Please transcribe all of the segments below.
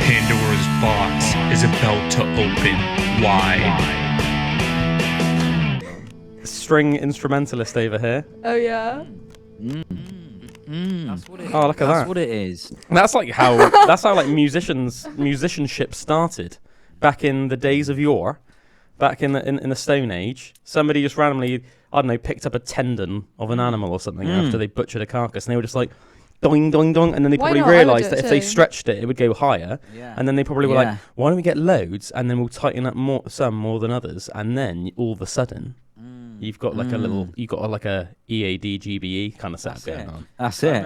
Pandora's box is about to open wide. String instrumentalist over here. Oh yeah. That's what it is. Oh, look at that. That's what it is. That's how like musicianship started back in the days of yore, back in the Stone Age. Somebody just randomly, I don't know, picked up a tendon of an animal or something after they butchered a carcass, and they were just like, doing, doing, doing, and then they probably realised that if they stretched it, it would go higher, and then they probably were like, why don't we get loads, and then we'll tighten up some more than others, and then all of a sudden, you've got like a EAD GBE kind of setup going on. That's it.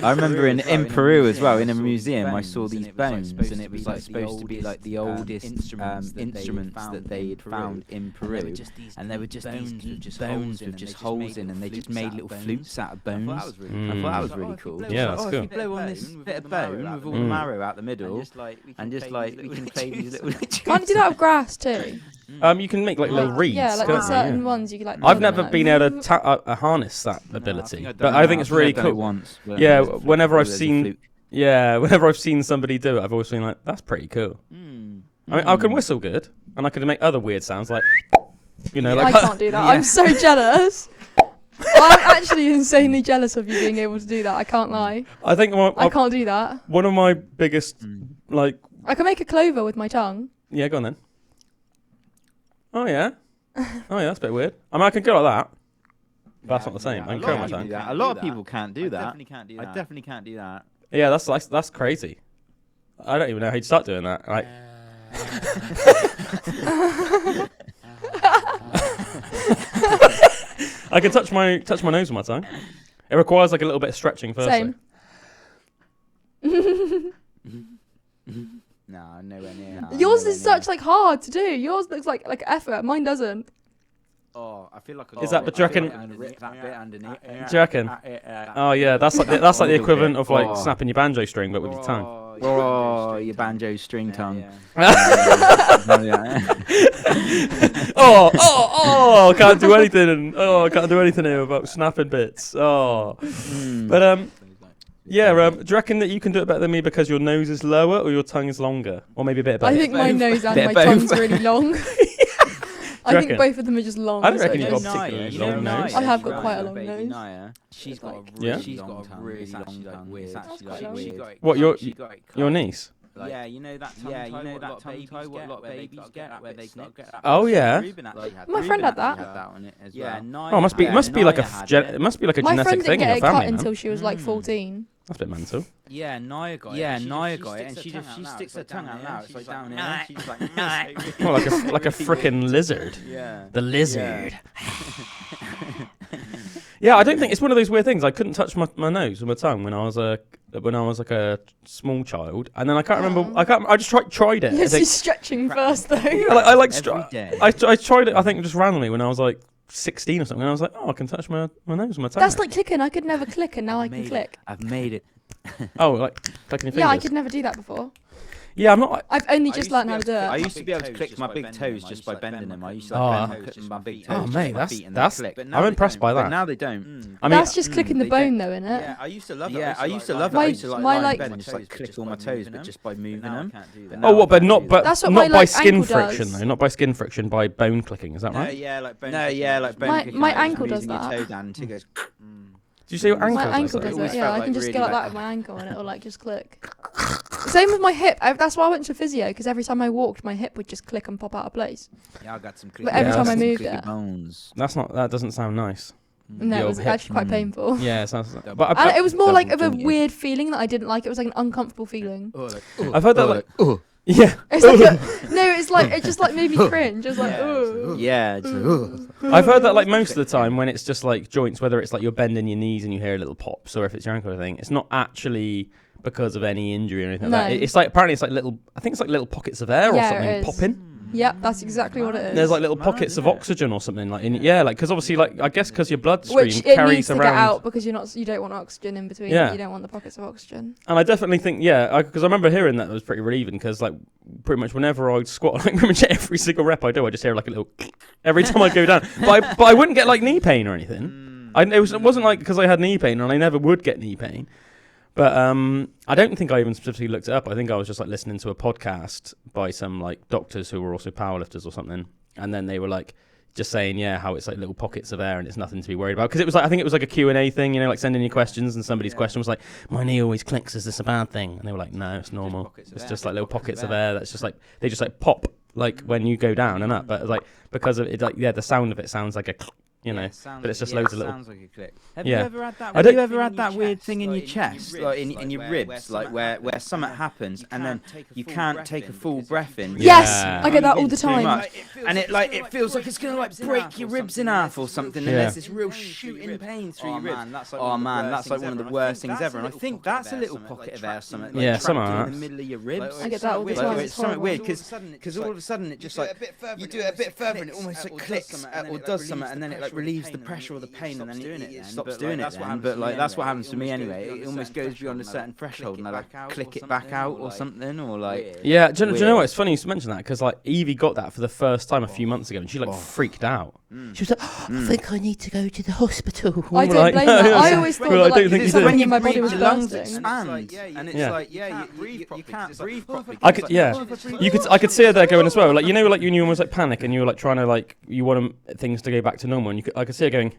I remember in Peru as well, in a museum, I saw these bones, and it was like supposed to be like the oldest instruments that they had found in Peru, and they were just these bones with just holes in, and they just made little flutes out of bones. I thought that was really cool. Yeah, that's cool. If you blow on this bit of bone with all the marrow out the middle, and just like we can play these little. Can't you do that with grass too? You can make like little reeds. Yeah, like with certain ones you can like. I've never been able to harness that ability, but I think it's really cool. Yeah, whenever I've seen somebody do it, I've always been like, that's pretty cool. I mean, I can whistle good, and I can make other weird sounds like, like. I can't do that. I'm so jealous. I'm actually insanely jealous of you being able to do that. I can't lie. I think I can't do that. One of my biggest I can make a clover with my tongue. Yeah, go on then. Oh yeah, that's a bit weird. I mean, I can go like that. But that's not the same. I can curl my tongue. A lot of people can't do that. I definitely can't do that. Yeah, that's crazy. I don't even know how you'd start doing that. Like. I can touch my nose with my tongue. It requires like a little bit of stretching first. Same. No, nowhere near. Yours is such like hard to do. Yours looks like effort. Mine doesn't. Oh, I feel like. Is that? But do you reckon? That bit underneath. Do you reckon? Oh yeah, that's like the equivalent of like snapping your banjo string, but with your tongue. Oh, your banjo string tongue. Oh! Can't do anything. I can't do anything here about snapping bits. Oh, but yeah. Do you reckon that you can do it better than me because your nose is lower or your tongue is longer, or maybe a bit of both? I think my nose and my tongue's really long. I think both of them are just long. I don't reckon you've got a particularly long nose. I have got quite a long nose. She's got a really long tongue. It's actually like what, your niece? Yeah, you know that tongue tie what a lot of babies get where they start get. Oh yeah. My friend had that. Yeah, oh, it must be like a genetic thing in your family. My friend didn't get it cut until she was like 14. That's a bit mental. Yeah, Naya got it, and she sticks her tongue out loud. It's like down here. She's like, well, like a frickin' lizard. Yeah. The lizard. Yeah, I don't think it's one of those weird things. I couldn't touch my nose with my tongue when I was like a small child, and then I can't remember. I just tried it. You're stretching first though. I tried it. I think just randomly when I was like 16 or something. And I was like, I can touch my nose with my tongue. That's like clicking. I could never click, and now I can click. I've made it. Oh, like clicking your fingers? Yeah, I could never do that before. Yeah, I'm not. I've only just learned how to do it. I used to be able to click my big toes just by bending them. I used to bend my big toes. Oh, mate, that's. I'm impressed by that. But now they don't. I mean, that's just clicking the bone, though, isn't it? Yeah, I used to love it. Yeah, I used to love it. I used to like bend and just like click all my toes, but just by moving them. Oh, what? But not by skin friction does. though. Not by skin friction. By bone clicking. Is that right? Yeah, like bone. No, yeah, like bone clicking. My ankle does that. Did you say your ankle? My ankle does it. Yeah, I can just go like that with my ankle, and it'll like just click. Same with my hip. That's why I went to physio, because every time I walked, my hip would just click and pop out of place. Yeah, I got some. But every time I moved it, that doesn't sound nice. No, it was actually quite painful. Yeah, it sounds. But it was more like of a weird feeling that I didn't like. It was like an uncomfortable feeling. I've heard that like. Yeah. It's like it just like made me cringe. It was like, ooh. Yeah. I've heard that like most of the time when it's just like joints, whether it's like you're bending your knees and you hear little pops, or if it's your ankle or anything, it's not actually because of any injury or anything like that. It's like apparently it's like little pockets of air or something popping. Yep, that's exactly what it is. There's like little pockets of oxygen or something like because obviously like I guess because your bloodstream carries around. Which it needs to get out because you don't want oxygen in between. Yeah. You don't want the pockets of oxygen. And I definitely think because I remember hearing that it was pretty relieving because like pretty much whenever I squat, like pretty much every single rep I do, I just hear like a little every time I go down. But I wouldn't get like knee pain or anything. It wasn't like because I had knee pain and I never would get knee pain. But I don't think I even specifically looked it up. I think I was just like listening to a podcast by some like doctors who were also powerlifters or something, and then they were like just saying how it's like little pockets of air and it's nothing to be worried about, because it was like, I think it was like a Q&A thing, like sending your questions, and somebody's question was like, my knee always clicks, is this a bad thing? And they were like, no, it's normal, it's just like little pockets of air that's just like, they just like pop like when you go down and up, but like because of it, like the sound of it sounds like a but it's just loads of little. Sounds like a click. Have Yeah. you ever had that? Have you ever had that weird thing in your chest, like in your ribs, like where something happens and then you can't take a full breath in? Yes, Yeah. I get that all the Too time. much. And it feels like it's gonna like break your ribs in half or something, and Yeah. there's this real shooting pain through your ribs. Oh man, that's like one of the worst things ever. And I think that's a little pocket of air, or something. Like Yeah, trapped something in like the that. middle of your ribs. I get that all the Like, time. it's It's something horrible. weird because all of a sudden it just like you do it a bit further and it almost like clicks or does something, and then it like relieves the pressure or the pain, and then it stops doing it then. But like that's what happens to me anyway. It almost goes beyond a certain threshold, and I like click it back out or something, or like Yeah, do you know what? It's funny you mention that, because like Evie got that for the first time a few months ago, and she like freaked out. She was like, I think I need to go to the hospital. I We're don't like, blame no, that. I yeah. always thought Well, I that don't like think you something do. in my body was your lungs bursting. expand, and it's Yeah. like you can't breathe properly. I could, I could see her there going as well. Like, like when you almost like panic and you were like trying to like, you want things to go back to normal, and I could see her going,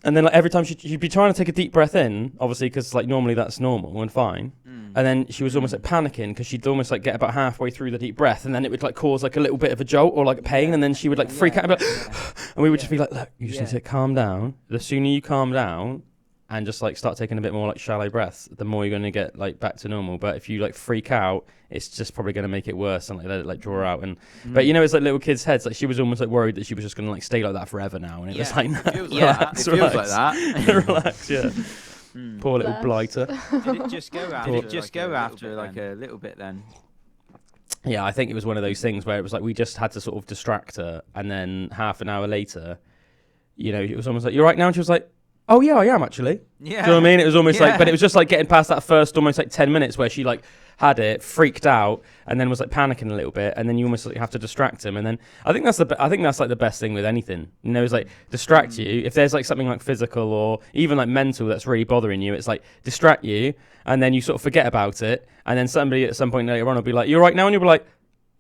and then like every time she'd be trying to take a deep breath in, obviously, because like normally that's normal and fine. And then she was almost like panicking, because she'd almost like get about halfway through the deep breath, and then it would like cause like a little bit of a jolt or like pain, and then she would like freak out and be like, and we would just be like, look, you just need to calm down. The sooner you calm down and just like start taking a bit more like shallow breaths, the more you're going to get like back to normal. But if you like freak out, it's just probably going to make it worse and like let it like draw out. And but it's like little kids' heads. Like she was almost like worried that she was just going to like stay like that forever now, and it was like, no, relax, it feels like that. relax, yeah. Poor little blighter. Did it just go after like a little bit then? Yeah, I think it was one of those things where it was like we just had to sort of distract her, and then half an hour later, it was almost like, you're right now, and she was like, oh yeah, I am actually. Yeah. Do you know what I mean? It was almost like, but it was just like getting past that first almost like 10 minutes where she like had it, freaked out, and then was like panicking a little bit, and then you almost like have to distract him. And then I think that's like the best thing with anything, is like distract you. If there's like something like physical or even like mental that's really bothering you, it's like distract you, and then you sort of forget about it, and then somebody at some point later on will be like, you're right now, and you'll be like,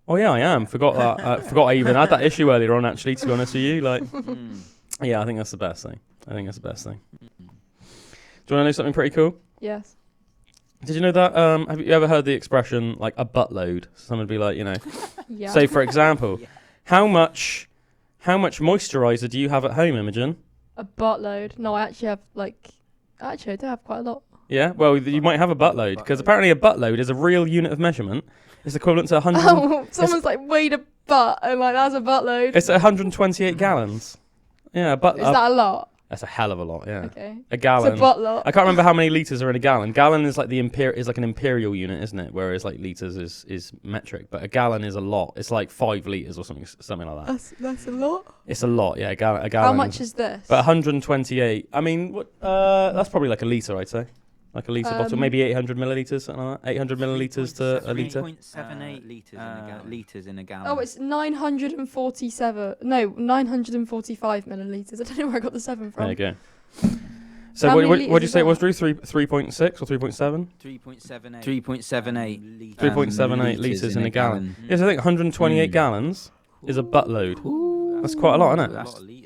oh yeah, I am. Forgot I even had that issue earlier on, actually, to be honest with you. Like, yeah, I think that's the best thing. Do you want to know something pretty cool? Yes. Did you know that? Have you ever heard the expression like a buttload? Someone would be like, Yeah. say for example, how much moisturizer do you have at home, Imogen? A buttload. No, I actually have I do have quite a lot. Yeah, well, you might have a buttload, because apparently a buttload is a real unit of measurement. It's equivalent to 100. Oh, someone's like, weighed a butt, and like, that's a buttload. It's 128 gallons. Yeah, but Is that a lot? that's a hell of a lot. Yeah, Okay. a gallon. It's a butt lot. I can't remember how many liters are in a gallon. Gallon is like an imperial unit, isn't it? Whereas like liters is metric. But a gallon is a lot. It's like 5 liters or something like that. That's a lot. It's a lot, yeah. A gallon. How much is this? But 128. I mean, that's probably like a liter, I'd say. Like a litre bottle, maybe 800 millilitres, something like that. 800 millilitres to a litre. 3.78 litres in a gallon. Oh, it's 945 millilitres. I don't know where I got the 7 from. There you go. So How what many did you say it was, litres Drew? 3.6 or 3.7? 3.78 3.78 litres in a gallon. Yes, I think 128 gallons is a buttload. That's quite a lot, isn't it?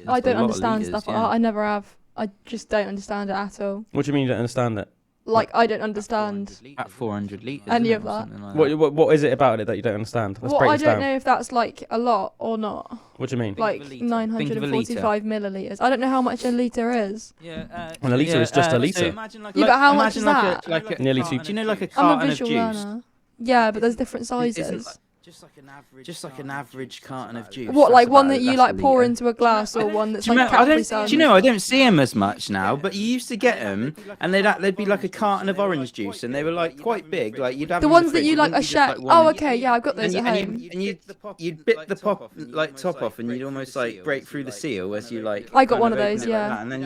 I don't understand stuff like that. I never have. I just don't understand it at all. What do you mean you don't understand it? Like, I don't understand At 400 litres. any of that. Like What is it about it that you don't understand? Let's break I this don't down. know if that's like a lot or not. What do you mean? Like Think of a 945 millilitres. I don't know how much a litre is. Yeah, Well, a litre is just a litre. Imagine like Yeah, but how much is that? Nearly 2. Do you know like a I'm a carton of visual juice? learner. Yeah, but there's different sizes. Just like an average carton of juice. What, that's like one about- that you that's like a pour litre. into a glass, or one that's Do you like know, Cadbury size? do you know, I don't see them as much now, but you used to get them, and they'd be like a carton of orange juice, and they were like quite big. Like you'd have The them in ones that fridge, you like wouldn't are be just, share. like, one Oh, and- okay, yeah, I've got those at home. you'd bit the top off, and you'd almost like break through the seal as you like. I got kind one of of open those, it like yeah. that, and then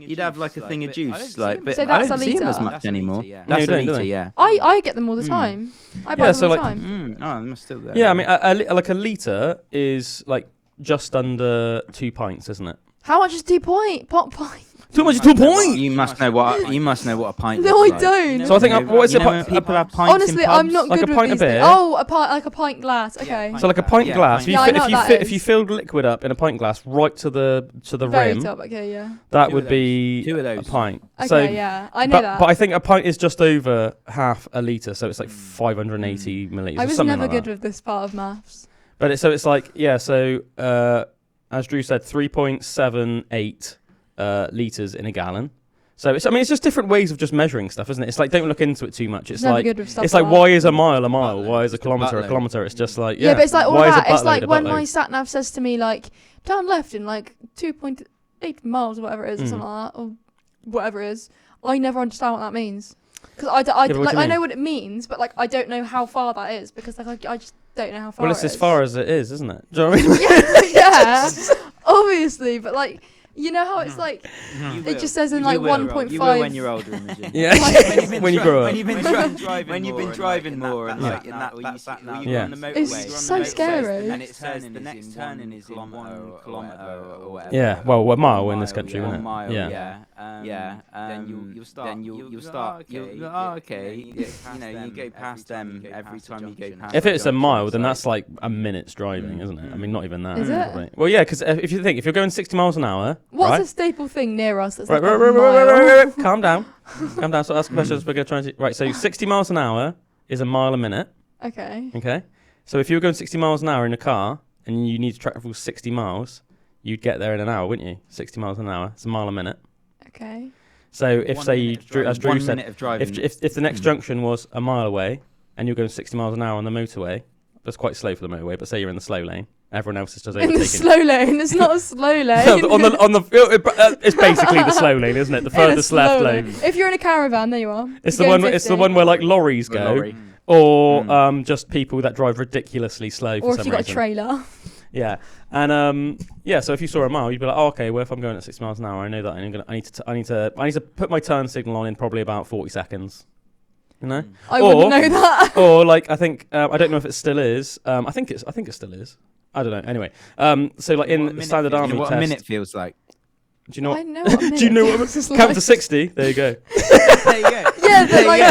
you'd have like a thing of juice, like. But So I that's don't a see them litre? as much anymore. No, That's you a don't, do litre, they? yeah. I get them all the time. I buy Yeah, them so all the like- time. Oh, I'm still there. Yeah, I mean, like a litre is like just under 2 pints, isn't it? How much is 2 pint? Too much to a point. You must know what a pint. No, looks I like. don't. So I think what is it? People have pints Honestly, in pubs? I'm not Like good a with pint of these things. beer? Oh, a pint glass. Okay. So like a pint glass. Yeah, I know what that If is. you filled liquid up in a pint glass right to the Very rim, top. Okay, yeah. that Two would of be Two of a those. pint. Okay, So, yeah. I know that. but I think a pint is just over half a litre, so it's like 580 millilitres. I or was something never like good that. with this part of maths. But it's like as Drew said, 3.78 litres in a gallon. So it's just different ways of just measuring stuff, isn't it? It's like don't look into it too much. It's Never like good with stuff it's like that. why is a mile a mile? Why is a kilometre a Buttload. kilometre? It's just like Yeah, but it's like all why is a that. It's buttload like a when buttload? my sat nav says to me like turn left in like 2.8 miles or whatever it is or something like that, or whatever it is. I never understand what that means because I but what do you I mean? know what it means, but like I don't know how far that is because like I just don't know how far. Well, it's it as is. far as it is, isn't it? Do you know what I mean? Yeah, obviously, but like you know how it's like it just says in like 1.5. You will when you're older, Imogen. Yeah. When you grow up. When you've been driving more and like in that sat nav, Yeah. on the motorway, It's you're on the so motorway, scary. and it says the next turning is in 1 kilometre or whatever. Yeah, well, a mile in this country, yeah. isn't it? 1 mile, yeah. Then you'll start. Okay. You go past them every time you go past. If it's a mile, then that's like a minute's driving, isn't it? I mean, not even that. Is it? Probably. Well, yeah, because if you think if you're going 60 miles an hour, What's right? a staple thing near us that's Right, like right, a right. mile? Calm down. Calm down. So ask questions. We're going to try and see. Right, so 60 miles an hour is a mile a minute. Okay. Okay. So if you were going 60 miles an hour in a car and you need to travel 60 miles, you'd get there in an hour, wouldn't you? 60 miles an hour. It's a mile a minute. Okay. So if, say, as Drew said, driving. if the next junction was a mile away and you're going 60 miles an hour on the motorway, that's quite slow for the motorway, but say you're in the slow lane, everyone else is just In overtaking. the slow lane. It's not a slow lane. It's basically the slow lane, isn't it? The In a furthest left slow lane. If you're in a caravan, there you are. It's You're the one. going It's the 50. one where like lorries go, Lorry. or just people that drive ridiculously slow for Or if some you got a reason. trailer. Yeah, and so if you saw a mile, you'd be like, oh, okay, well if I'm going at 60 miles an hour, I know that I need to put my turn signal on in probably about 40 seconds. You know, I wouldn't know that. or like I think I don't know if it still is. I think it still is. I don't know. Anyway, so like in standard army what test, a minute feels like. do you know I what? know what a minute Do you know what? feels Count to like. 60. There you go. There you go. Yeah, but like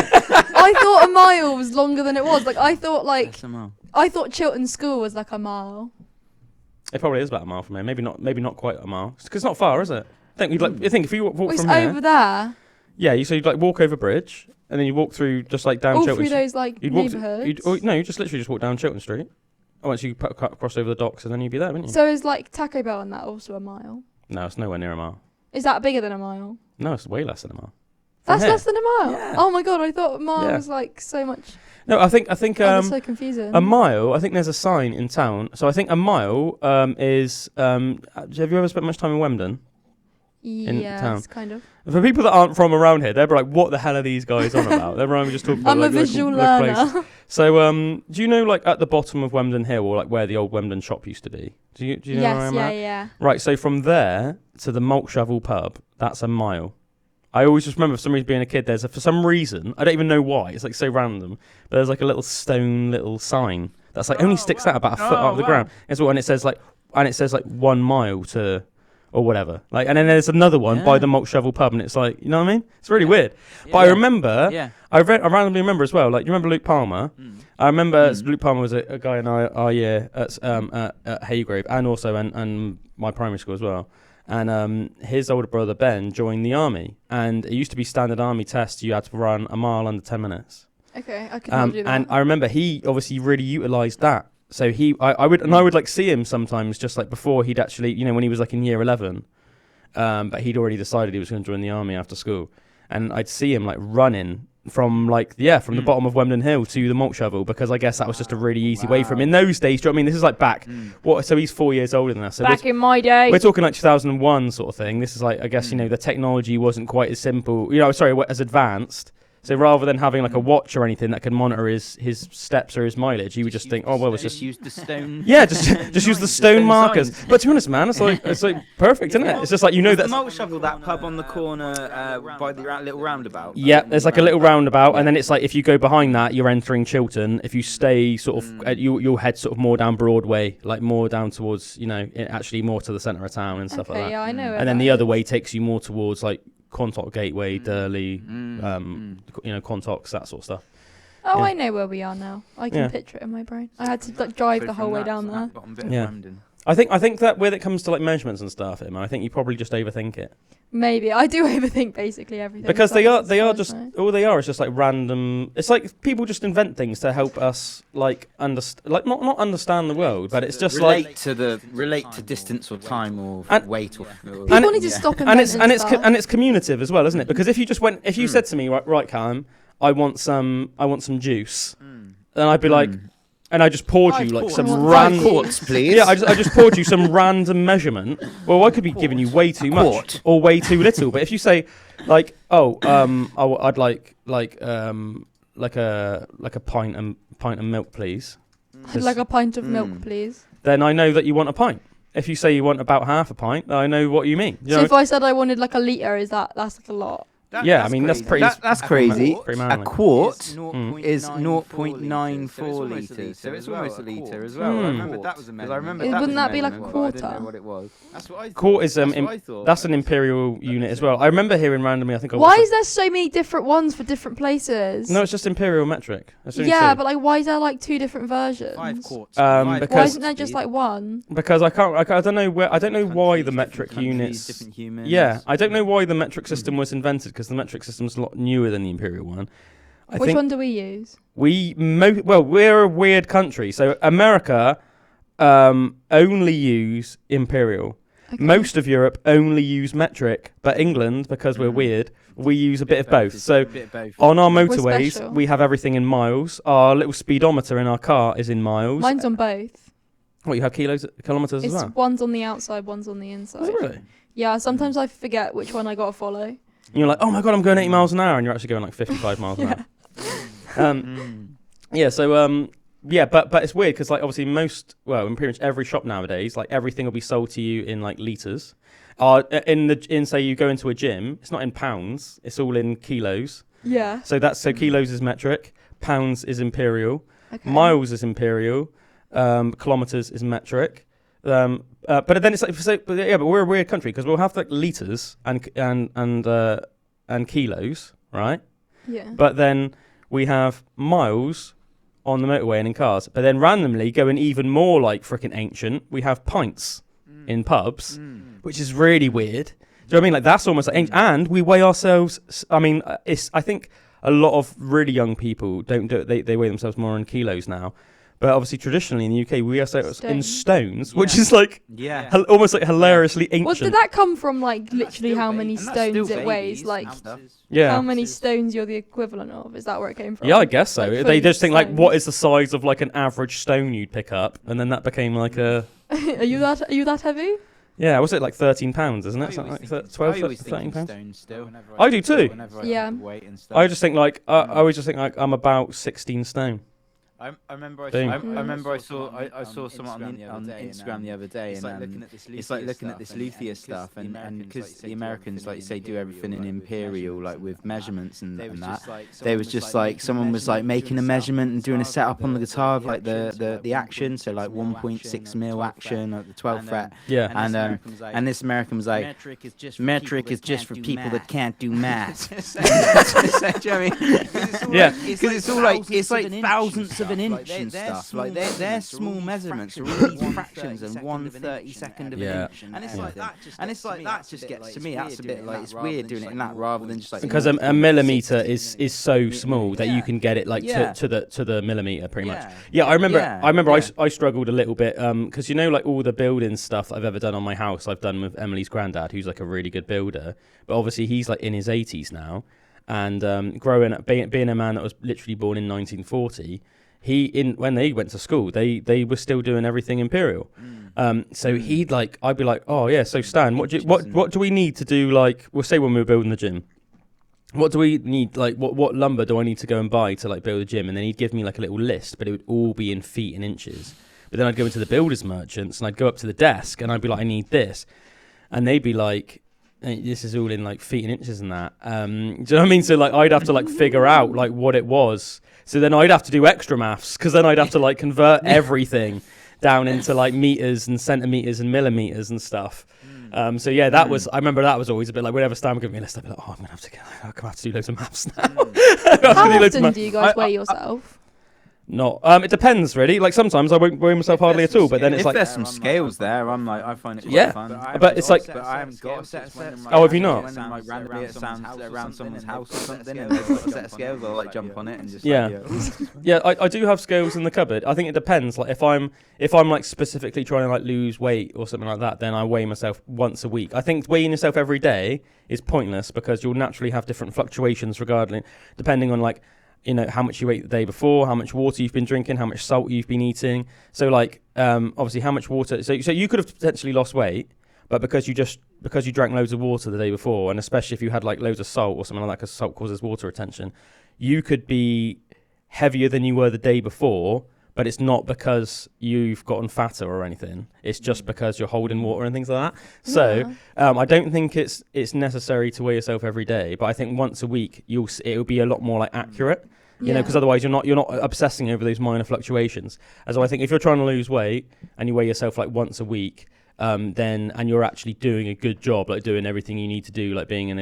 I thought a mile was longer than it was. Like I thought That's a mile. Chilton School was like a mile. It probably is about a mile from here. Maybe not quite a mile. Because it's not far, is it? I think if you walk It's from here. over there. Yeah, you'd like walk over a bridge and then you walk through just like down All Chilton through Street. those like You'd walk neighbourhoods. you just literally just walk down Chilton Street. And once you cross over the docks and then you'd be there, wouldn't you? So is like Taco Bell and that also a mile? No, it's nowhere near a mile. Is that bigger than a mile? No, it's way less than a mile. From That's here. less than a mile. Yeah. Oh my god, I thought a mile Yeah. was like so much. No, I think That's so confusing. a mile. I think there's a sign in town. So I think a mile is. Have you ever spent much time in Wemden? yes, town. kind of. For people that aren't from around here, they're like, "What the hell are these guys on about?" They're just talking about. I'm a like, visual local places. learner. So, do you know like at the bottom of Wemden Hill, or like where the old Wemden shop used to be? Do you know where Yes, I'm yeah, at? yeah. Right. So from there to the Malt Shovel pub, that's a mile. I always just remember for some reason being a kid. For some reason, I don't even know why. It's like so random, but there's like a little stone sign that's like only sticks out about a foot out of the ground. And it says like 1 mile to. Or whatever, like, and then there's another one by the Malt Shovel pub, and it's like, you know what I mean? It's really weird. But I remember, I randomly remember as well. Like, you remember Luke Palmer? I remember Luke Palmer was a guy in our year at Haygrave, and also and my primary school as well. And his older brother Ben joined the army, and it used to be standard army test. You had to run a mile under 10 minutes. Okay, I could not do that. And I remember he obviously really utilised that. So I would like see him sometimes just like before he'd actually, when he was like in year 11, but he'd already decided he was going to join the army after school, and I'd see him like running from the bottom of Wemden Hill to the Malt Shovel, because I guess that was just a really easy way for him in those days. Do you know what I mean? This is like back so he's 4 years older than us. So Back in my day. we're talking like 2001 sort of thing. This is like, I guess, the technology wasn't quite as simple, as advanced. So rather than having like a watch or anything that can monitor his steps or his mileage, you would just think, oh well, it's just use the stone. Yeah, just use the stone markers. signs. But to be honest, man, it's like perfect, isn't it? It's just like Was that. the malt shovel, that pub on the corner by the little roundabout. Yeah, there's like a little roundabout, and then it's like if you go behind that, you're entering Chiltern. If you stay sort of, you'll head sort of more down Broadway, like more down towards, actually more to the centre of town and stuff like that. Yeah, I know. And then the other way takes you more towards like Quantock Gateway, Durley, Quantocks, that sort of stuff. Oh, Yeah. I know where we are now. I can picture it in my brain. I had to like, drive the whole way down there. Yeah. I think that when it comes to like measurements and stuff, Emma, I think you probably just overthink it. Maybe I do overthink basically everything. Because they are just right? all they are is just like random. It's like people just invent things to help us like not understand the world, but it's just relate to distance or time or weight or. People need to stop inventing stuff. And it's communicative as well, isn't it? Because if you said to me, right, Calum, I want some juice, then I'd be like. And I just poured you like some random quarts, please. Yeah, I just poured you some random measurement. Well, I could be giving you way too much or way too little. But if you say like, I'd like a pint of milk, please. I'd like a pint of milk, please. Then I know that you want a pint. If you say you want about half a pint, then I know what you mean. So if I said I wanted like a litre, that's like a lot? That's pretty. That's crazy. Pretty A manly. quart is 0.94 litres, so it's almost a litre as well. I remember that was a measurement. Wouldn't that be like a quarter? I didn't know what it was. That's what I thought. Quart is That's what I thought. that's an imperial unit as well. I remember hearing randomly. I think. Why is there so many different ones for different places? No, it's just imperial metric. Yeah, but like, why is there like two different versions? 5 quarts. Because Why isn't there just like one? Because I don't know why the metric units. Different humans. Yeah, I don't know why the metric system was invented because the metric system's a lot newer than the imperial one. Which one do we use? We're a weird country. So America only use imperial. Okay. Most of Europe only use metric, but England, because we're weird, we use a bit of both. So on our motorways, special. we have everything in miles. Our little speedometer in our car is in miles. Mine's on both. What, you have kilometers as well? One's on the outside, one's on the inside. Is it really? Yeah, sometimes I forget which one I gotta follow. And you're like, oh my god, I'm going 80 miles an hour, and you're actually going like 55 miles an hour. But it's weird because like obviously in pretty much every shop nowadays, like everything will be sold to you in like liters. Say you go into a gym, it's not in pounds, it's all in kilos. Yeah. So kilos is metric, pounds is imperial, Okay. miles is imperial, kilometers is metric. But then it's like but we're a weird country because we'll have like liters and kilos, right? Yeah. But then we have miles on the motorway and in cars. But then randomly, going even more like freaking ancient, we have pints in pubs, which is really weird. Do you know what I mean? Like that's almost like ancient. And we weigh ourselves. I mean, I think a lot of really young people don't do it. They weigh themselves more in kilos now. But obviously, traditionally in the UK, we are in stones, which is like almost like hilariously ancient. Well, did that come from like literally how many stones it weighs? Like, how many stones you're the equivalent of? Is that where it came from? Yeah, I guess so. Like, they just think like, stones. what is the size of like an average stone you'd pick up, and then that became like a. Are you that heavy? Yeah, was it like 13 pounds, isn't it? Something like 12, 13 pounds. I do too. Yeah. I just think like I always just think like I'm about 16 stone. I remember Boom. I remember I saw someone on Instagram the other day, and it's like looking at this luthier stuff, and because the Americans like say do everything in imperial, like with measurements and that, they was just like someone was like making a measurement and doing a setup on the guitar of like the action, so like 1.6 mil action at the 12th fret. Yeah. And this American was like, metric is just for people that can't do math. Do you know what I mean? Yeah. Because it's like thousands of an inch and stuff. Like their small measurements are all these fractions and 1/32 of an inch. And it's like that just gets to me. That's a bit like it's weird doing it in that rather than just like because a millimeter is so small that you can get it like to the millimeter pretty much. Yeah, I remember. I struggled a little bit because like all the building stuff that I've ever done on my house, I've done with Emily's granddad, who's like a really good builder. But obviously he's like in his 80s now, and growing up, being a man that was literally born in 1940. When they went to school, they were still doing everything imperial. So I'd be like, oh yeah, so Stan, what do we need to do? Like, we'll say when we were building the gym, what do we need? Like, what lumber do I need to go and buy to like build a gym? And then he'd give me like a little list, but it would all be in feet and inches. But then I'd go into the builders merchants and I'd go up to the desk and I'd be like, I need this, and they'd be like, this is all in like feet and inches and that. Do you know what I mean? So like I'd have to like figure out like what it was. So then I'd have to do extra maths, because then I'd have to like convert everything down into like meters and centimeters and millimeters and stuff. So yeah, that was, I remember that was always a bit like, whenever Stan would give me a list, I'd be like, oh, I'm gonna have to do loads of maths now. How often do you guys weigh yourself? Not. It depends really. Like sometimes I won't weigh myself hardly at all, but then it's if like there's some scales there, I'm like, I find it quite Yeah. fun. But it's like- but I haven't got a set of scales. Oh, have you not? When like randomly it sounds around someone's house or something, and they've got a set of scales, I'll like jump on it and just Yeah. Yeah, I do have scales in the cupboard. I think it depends. Like if I'm like specifically trying to like lose weight or something like that, then I weigh myself once a week. I think weighing yourself every day is pointless, because you'll naturally have different fluctuations depending on like, you know, how much you ate the day before, how much water you've been drinking, how much salt you've been eating. So like obviously how much water, so you could have potentially lost weight, but because you drank loads of water the day before, and especially if you had like loads of salt or something like that, because salt causes water retention, you could be heavier than you were the day before, but it's not because you've gotten fatter or anything. It's just because you're holding water and things like that. So I don't think it's necessary to weigh yourself every day, but I think once a week it'll be a lot more like accurate. You know, because otherwise you're not obsessing over those minor fluctuations. As I think if you're trying to lose weight and you weigh yourself like once a week, then and you're actually doing a good job, like doing everything you need to do, like being in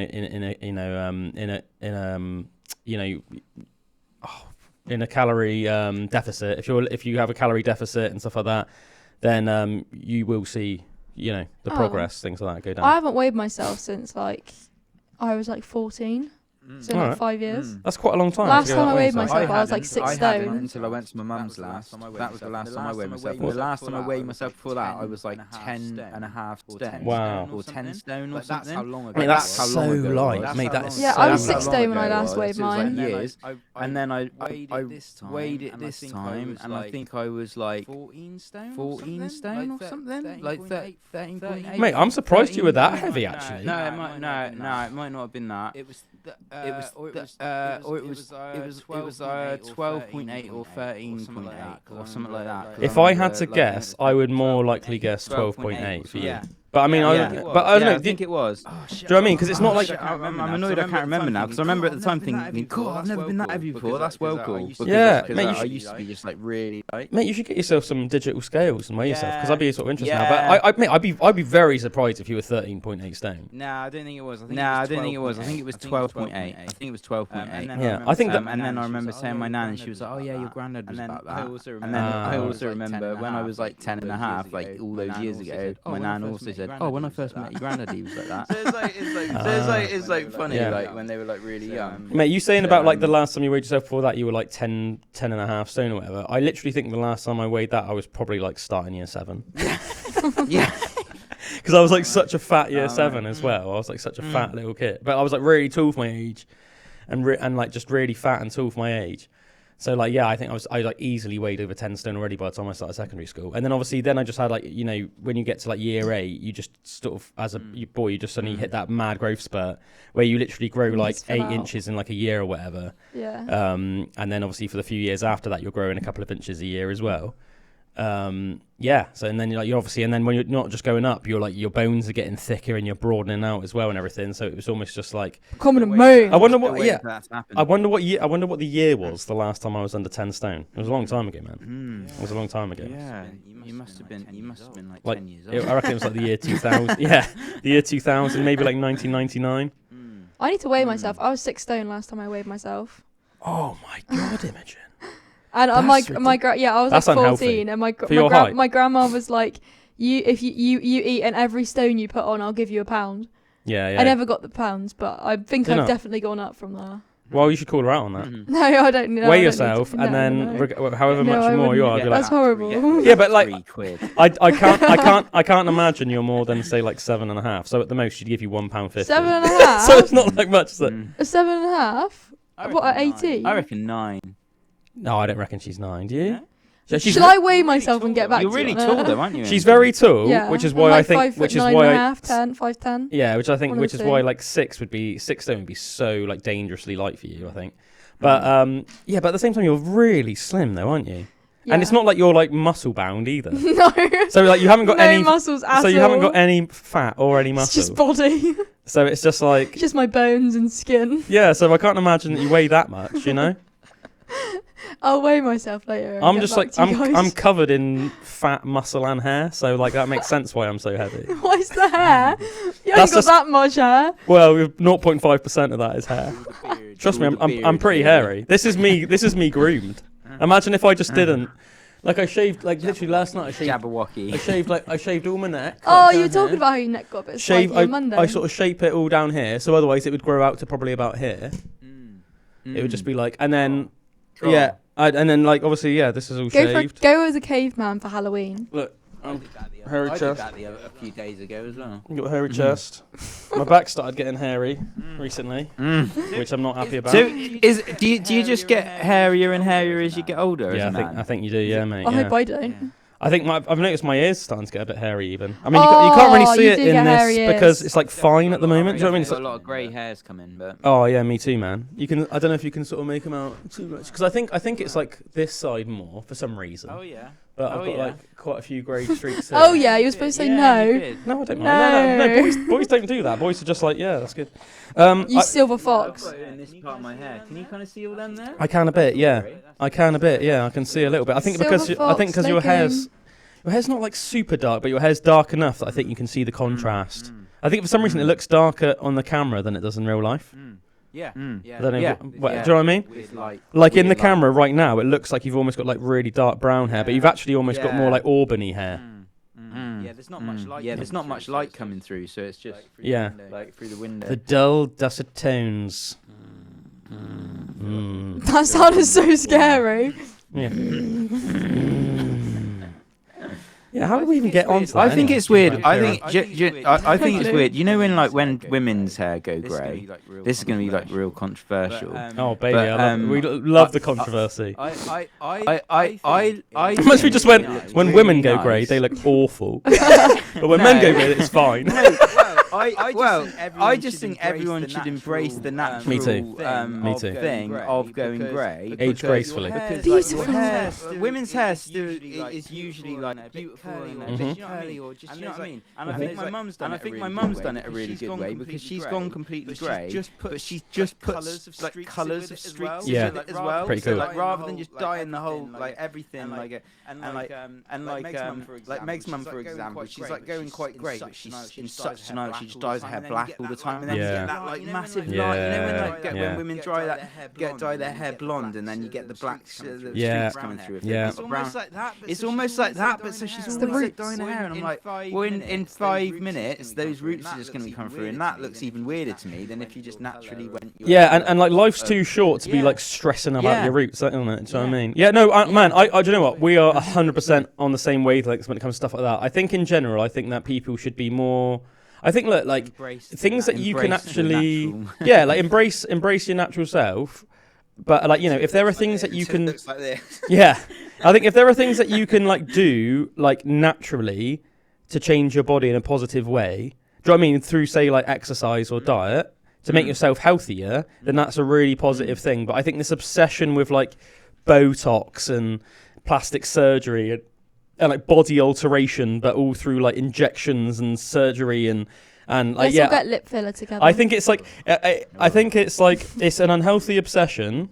a calorie deficit. If you have a calorie deficit and stuff like that, then you will see, you know, the progress, things like that go down. I haven't weighed myself since like I was like 14. So like 5 years. That's quite a long time. Last time I weighed myself, I was like 6 I stone. hadn't until I went to my mum's last. That was the last time I weighed myself. The last time I weighed myself before that, I was like 10 and a half stone. Wow. Or 10 stone or something. That's how long ago. Mate, that's so light. Mate, that is Yeah, so I was light. 6 stone when I last weighed mine. Years, and then I weighed it this time, and I think I was like 14 stone or something, like 13.8. Mate, I'm surprised you were that heavy actually. No, it might not have been that. It was 12.8 or 13.8 or something like that. If I had to guess, I would more likely guess 12.8 for you. Yeah. But I mean, I don't know. I think it was. Do you know what I mean? Because it's not like I'm annoyed I can't remember now, because I remember at the time thinking, God, I've never been that heavy before. That's well cool. Yeah, because mate, I used to be just like really light. Mate, you should get yourself some digital scales and weigh yourself, because I'd be sort of interested now. But I'd be very surprised if you were 13.8 stone. No, I don't think it was. I think it was 12.8. I think it was 12.8. Yeah, I think that. And then I remember saying my nan, and she was like, oh yeah, your granddad was about that. And then I also remember when I was like 10 and a half, like all those years ago, my nan also said, oh, when I first met your granddad, he was like that. So it's like funny, like when they were like really young. Mate, you saying about like the last time you weighed yourself before that, you were like 10 and a half stone or whatever. I literally think the last time I weighed that, I was probably like starting year 7. Yeah. Because I was like such a fat year 7 as well. I was like such a fat little kid. But I was like really tall for my age, and like just really fat and tall for my age. So like, yeah, I think I like easily weighed over 10 stone already by the time I started secondary school. And then obviously then I just had like, you know, when you get to like year 8, you just sort of, as a boy, you just suddenly hit that mad growth spurt where you literally grow like 8 inches in like a year or whatever. Yeah. And then obviously for the few years after that, you're growing a couple of inches a year as well. Yeah. So and then you're obviously, and then when you're not just going up, you're like your bones are getting thicker and you're broadening out as well and everything. So it was almost just like Common moon. I wonder what. Yeah. I wonder what the year was the last time I was under 10 stone. It was a long time ago, man. It was a long time ago. Yeah. You must have been like 10 years old. I reckon it was like the year 2000. Yeah, the year 2000, maybe like 1999. I need to weigh myself. I was 6 stone last time I weighed myself. Oh my God, Imogen. And I was like That's 14, unhealthy. and my grandma was like, if you eat, and every stone you put on, I'll give you £1. Yeah. I never got the pounds, but I think Did I've not? definitely gone up from there. Well, you should call her out on that. No, I don't know. Weigh yourself, and then however much more you are, be like, that's horrible. Yeah, but like, £3. I can't imagine you're more than say like 7.5. So at the most, she'd give you £1.50. 7.5. So it's not like much. Is it? A 7.5. What at 18? I reckon 9. No, I don't reckon she's 9. Do you? So Shall I weigh myself and get back You're to really you on tall it? though, aren't you? She's very tall, Yeah. which is I'm why like I think, 5 which foot is 9 why, and a half, 10, 5'10". yeah, which I think, One of which the is two. why like 6 stone would be so like dangerously light for you, I think. But yeah, but at the same time, you're really slim though, aren't you? Yeah. And it's not like you're like muscle bound either. No. So like you haven't got no any muscles at all. So you haven't got any fat or any muscle. It's just body. So it's just like Just my bones and skin. yeah. So I can't imagine that you weigh that much, you know. I'll weigh myself later. and I'm get just back like to you guys. I'm covered in fat, muscle, and hair. So like that makes sense why I'm so heavy. Why is the hair? You ain't That's got just- that much hair. Well, 0.5% of that is hair. Trust me, I'm pretty hairy. This is me groomed. Imagine if I just didn't. Like I shaved, like literally last night. Jabberwocky. I shaved all my neck. Oh, like, you were down talking here. about how your neck got a bit Shave. spiky on Monday. I sort of shape it all down here, so otherwise it would grow out to probably about here. It would just be like, and then yeah, and then like obviously yeah, this is all shaved. Go as a caveman for Halloween. Look, hairy I did chest. that a few days ago as well. Got a hairy chest. My back started getting hairy recently, which I'm not happy about. So do you just get hairier and hairier as you get older? yeah, as a man? I think you do. Yeah, mate. I yeah. hope I don't. I think I've noticed my ears starting to get a bit hairy even. I mean, you can't really see you it do in get this hairy because ears. it's like fine at the moment. Do you know what I mean? It's Got a like, lot of grey hairs coming, but oh yeah, me too, man. You can. I don't know if you can sort of make them out too much because I think it's like this side more for some reason. oh yeah. But I've oh, got yeah. like quite a few grey streaks. Here. Oh yeah, you were supposed to say no. No, I don't mind. No, boys don't do that. Boys are just like, yeah, that's good. You silver fox. In this part of my hair, can you kind of see all them there? I can a bit, yeah. I can a bit, yeah. I can see a little bit. I think Silver because your fox hair's not like super dark, but your hair's dark enough that I think you can see the contrast. I think for some reason it looks darker on the camera than it does in real life. Yeah. I don't know. Yeah. Do you know what I mean? With light. Like in the Weird light. camera right now, it looks like you've almost got like really dark brown hair, but you've actually almost got more like Auburny hair. Yeah, there's not much light. Yeah, there's not much light coming through, so it's just Yeah. like through the window. The dull, dusted tones. That sounded so scary. Yeah. Yeah, how do we even get onto that? I think anyway? it's weird. I Fair think I think it's weird. You know when women's hair go grey, this is going to be like real controversial. Oh baby, But, we love the controversy. I Unless we just went when really women go nice. grey, they look awful. But when men go grey, it's fine. I just think everyone should embrace the natural Me too. Me too. thing of going grey. Age gracefully. Beautiful. Women's hair still is usually like beautiful and Mhm. curly, or just, you know what I mean? And I think my mum's done it a really good way because she's gone completely grey, but she's just put like colours of streaks Yeah. in it as well. Pretty So cool. like rather than just dyeing the whole like everything like Meg's mum for example, she's like going quite grey, but she's in such a night she just dyes her hair black all the time, and then you Yeah. get that like massive Yeah. light. You know when like Yeah. when women dye their hair blonde, and then you get the black Yeah. streaks coming through. Yeah. It's almost like that, but so she's always like dyeing her hair, and I'm like, well, in 5 minutes, those roots are just going to come through, and that looks even weirder to me than if you just naturally went. Yeah, and like life's too short to be like stressing about Yeah. your roots, isn't it? Do you know what I mean? Yeah, no, man, I do you know what? We are 100% on the same wavelengths when it comes to stuff like that. I think in general, I think that people should be more. I think look, like things that you can Embrace the actually, natural. yeah, like embrace your natural self. But like if there are things that you can, Looks like this. yeah, I think if there are things that you can like do like naturally to change your body in a positive way, do you know what I mean? Through say like exercise or diet to make yourself healthier, then that's a really positive thing. But I think this obsession with like Botox and plastic surgery and like body alteration, but all through like injections and surgery and like Let's all get lip filler together. I think it's like I think it's like it's an unhealthy obsession.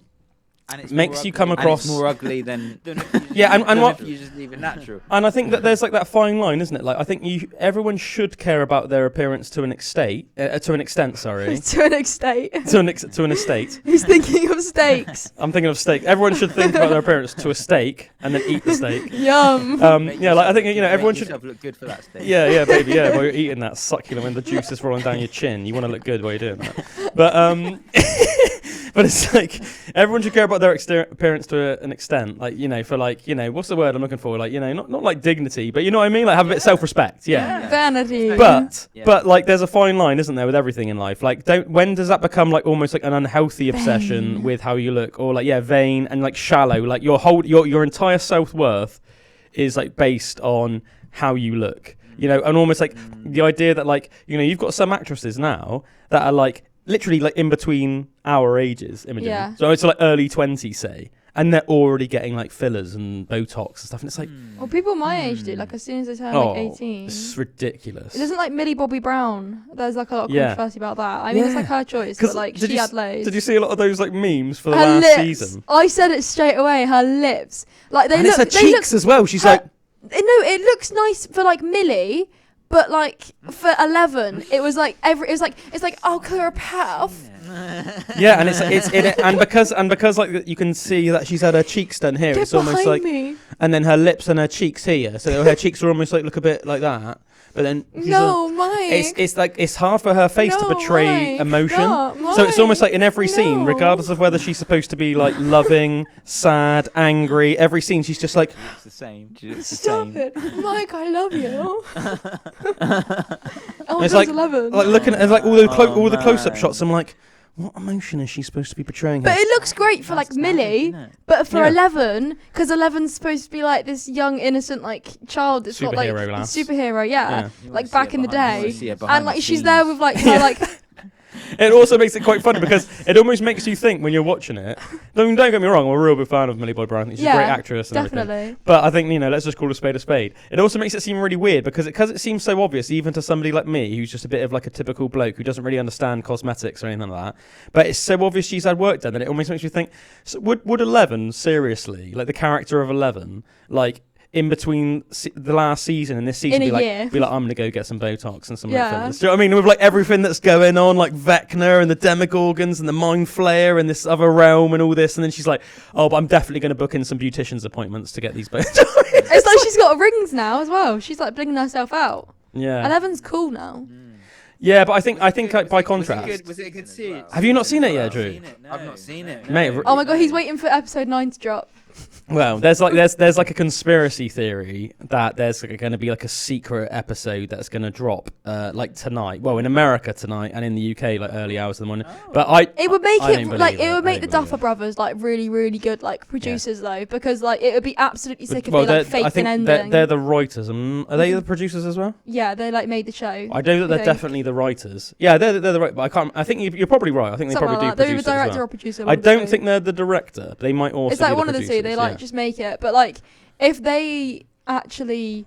And it's Makes you come across And it's more ugly than yeah, and what if you just leave it natural. and I think that there's like that fine line, isn't it? Like I think everyone should care about their appearance to an extent. Sorry, to an extent. to an estate. He's thinking of steaks. I'm thinking of steak. Everyone should think about their appearance to a steak and then eat the steak. Yum. Yeah, like I think everyone should. look good for that steak. Yeah, baby, yeah. While you're eating that succulent, when the juice is rolling down your chin, you want to look good while you're doing that. But But it's like everyone should care about their appearance to an extent. Like, for like, what's the word I'm looking for? Like, not like dignity, but you know what I mean? Like have a bit of self-respect. Yeah. Vanity. But like there's a fine line, isn't there, with everything in life? Like when does that become like almost like an unhealthy obsession with how you look, or like vain and like shallow? Like your entire self-worth is like based on how you look. And almost like the idea that like, you've got some actresses now that are like literally like in between our ages, Imogen. Yeah. So it's like early 20s, say, and they're already getting like fillers and Botox and stuff. And it's like... Well, people my age do, like as soon as they turn like 18. It's ridiculous. It isn't like Millie Bobby Brown. There's like a lot of controversy about that. I mean, it's like her choice, but like she had loads. Did you see a lot of those like memes for the last season? I said it straight away, her lips. Like they and look... it's her cheeks as well. She's like... No, it looks nice for like Millie, but like for 11, it was like it's like I'll colour a path. Yeah, and it's because like you can see that she's had her cheeks done here. Get it's almost like me. And then her lips and her cheeks here, so her cheeks are almost like look a bit like that. But then Mike. It's like it's hard for her face to portray Mike, emotion. Mike, so it's almost like in every scene, regardless of whether she's supposed to be like loving, sad, angry, every scene she's just like it's the same. Stop it, Mike! I love you. It's like 11. Like looking at like all the close-up shots. I'm like, what emotion is she supposed to be portraying? But it looks great for like Millie, but for 11, because 11's supposed to be like this young, innocent like child that's got like superhero, like back in the day, and like she's there with like her like. It also makes it quite funny because it almost makes you think when you're watching it. Don't get me wrong, I'm a real big fan of Millie Bobby Brown. She's a great actress and everything. But I think, let's just call a spade a spade. It also makes it seem really weird because it seems so obvious, even to somebody like me, who's just a bit of like a typical bloke who doesn't really understand cosmetics or anything like that. But it's so obvious she's had work done that it almost makes you think, so would 11, seriously, like the character of 11, like, in between the last season and this season, be like, I'm gonna go get some Botox and some fillers. Do you know what I mean? With like everything that's going on, like Vecna and the Demogorgons and the Mind Flayer and this other realm and all this, and then she's like, oh, but I'm definitely gonna book in some beautician's appointments to get these Botox. It's like she's got rings now as well. She's like blinging herself out. Yeah. 11's cool now. Yeah, but I think like, by contrast, was it a good series? Have you not seen it yet, Drew? I've not seen it, mate. Oh my god, he's waiting for episode 9 to drop. Well, there's like a conspiracy theory that there's going to be like a secret episode that's going to drop like tonight. Well, in America tonight and in the UK like early hours of the morning. But it would make the Duffer Brothers like really really good like producers though, because like it would be absolutely sick if they like faked an ending. They're the writers. Are they the producers as well? Yeah, they like made the show. I know that they're definitely the writers. Yeah, they're the right. But I can't. I think you're probably right. I think they probably do. They're the director or producer. I don't think they're the director. They might also. It's like be one of the two. They like just make it, but like if they actually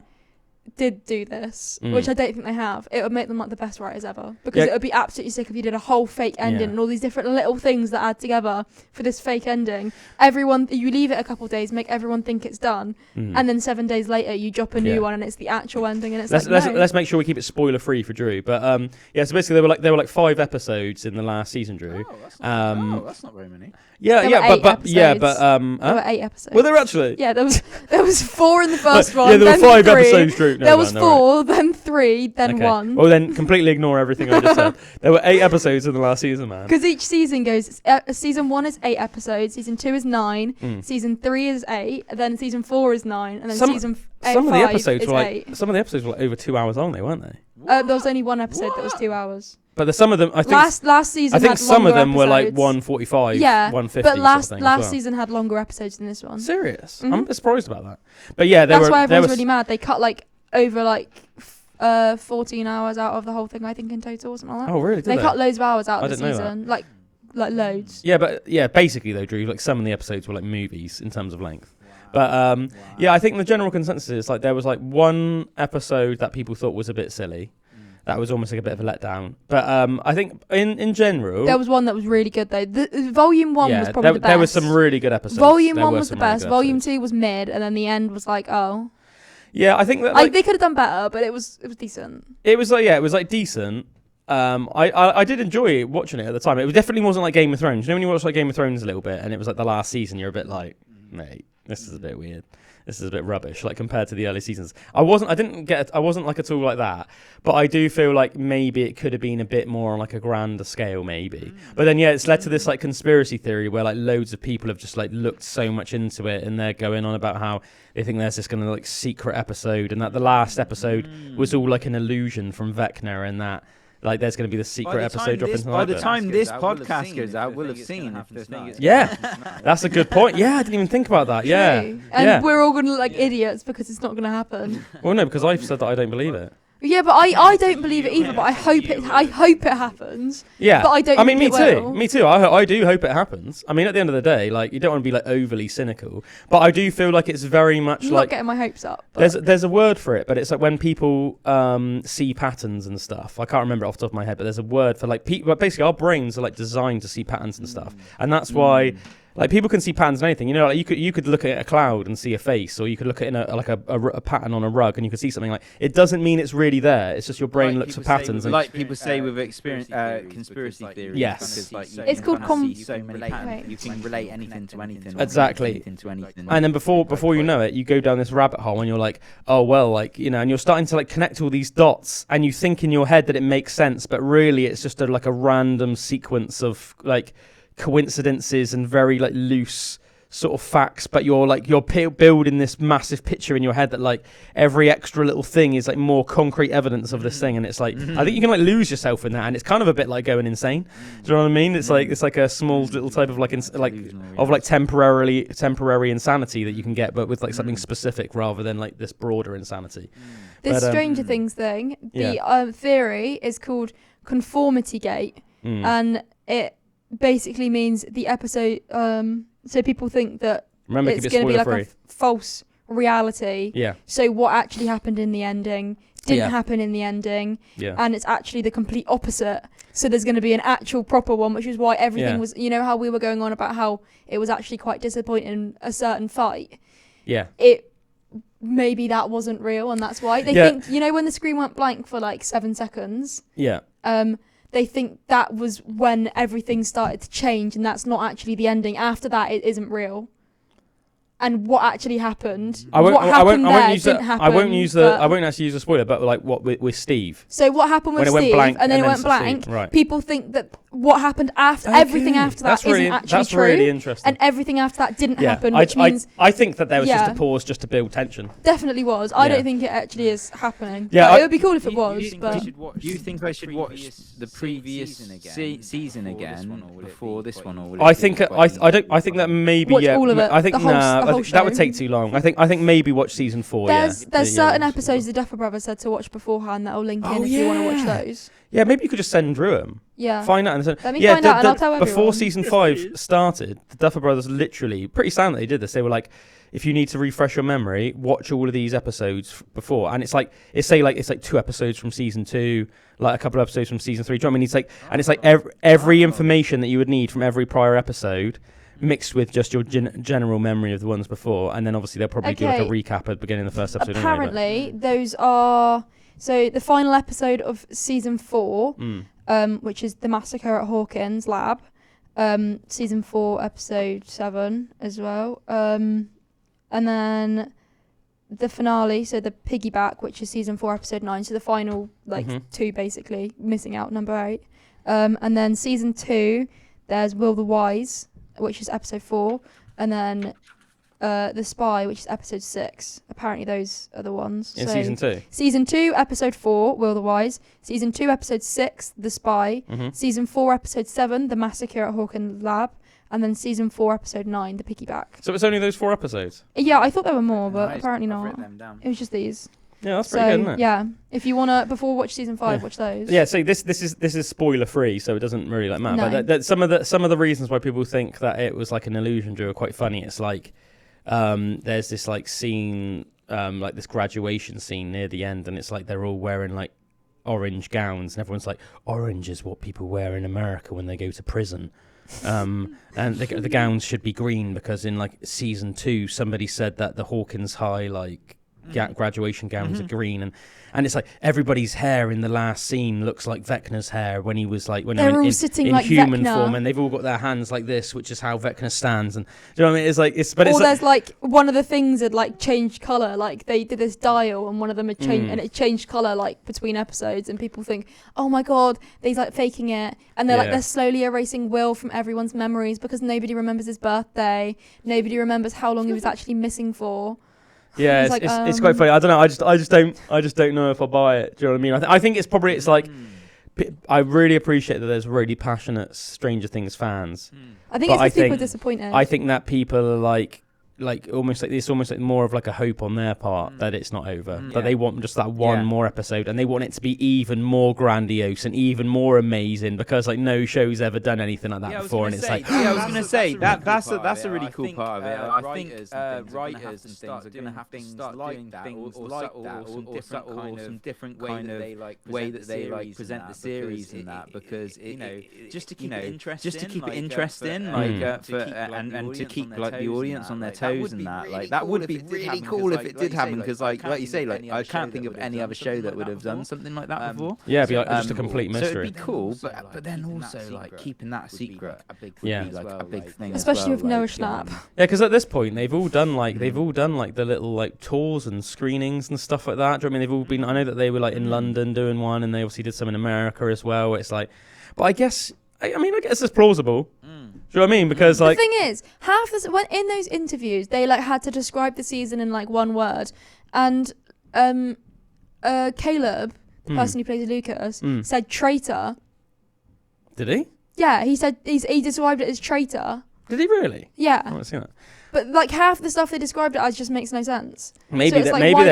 did do this, which I don't think they have, it would make them like the best writers ever, because it would be absolutely sick if you did a whole fake ending and all these different little things that add together for this fake ending. You leave it a couple of days, make everyone think it's done, and then 7 days later you drop a new one and it's the actual ending, and it's let's make sure we keep it spoiler free for Drew. But so basically there were like 5 episodes in the last season, Drew. That's not very many. There were 8 episodes. Were there actually? Yeah, there was 4 in the first one. Yeah, there were 5 3. episodes, Drew. There was 4, then 3, then 1. Well, then completely ignore everything I just said. There were 8 episodes in the last season, man. Because each season goes. Season 1 is 8 episodes. Season 2 is 9. Season 3 is 8. And then season 4 is 9. And then season 5 some of the episodes is were 8. Some of the episodes were like over 2 hours long, weren't they? There was only one episode that was 2 hours. But some of them, I think, last season. I think had some of them episodes. were like 145, 150. But last season had longer episodes than this one. Serious? I'm a bit surprised about that. But yeah, that's why everyone's really mad. They cut like over like 14 hours out of the whole thing, I think, in total or something like that. Oh really? They cut loads of hours out of the didn't season, like loads. Yeah, but basically though, Drew, like some of the episodes were like movies in terms of length. But I think the general consensus is like there was like one episode that people thought was a bit silly. That was almost like a bit of a letdown. But I think in general... There was one that was really good, though. The Volume 1 was probably the best. There was some really good episodes. Volume 1 was the best. Volume 2 was mid, and then the end was like, oh. Yeah, I think that... Like, they could have done better, but it was decent. It was like decent. I did enjoy watching it at the time. It definitely wasn't like Game of Thrones. You know when you watch like Game of Thrones a little bit, and it was like the last season, you're a bit like, mate... this is a bit weird. This is a bit rubbish, like compared to the early seasons. I wasn't like at all like that, but I do feel like maybe it could have been a bit more on like a grander scale, maybe. But then it's led to this like conspiracy theory where like loads of people have just like looked so much into it, and they're going on about how they think there's this kind of like secret episode, and that the last episode was all like an illusion from Vecna, and that like there's going to be the secret episode dropping. By the time this podcast goes out, we'll have seen if the thing is. Yeah, that's a good point. Yeah, I didn't even think about that. Yeah, True. And we're all going to look like idiots because it's not going to happen. Well, no, because I've said that I don't believe it. Yeah, but I don't believe it either. But I hope it happens. Yeah, but I don't. I mean, me think too. it will. Me too. I do hope it happens. I mean, at the end of the day, like you don't want to be like overly cynical, but I do feel like it's very much I'm like not getting my hopes up. But there's a word for it, but it's like when people see patterns and stuff. I can't remember it off the top of my head, but there's a word for like but basically our brains are like designed to see patterns and stuff, and that's why. Like people can see patterns in anything, you know. Like you could look at a cloud and see a face, or you could look at a pattern on a rug and you could see something. Like it doesn't mean it's really there. It's just your brain looks for patterns. Like people say with conspiracy theories. Yes, it's called so many patterns. You can relate anything to anything. Exactly. To anything. And then before you know it, you go down this rabbit hole and you're like, oh well, like you know, and you're starting to like connect all these dots, and you think in your head that it makes sense, but really it's just like a random sequence of like coincidences and very like loose sort of facts, but you're building this massive picture in your head that like every extra little thing is like more concrete evidence of this thing, and it's like I think you can like lose yourself in that, and it's kind of a bit like going insane. Do you know what I mean? It's like a small little type of temporary insanity that you can get, but with like something specific rather than like this broader insanity. This Stranger Things thing, the theory is called conformity gate, and it basically means the episode so people think that it's going to be like a false reality. Yeah. So what actually happened in the ending didn't happen in the ending, and it's actually the complete opposite. So there's going to be an actual proper one, which is why everything was, you know, how we were going on about how it was actually quite disappointing, a certain fight. Yeah. Maybe that wasn't real, and that's why they think, you know, when the screen went blank for like 7 seconds. Yeah. They think that was when everything started to change, and that's not actually the ending. After that, it isn't real. And what actually happened? I won't actually use a spoiler, but like what with Steve. So what happened with Steve, and then it went blank. Right. People think that what happened after everything after that isn't actually that's true. Really interesting. And everything after that didn't happen, which means I think that there was just a pause just to build tension. Definitely was. I don't think it actually is happening. Yeah, it would be cool if it was. But do you think I should watch the previous season again before this one, or I think that maybe watch all of it. I think the whole show. That would take too long. I think maybe watch season 4. There's certain episodes the Duffer Brothers said to watch beforehand that'll link in if you want to watch those. Yeah, maybe you could just send Drew them. Yeah. Find out. Let me find out and I'll tell everyone. Before season 5 started, the Duffer Brothers literally, pretty silently did this. They were like, if you need to refresh your memory, watch all of these episodes before. And it's like 2 episodes from season 2, like a couple of episodes from season 3. Do you know what I mean? It's like every information that you would need from every prior episode mixed with just your general memory of the ones before, and then obviously they'll probably do like a recap at the beginning of the first episode. Apparently, those are the final episode of season 4, which is the massacre at Hawkins Lab. Season 4, episode 7 as well, and then the finale, so the piggyback, which is season 4, episode 9. So the final 2 basically, missing out number 8, and then season 2, there's Will the Wise, which is episode 4, and then The Spy, which is episode 6. Apparently those are the ones. In season 2? Season 2, episode 4, Will the Wise. Season 2, episode 6, The Spy. Season 4, episode 7, The Massacre at Hawkins Lab. And then season 4, episode 9, The Piggyback. So it's only those 4 episodes? Yeah, I thought there were more, but apparently not. It was just these. Yeah, that's pretty good, isn't it? Yeah, if you wanna before watch season 5, watch those. Yeah, so this is spoiler free, so it doesn't really like matter. No. But some of the reasons why people think that it was like an illusion, Drew, are quite funny. It's like there's this like scene, like this graduation scene near the end, and it's like they're all wearing like orange gowns, and everyone's like, orange is what people wear in America when they go to prison. And the gowns should be green because in like season 2 somebody said that the Hawkins High like graduation gowns are green, and it's like everybody's hair in the last scene looks like Vecna's hair when he was like they're all sitting in like human Vecna. form, and they've all got their hands like this, which is how Vecna stands. And do you know what I mean? It's like there's like one of the things had like changed color, like they did this dial, and one of them had changed, and it changed color like between episodes, and people think, oh my god, they're like faking it, and they're slowly erasing Will from everyone's memories because nobody remembers his birthday, nobody remembers how long he was actually missing for. Yeah, it's quite funny. I don't know. I just don't know if I'll buy it. Do you know what I mean? I think it's like I really appreciate that there's really passionate Stranger Things fans. I think it's because people are disappointed. I think that people are like almost like more of like a hope on their part that it's not over, that they want just that one more episode, and they want it to be even more grandiose and even more amazing, because like no show's ever done anything like that before, and it's like I was gonna say that's a really cool part of it. I think writers and things are gonna have to start doing things like that, or some different kind of way that they like present the series and that, because just to keep it interesting, and to keep like the audience on their toes and that, like that would be really cool if it did happen, because like you say, like I can't think of any other show that would have done something like that before. Yeah, it'd be like just a complete mystery. So it'd be cool, but then also like keeping that secret would be like a big thing, especially with Noah Schnapp. Yeah, because at this point they've all done like the little like tours and screenings and stuff like that. Do you know what I mean? They've all been. I know that they were like in London doing one, and they obviously did some in America as well. It's like, but I guess it's plausible. Do you know what I mean? Because like the thing is, half this when in those interviews they like had to describe the season in like one word, and Caleb, the person who plays Lucas, said traitor. Did he? Yeah, he said he described it as traitor. Did he really? Yeah. I haven't seen that. But like half the stuff they described it as just makes no sense. Maybe so maybe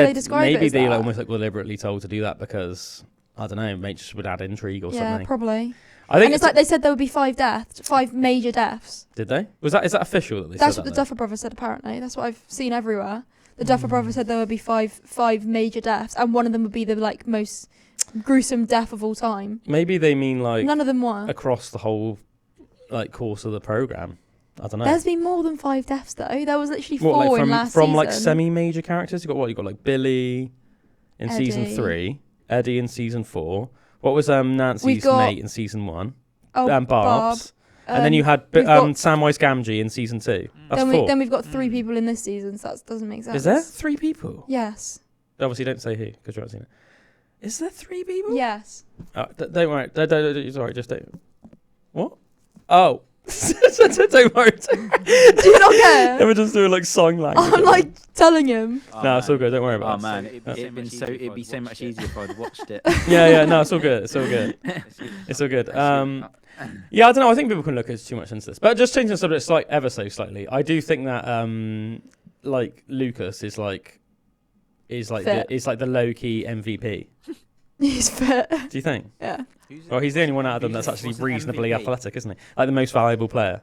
they like almost like deliberately told to do that because I don't know, maybe just would add intrigue or something. Yeah, probably. I think it's like they said there would be 5 major deaths. Did they? Is that official that they That's said what the that, Duffer Brothers said, apparently. That's what I've seen everywhere. The Duffer Brothers said there would be five major deaths, and one of them would be the like most gruesome death of all time. Maybe they mean like none of them were across the whole like course of the program. I don't know. There's been more than 5 deaths though. There was literally 4 in last season. From like semi-major characters. You got like Billy in Eddie. season 3, Eddie in season 4. What was Nancy's mate in season 1? Barb's. And then you had Samwise Gamgee in season 2. That's 4. Then we've got 3 people in this season, so that doesn't make sense. Is there 3 people? Yes. Obviously, don't say who, because you haven't seen it. Is there 3 people? Yes. Don't worry. It's all right, just don't. What? Oh. Don't worry. Do you not care? They were just doing like song language. I'm like telling him. No, it's all good. Don't worry about it. Oh man, it'd be so much easier if I'd watched it. Yeah. No, it's all good. It's all good. It's all good. Yeah, I don't know. I think people can look too much into this, but just changing the subject ever so slightly. I do think that like Lucas is like the low key MVP. He's fit. Do you think? Yeah. Well, he's the only one out of them that's actually reasonably athletic, isn't he? Like the most valuable player.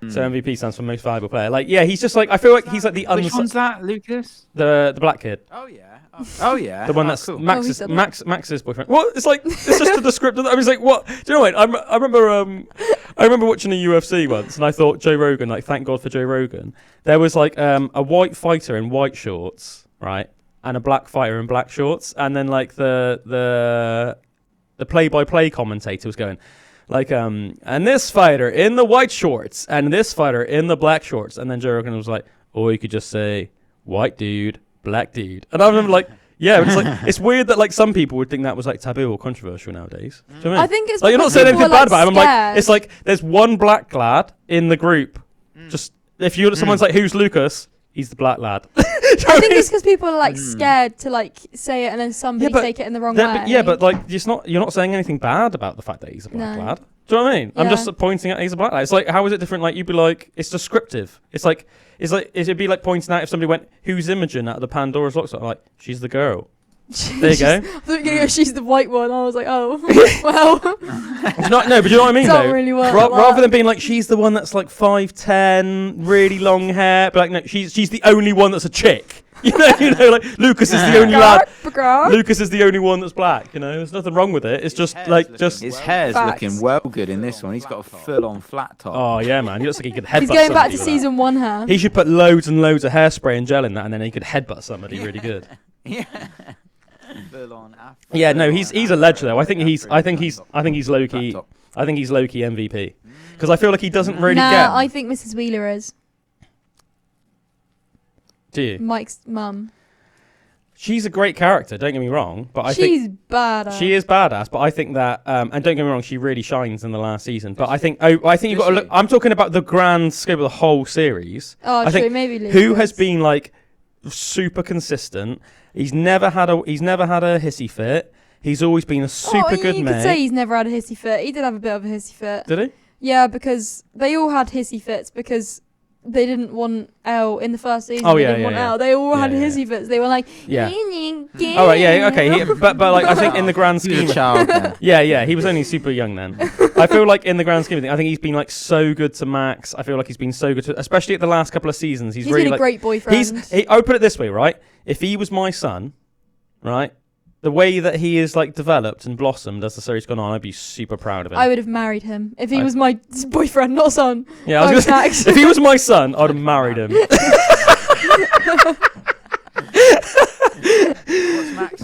So MVP stands for most valuable player. Like, yeah, he's just like, I feel like he's like the Which one's that, Lucas? The black kid. Oh yeah. Oh yeah. The one that's cool. Max's boyfriend. Well, it's like it's just a descriptor. I was like, what? Do you know what? I remember watching a UFC once, and I thought Joe Rogan. Like, thank God for Joe Rogan. There was like a white fighter in white shorts, right, and a black fighter in black shorts, and then like the play-by-play commentator was going like and this fighter in the white shorts and this fighter in the black shorts, and then Joe Rogan was like, or you could just say white dude, black dude. And I remember like, yeah, it's like it's weird that like some people would think that was like taboo or controversial nowadays. Do you know what I mean? I think it's like you're not saying anything bad about him. I'm like, it's like there's one black lad in the group. Just if someone's like, who's Lucas? He's the black lad. I think it's because people are like scared to like say it, and then somebody take it in the wrong way. But like you're not saying anything bad about the fact that he's a black lad. Do you know what I mean? Yeah. I'm just pointing out he's a black lad. It's like, how is it different? Like you'd be like, it's descriptive. It'd be like pointing out if somebody went, who's Imogen out of the Pandora's Box? Like, she's the girl. There you go. I thought you were going to go, she's the white one. I was like, oh, well. No, but you know what I mean, though? Really well, rather than being like, she's the one that's like 5'10", really long hair, but like, no, she's the only one that's a chick. Like Lucas is the only lad. Bogart. Lucas is the only one that's black. There's nothing wrong with it. It's just his hair's Facts. looking well good in this one. He's got a full-on flat top. Oh yeah, man. He looks like he could headbutt. He's going back to somebody with that. season 1 hair. He should put loads and loads of hairspray and gel in that, and then he could headbutt somebody really good. Yeah. Full-on afro. Yeah, no, he's a legend though. I think he's low key. Flat top. I think he's low key MVP because I feel like he doesn't really Nah, get. I think Mrs. Wheeler is Do you? Mike's mum. She's a great character. Don't get me wrong, but I She's think badass. she is badass. But I think that, and don't get me wrong, she really shines in the last season. But I think you've got to look. I'm talking about the grand scope of the whole series. Oh, I true. think Maybe Lucas. who has been like super consistent. He's never had a hissy fit. He's always been a super good you mate. could say he's never had a hissy fit. He did have a bit of a hissy fit. Did he? Yeah, because they all had hissy fits because they didn't want Elle in the first season. Oh, they yeah, didn't yeah, want yeah. Elle. They all Yeah, had yeah, hissy fits. They were like, Yeah. yeah. Oh right, yeah, okay. But like I think in the grand He was scheme, a child then. yeah, he was only super young then. I feel like in the grand scheme of things, I think he's been like so good to Max. I feel like he's been so good to, especially at the last couple of seasons. He's really been a like, great boyfriend. I would put it this way, right? If he was my son, right, the way that he is like developed and blossomed as the series gone on, I'd be super proud of him. I would have married him if he was my boyfriend, not son. Yeah, I was Thanks, gonna Max. say, if he was my son, I'd have married him.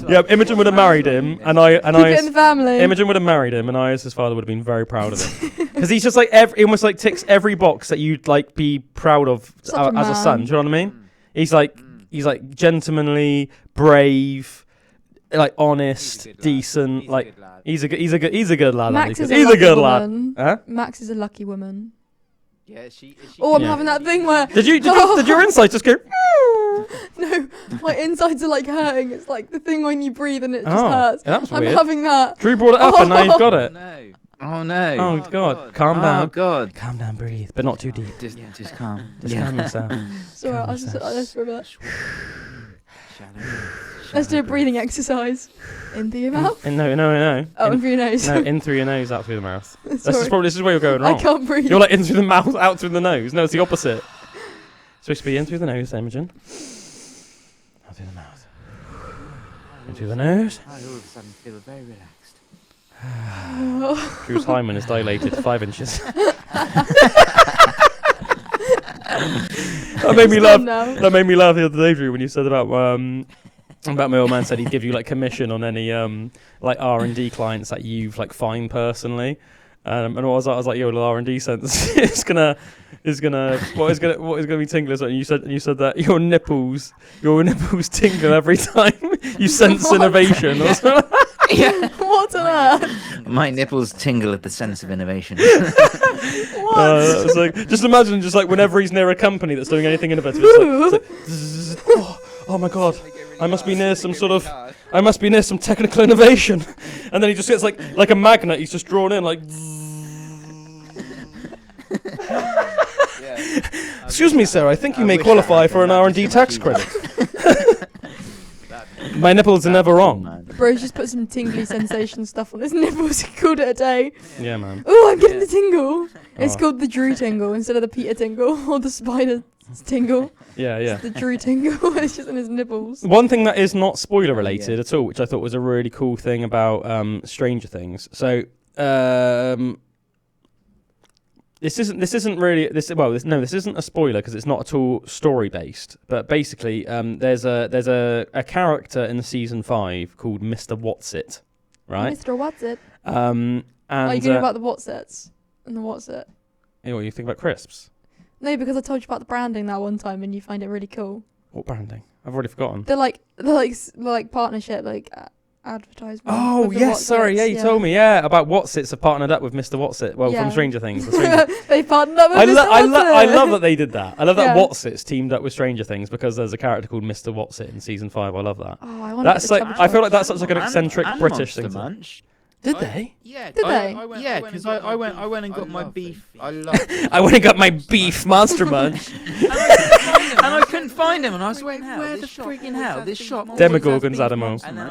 Yeah, Imogen would have married him, and I Keep it in the family. Imogen would have married him, and I, as his father, would have been very proud of him because he's just like he almost like ticks every box that you'd like be proud of Such a as a son. man. Do you know what I mean? He's like gentlemanly, brave, like honest, decent. Like he's a good lad. Max is a he's a lucky good lad. woman. Huh? Max is a lucky woman. Yeah, she. Oh, I'm Yeah. having that thing where Did your insides just go? no, my insides are like hurting. It's like the thing when you breathe and it just Oh, hurts. that was I'm weird. having that. Drew brought it up, and now you've got it. No. Oh no. Oh God, calm down. Oh god. Calm down, breathe, but not too deep. Just calm. Just calm yourself. So I'll just sit like this for a bit. Shallow. Let's do a breathing exercise. In through your mouth. No. Oh, in through your nose. No, in through your nose, out through the mouth. Sorry. This is where you're going I wrong. can't breathe. You're like in through the mouth, out through the nose. No, it's the opposite. It's supposed to be in through the nose, Imogen. Out through the mouth. In through the nose. I all of a sudden feel very relaxed. Drew's hymen is dilated 5 inches. That made me It's laugh. gone now. That made me laugh the other day, Drew, when you said about my old man said he'd give you like commission on any like R&D clients that you've like fined personally. And I was like, yo, R&D sense is gonna what is gonna be tingling? And you said that your nipples tingle every time you sense What? innovation. Or something. Yeah. What on earth? My nipples tingle at the sense of innovation. It's like, just imagine, just like whenever he's near a company that's doing anything innovative, it's like zzz, oh my god, I must be near some technical innovation, and then he just gets like a magnet. He's just drawn in like. Excuse me, sir. I think you may qualify for an R&D tax credit. My nipples are never wrong. Bro's just put some tingly sensation stuff on his nipples. He called it a day. Yeah, man. Oh, I'm getting the tingle. It's Oh. called the Drew tingle instead of the Peter tingle or the spider tingle. Yeah, yeah. It's the Drew tingle. It's just in his nipples. One thing that is not spoiler related at all, which I thought was a really cool thing about Stranger Things. So this isn't a spoiler because it's not at all story based. But basically, there's a character in season 5 called Mr. Whatsit, right? Mr. What's it? And Are you going about the Whatsits and the What's it? what you think about crisps? No, because I told you about the branding that one time and you find it really cool. What branding? I've already forgotten. They're like partnership, like advertisement. Oh with the yes, sorry, Whatsits, yeah, you told me, about Whatsits have partnered up with Mr. Whatsit. Well, Yeah. from Stranger Things. The Stranger They partnered up with I Mr. Whatsit. love that they did that. I love that Yeah. Whatsits teamed up with Stranger Things because there's a character called Mr. Whatsit in season 5. I love that. Oh, I want That's like I feel like that's such like an eccentric And British Monster thing. Munch. Did they? Yeah. Did they? Yeah, because I went and got my beef. I love. I went and got my beef Monster Munch. And I couldn't find him, and I was like, where the freaking hell? This shop. Demogorgons had 'em all. And then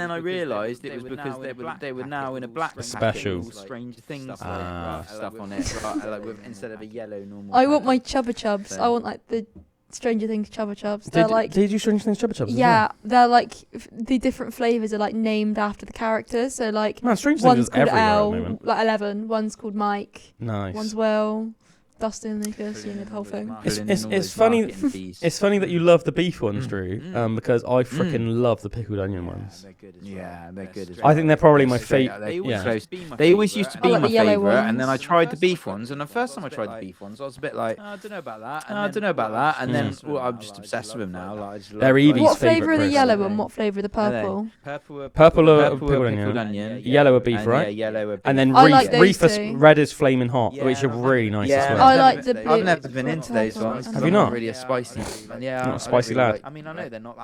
I realised it was because they were now in a black Special. packet with Stranger Things stuff on it, like with, instead of a yellow normal. I want my packet. Chubba Chubs. I want like the Stranger Things Chubba Chubs. They're like did you Stranger Things Chubba Chubs? yeah, they're like the different flavors are like named after the characters. So like Man, Stranger Things one's is called everywhere at the Al, moment. like 11. One's called Mike. Nice. One's Will. Dustin, Lucas, the whole thing. It's funny. It's funny that you love the beef ones, Drew, because I freaking love the pickled onion ones. Yeah, they're good. I think they're probably my favourite. They always used to be like my the yellow favourite, and ones. then I tried the beef ones, and the first time I tried the beef ones, I was a bit like, I don't know about that, and then I'm just obsessed with them now. Like, I just They're love, Evie's What favourite flavour are the crisps. yellow and what flavour are the purple? Purple are pickled pickled onion, yellow are beef, and, right? Yeah, yellow are beef. And then I like those Reefus two. red is flaming hot, Yeah, which are really nice as I well. like the blue. I've never been into those ones. Have you not? Really a spicy. Yeah, Not a spicy lad. I mean, I know they're not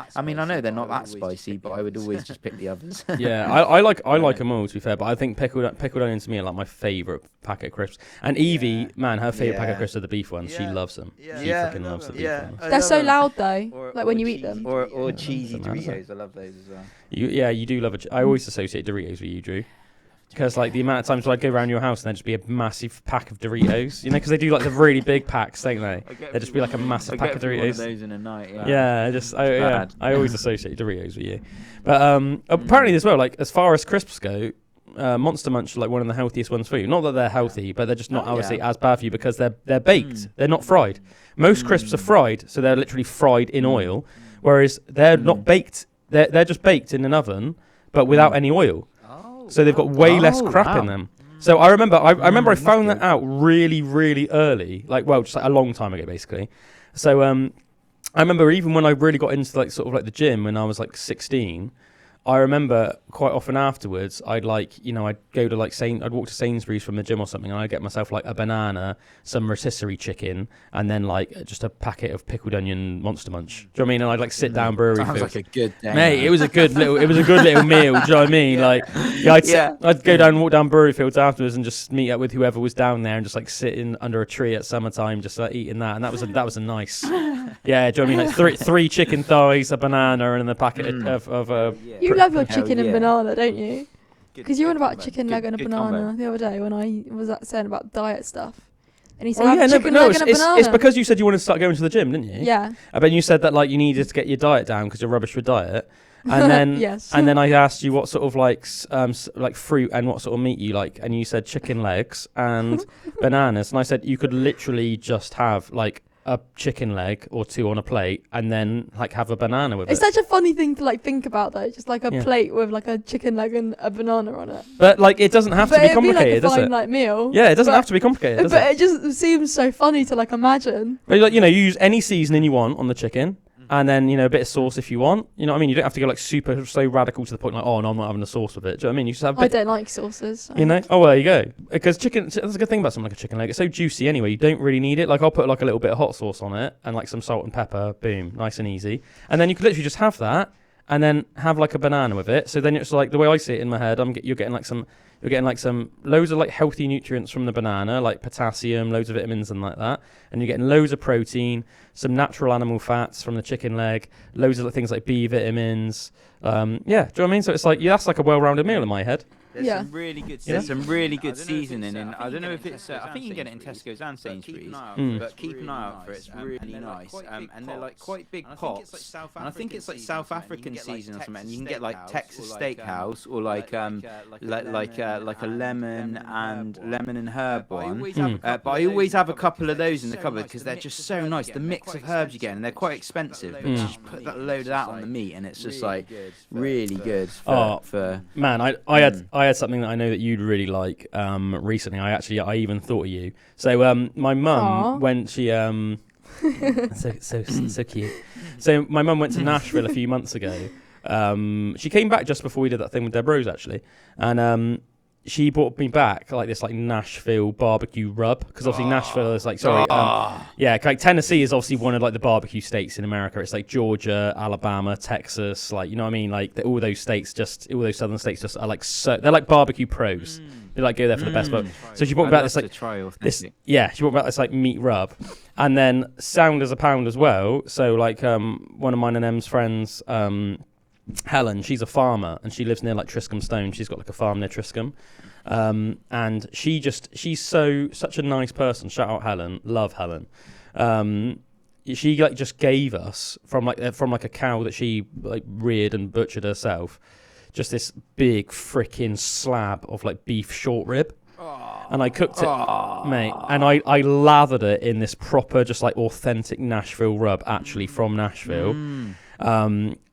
that spicy, but I would always just pick the others. Yeah, I like them all, to be fair, but I think pickled onion to me are like my favourite packet of crisps. And Evie, man, her favourite packet of crisps are the beef ones. She loves them. She freaking loves the beef ones. They're so loud though, like when you eat them. Or cheesy doesn't matter. Doritos. I love those as well. You do love I always associate Doritos with you, Drew. Because like the amount of times when I'd go around your house and there'd just be a massive pack of Doritos, you know, because they do like the really big packs, don't they? There'd just be like a massive pack of Doritos. One of those in a night. I always associate Doritos with you. But apparently as well, like as far as crisps go, Monster Munch are like one of the healthiest ones for you. Not that they're healthy, but they're just not obviously as bad for you because they're baked. They're not fried. Most crisps are fried, so they're literally fried in oil, whereas they're not baked. They're just baked in an oven, but without any oil. So they've got way less crap in them. So I remember I found that out really, really early, just like a long time ago, basically. So I remember even when I really got into like sort of like the gym when I was like 16, I remember quite often afterwards, I'd go to like I'd walk to Sainsbury's from the gym or something, and I'd get myself like a banana, some rotisserie chicken, and then like just a packet of pickled onion Monster Munch. Do you know what I mean? And I'd like sit down brewery Sounds fields. like a good day. Mate, it was a good little meal. Do you know what I mean? Like, I'd go down and walk down brewery fields afterwards and just meet up with whoever was down there and just like sitting under a tree at summertime, just like eating that. And that was a nice. Yeah, do you know what I mean? Like three chicken thighs, a banana, and then a packet of You love your chicken and yeah. banana, don't you? Because you were on about chicken leg and a good banana combo. the other day when I was saying about diet stuff. And he said, Oh yeah, chicken leg and a banana. it's because you said you wanted to start going to the gym, didn't you? Yeah. I bet you said that like you needed to get your diet down because you're rubbish with diet. And then Yes. and then I asked you what sort of like fruit and what sort of meat you like, and you said chicken legs and bananas, and I said you could literally just have like a chicken leg or two on a plate and then like have a banana with It's it. such a funny thing to like think about though, just like a Yeah. plate with like a chicken leg and a banana on it. But like it doesn't have to be it'd complicated, be like a does fine it? like meal. Yeah, it doesn't but- have to be complicated, does But it? it just seems so funny to like imagine. But like, you know, you use any seasoning you want on the chicken. And then, you know, a bit of sauce if you want. You know what I mean? You don't have to go like so radical to the point like, oh, no, I'm not having a sauce with it. Do you know what I mean? You just have a I bit, don't like sauces. So. you know? Oh, well, there you go. Because chicken, that's a good thing about something like a chicken leg. It's so juicy anyway. You don't really need it. Like, I'll put like a little bit of hot sauce on it and like some salt and pepper. Boom. Nice and easy. And then you could literally just have that and then have like a banana with it. So then it's like, the way I see it in my head, you're getting like some loads of like healthy nutrients from the banana, like potassium, loads of vitamins and like that. And you're getting loads of protein, some natural animal fats from the chicken leg, loads of things like B vitamins. Yeah, do you know what I mean? So it's like, that's like a well-rounded meal in my head. There's Yeah. some really good. There's some really good seasoning in. I don't know if it's. I think you can get it in Tesco's and Sainsbury's, but keep an eye out for it. It's really nice. And they're like quite big pots. And I think it's like South African seasoning or something. And you can get like Texas Steakhouse or like a lemon and herb one. But I always have a couple of those in the cupboard because they're just so nice. The mix of herbs you get, and they're quite expensive. But you just put that load of that on the meat, and it's just like really good. Man, I had something that I know that you'd really like recently. I even thought of you. So my mum when she so cute. So my mum went to Nashville a few months ago. She came back just before we did that thing with Deb Rose actually, and she brought me back like this like Nashville barbecue rub because obviously Nashville is like like Tennessee is obviously one of like the barbecue states in America. It's like Georgia, Alabama, Texas, like you know what I mean, like all those southern states just are like they're like barbecue pros. They like go there for the best. But so she brought me back this like she brought me back this like meat rub, and then sound as a pound as well. So like one of mine and Em's friends. Helen, she's a farmer and she lives near like Triscombe Stone. She's got like a farm near Triscombe, and she's such a nice person. Shout out Helen, love Helen. she like just gave us from like a cow that she like reared and butchered herself, just this big freaking slab of like beef short rib. And I cooked it, mate, and I lathered it in this proper, just like authentic Nashville rub, actually from Nashville.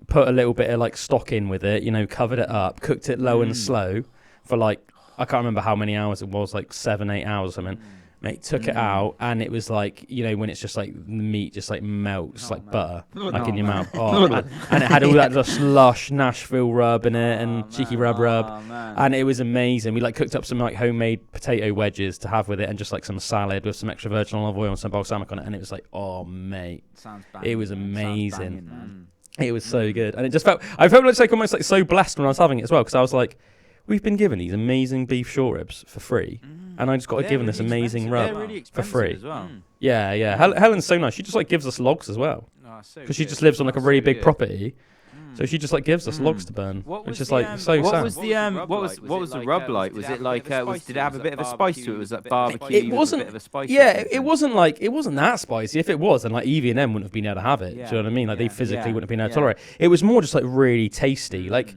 Put a little bit of like stock in with it, you know, covered it up, cooked it low and slow for like, I can't remember how many hours it was, like 7-8 hours or something. Mate, took it out, and it was like, you know, when it's just like the meat just like melts like butter, like in your mouth. And it had all that just lush Nashville rub in it, and cheeky rub, and it was amazing. We like cooked up some like homemade potato wedges to have with it, and just like some salad with some extra virgin olive oil and some balsamic on it, and it was like, oh mate, it was amazing. It was so good, and it just I felt like almost like so blessed when I was having it as well, because I was like, we've been given these amazing beef short ribs for free, and I just got given this amazing rub for free. As well. Yeah. Helen's so nice. She just like gives us logs as well, because she just lives on like a really big property. So she just like gives us logs to burn, which is like so sad. What was the rub like? Was it like did it have a bit of a spice to it? Was that barbecue? It wasn't. A bit of a spice. Yeah, it wasn't that spicy. If it was, then like Evie and them wouldn't have been able to have it. Do you know what I mean? Like they physically wouldn't have been able to tolerate it. It was more just like really tasty. Like.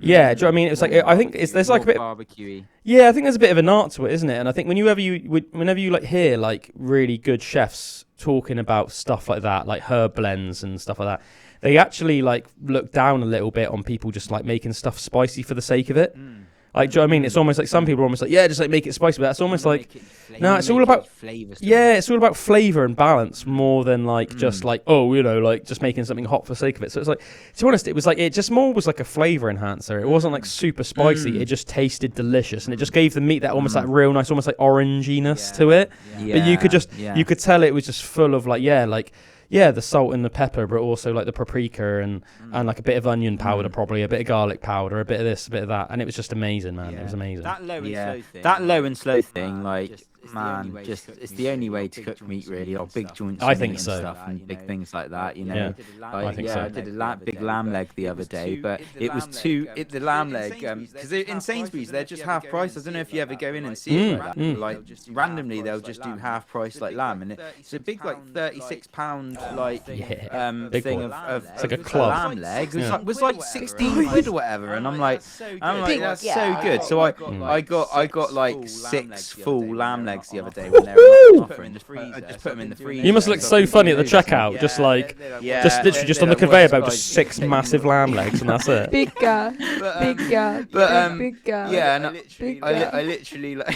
Yeah, do you know what I mean? It was like, I think there's like a bit barbecue-y. Yeah, I think there's a bit of an art to it, isn't it? And I think whenever you like hear like really good chefs talking about stuff like that, like herb blends and stuff like that, they actually like look down a little bit on people just like making stuff spicy for the sake of it. Like, do you know what I mean? It's almost like some people are almost like, yeah, just like make it spicy, but that's almost like, no, it's all about flavor. Yeah, it's all about flavor and balance more than like just like, oh, you know, like just making something hot for the sake of it. So it's like, to be honest, it was like, it just more was like a flavor enhancer. It wasn't like super spicy. It just tasted delicious, and it just gave the meat that almost like real nice, almost like oranginess to it. But you could just, you could tell it was just full of like, the salt and the pepper, but also like the paprika and like a bit of onion powder, probably a bit of garlic powder, a bit of this, a bit of that, and it was just amazing, man. It was amazing. That low and slow thing, like, man, just it's the only way to cook meat, really, or big joints. I think and so. Stuff and big things like that, you know. I think so. I did a big lamb leg the other day, but it was the lamb leg, because in Sainsbury's they're just half price. I don't know if you ever go in and see it like that. Like randomly they'll just do half price like lamb, and it's a big like £36 like thing of it's like a club lamb leg. It was like 16 quid or whatever, and I'm like that's so good. So I got like 6 full lamb legs the other day when they were on offer, and I just put them in the freezer. You must look so funny at the checkout, just like, just literally just on the conveyor belt, just 6 massive lamb legs, and that's it. Big guy. Yeah, and I literally like.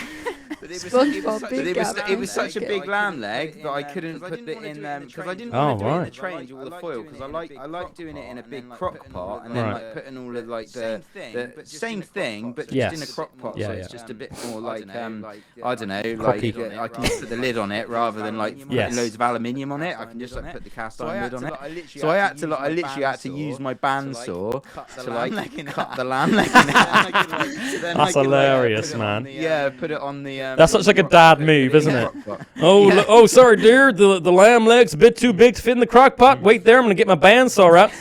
It was such a big lamb leg that I couldn't put it in because I didn't want to do it in the tray and do all the foil, because I like doing it in a big crock pot and then like putting all of like the same thing but just in a crock pot, so it's just a bit more like I don't know, like I can just put the lid on it rather than like putting loads of aluminium on it. I can just like put the cast iron lid on it. So I literally had to use my bandsaw to like cut the lamb leg in half. That's hilarious, man. Yeah, put it on the. That's such like a dad move, isn't it? Oh, sorry, dear. The lamb leg's a bit too big to fit in the crock pot. Wait there, I'm gonna get my bandsaw out.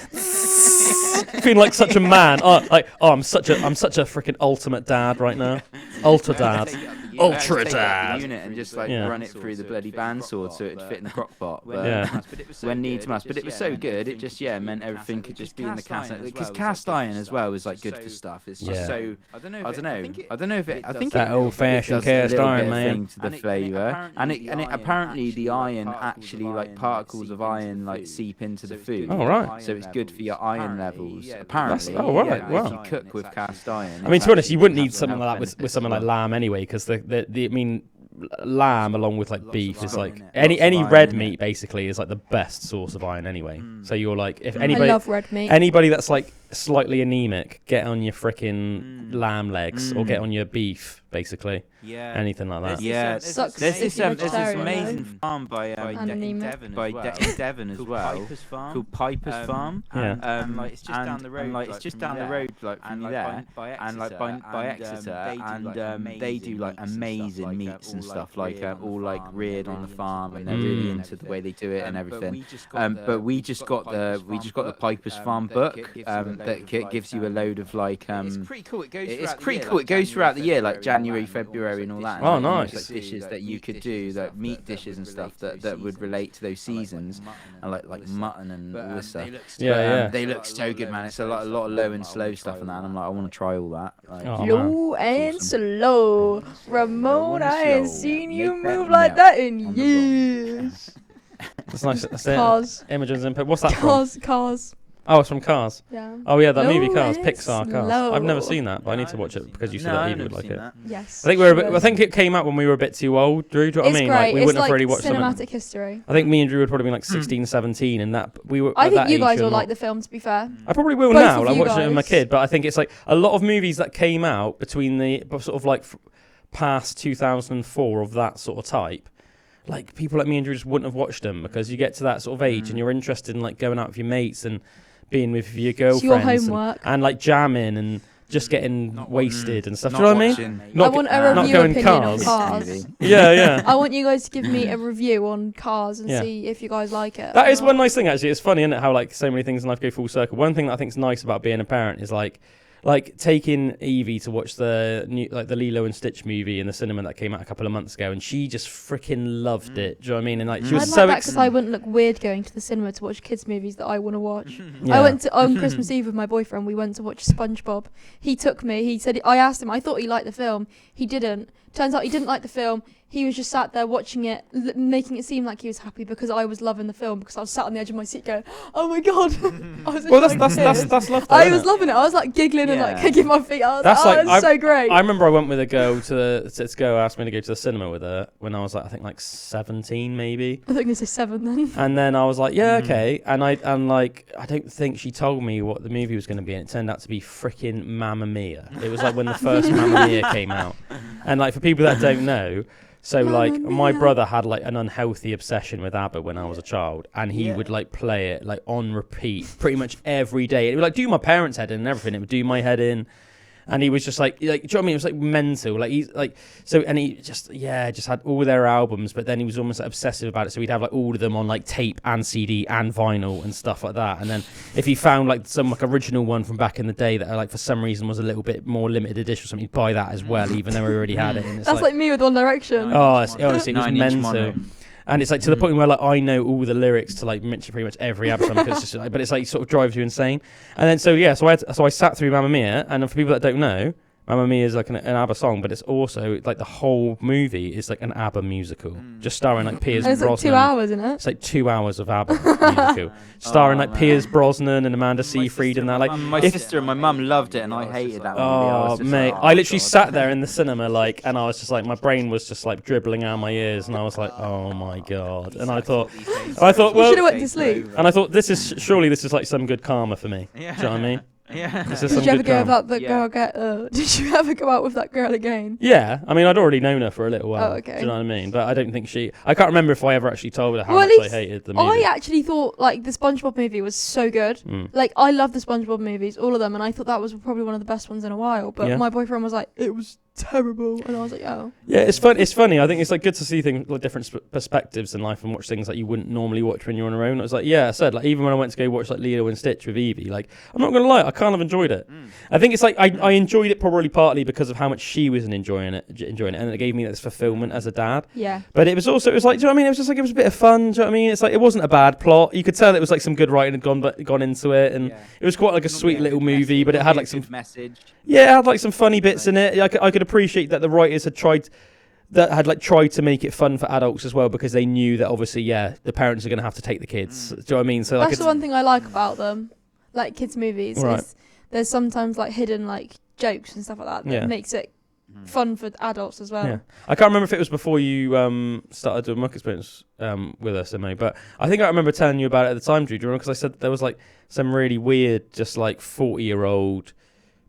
Feeling like such a man. I'm such a freaking ultimate dad right now. Ultra dad. Ultra dad. Unit and just like run it through the bloody bandsaw so it'd fit in the crock pot. But when needs must. But it was so good. It just meant everything could just be in the cast iron, because cast iron as well is like good for stuff. It's just so I don't know if it. I think that old-fashioned cast iron, man. To the flavour, and it apparently the iron actually like particles of iron like seep into the food. Oh right. So it's good for your iron levels. Apparently. Oh right. Wow. If you cook with cast iron. I mean, to be honest, you wouldn't need something like that with something like lamb anyway, because lamb along with like beef is like any red meat basically is like the best source of iron anyway. So you're like, if anybody, I love red meat. Anybody that's like slightly anemic, get on your freaking lamb legs or get on your beef basically. Yeah, anything like that. There's this amazing farm by in Devon as well called Piper's Farm. And like it's just down the road. Like it's just down the road, like from there, and like by Exeter, and they do like amazing meats and stuff, like all like reared on the farm, and they're really into the way they do it and everything. But we just got the Piper's Farm book that gives you a load of like It's pretty cool. it's pretty cool. It goes throughout the year, like January, February, and all that. Oh, And, nice. Like dishes that you could do, like meat dishes and stuff that would relate to those seasons, and like mutton and all this stuff. Yeah. They look so good, man. It's a lot of low and slow stuff and that. And I'm like, I want to try all that. Like, Oh, man. Low and slow. Ramon, I ain't slow. seen you Make that move like melt that in on the years. That's nice. That's it. Cars. Imogen's input. What's that from? Cars. Oh, it's from Cars. Yeah. Oh yeah, that Low movie Cars, and Pixar Cars. slow. I've never seen that, but I need to watch it because you said that Evie would like it. Yes. I think I think it came out when we were a bit too old, Drew. Do you know what I mean? Great. Like, we it's wouldn't like have really watched cinematic something. history. I think me and Drew would probably been like 16, 17, and that we were. I at think that you age, guys you're will not- like the film, to be fair. I probably will Both now. of Like you watching it with my guys. kid, but I think it's like a lot of movies that came out between the sort of like past 2004 of that sort of type. Like people like me and Drew just wouldn't have watched them because you get to that sort of age and you're interested in like going out with your mates and being with your girlfriends It's your homework. and like jamming and just getting wasted and stuff. Do you know what I mean? I want a not review going opinion Cars. on Cars. Yeah. I want you guys to give me a review on Cars and Yeah. see if you guys like it. That or is not. one nice thing, actually. It's funny, isn't it, how like so many things in life go full circle. One thing that I think is nice about being a parent is like taking Evie to watch the new the Lilo and Stitch movie in the cinema that came out a couple of months ago, and she just freaking loved it. Do you know what I mean? And like she was I'd so like that because I wouldn't look weird going to the cinema to watch kids' movies that I want to watch. Yeah. I went to on Christmas Eve with my boyfriend. We went to watch SpongeBob. He took me. He said I asked him. I thought he liked the film. He didn't. Turns out he didn't like the film. He was just sat there watching it, making it seem like he was happy because I was loving the film because I was sat on the edge of my seat going, "Oh my god!" I was Well, like, that's love. Though, I isn't was it? loving it. I was like giggling and like Yeah. kicking my feet. I was That's like, like- "Oh, it's so great." I remember I went with a girl to this girl asked me to go to the cinema with her when I was like I think like 17 maybe. I think this is 7 then. And then I was like, yeah, okay. And I don't think she told me what the movie was going to be, and it turned out to be freaking Mamma Mia. It was like when the first Mamma Mia came out. And like for people that don't know, so like my brother had like an unhealthy obsession with ABBA when I was a child, and he would like play it like on repeat pretty much every day. It would like do my parents' head in and everything. It would do my head in. And he was just like, do you know what I mean? It was like mental. Like he's like, so, and he just had all their albums, but then he was almost like, obsessive about it. So he'd have like all of them on like tape and CD and vinyl and stuff like that. And then if he found like some like original one from back in the day that like for some reason was a little bit more limited edition or something, he'd buy that as well, even though we already had it. And it's That's like me with One Direction. honestly, it was 9-inch mental. mono. And it's like to the point where like I know all the lyrics to like pretty much every ABBA song, because it's just like, but it's like sort of drives you insane. And then so I sat through Mamma Mia, and for people that don't know, Mamma Mia is like an ABBA song, but it's also like the whole movie is like an ABBA musical, just starring like Piers And it's Brosnan. like 2 hours, isn't it? It's like 2 hours of ABBA musical, starring like man. Piers Brosnan and Amanda Seyfried and that. Like, My if- sister and my mum loved it, and I hated that movie. I oh was just mate, like, I literally God. sat there in the cinema like, and I was just like, my brain was just like dribbling out my ears, and I was like, oh my god, and I thought, You should well, have went to sleep. and I thought this is like some good karma for me. Yeah. Do you know what I mean? Yeah. This is Did some you ever good go karma. without that girl? Did you ever go out with that girl again? Yeah, I mean, I'd already known her for a little while. Oh, okay. Do you know what I mean? But I don't think I can't remember if I ever actually told her how Well, at much I least hated the movie. I actually thought like the SpongeBob movie was so good. Mm. Like I love the SpongeBob movies, all of them, and I thought that was probably one of the best ones in a while. But Yeah. my boyfriend was like, it was terrible, and I was like, oh. Yeah, it's fun. It's funny. I think it's like good to see things like different perspectives in life and watch things that you wouldn't normally watch when you're on your own. I was like, yeah, I said like even when I went to go watch like Lilo and Stitch with Evie, like I'm not gonna lie, I kind of enjoyed it. I think it's like I enjoyed it probably partly because of how much she was enjoying it, and it gave me this fulfillment as a dad. Yeah. But it was like, do you know what I mean? It was just like it was a bit of fun. Do you know what I mean? It's like it wasn't a bad plot. You could tell it was like some good writing had gone into it, and it was quite like a sweet little movie. But it had like some message. Yeah, it had like some funny bits in it. I could appreciate that the writers had tried to make it fun for adults as well, because they knew that obviously, the parents are going to have to take the kids. Do you know what I mean? So That's the one thing I like about them, like kids' movies. Right. Is there's sometimes like hidden like jokes and stuff like that that makes it fun for adults as well. Yeah, I can't remember if it was before you started doing Muck Experience with us, Emma, but I think I remember telling you about it at the time, Drew. Do you remember? Because I said there was like some really weird, just like 40-year-old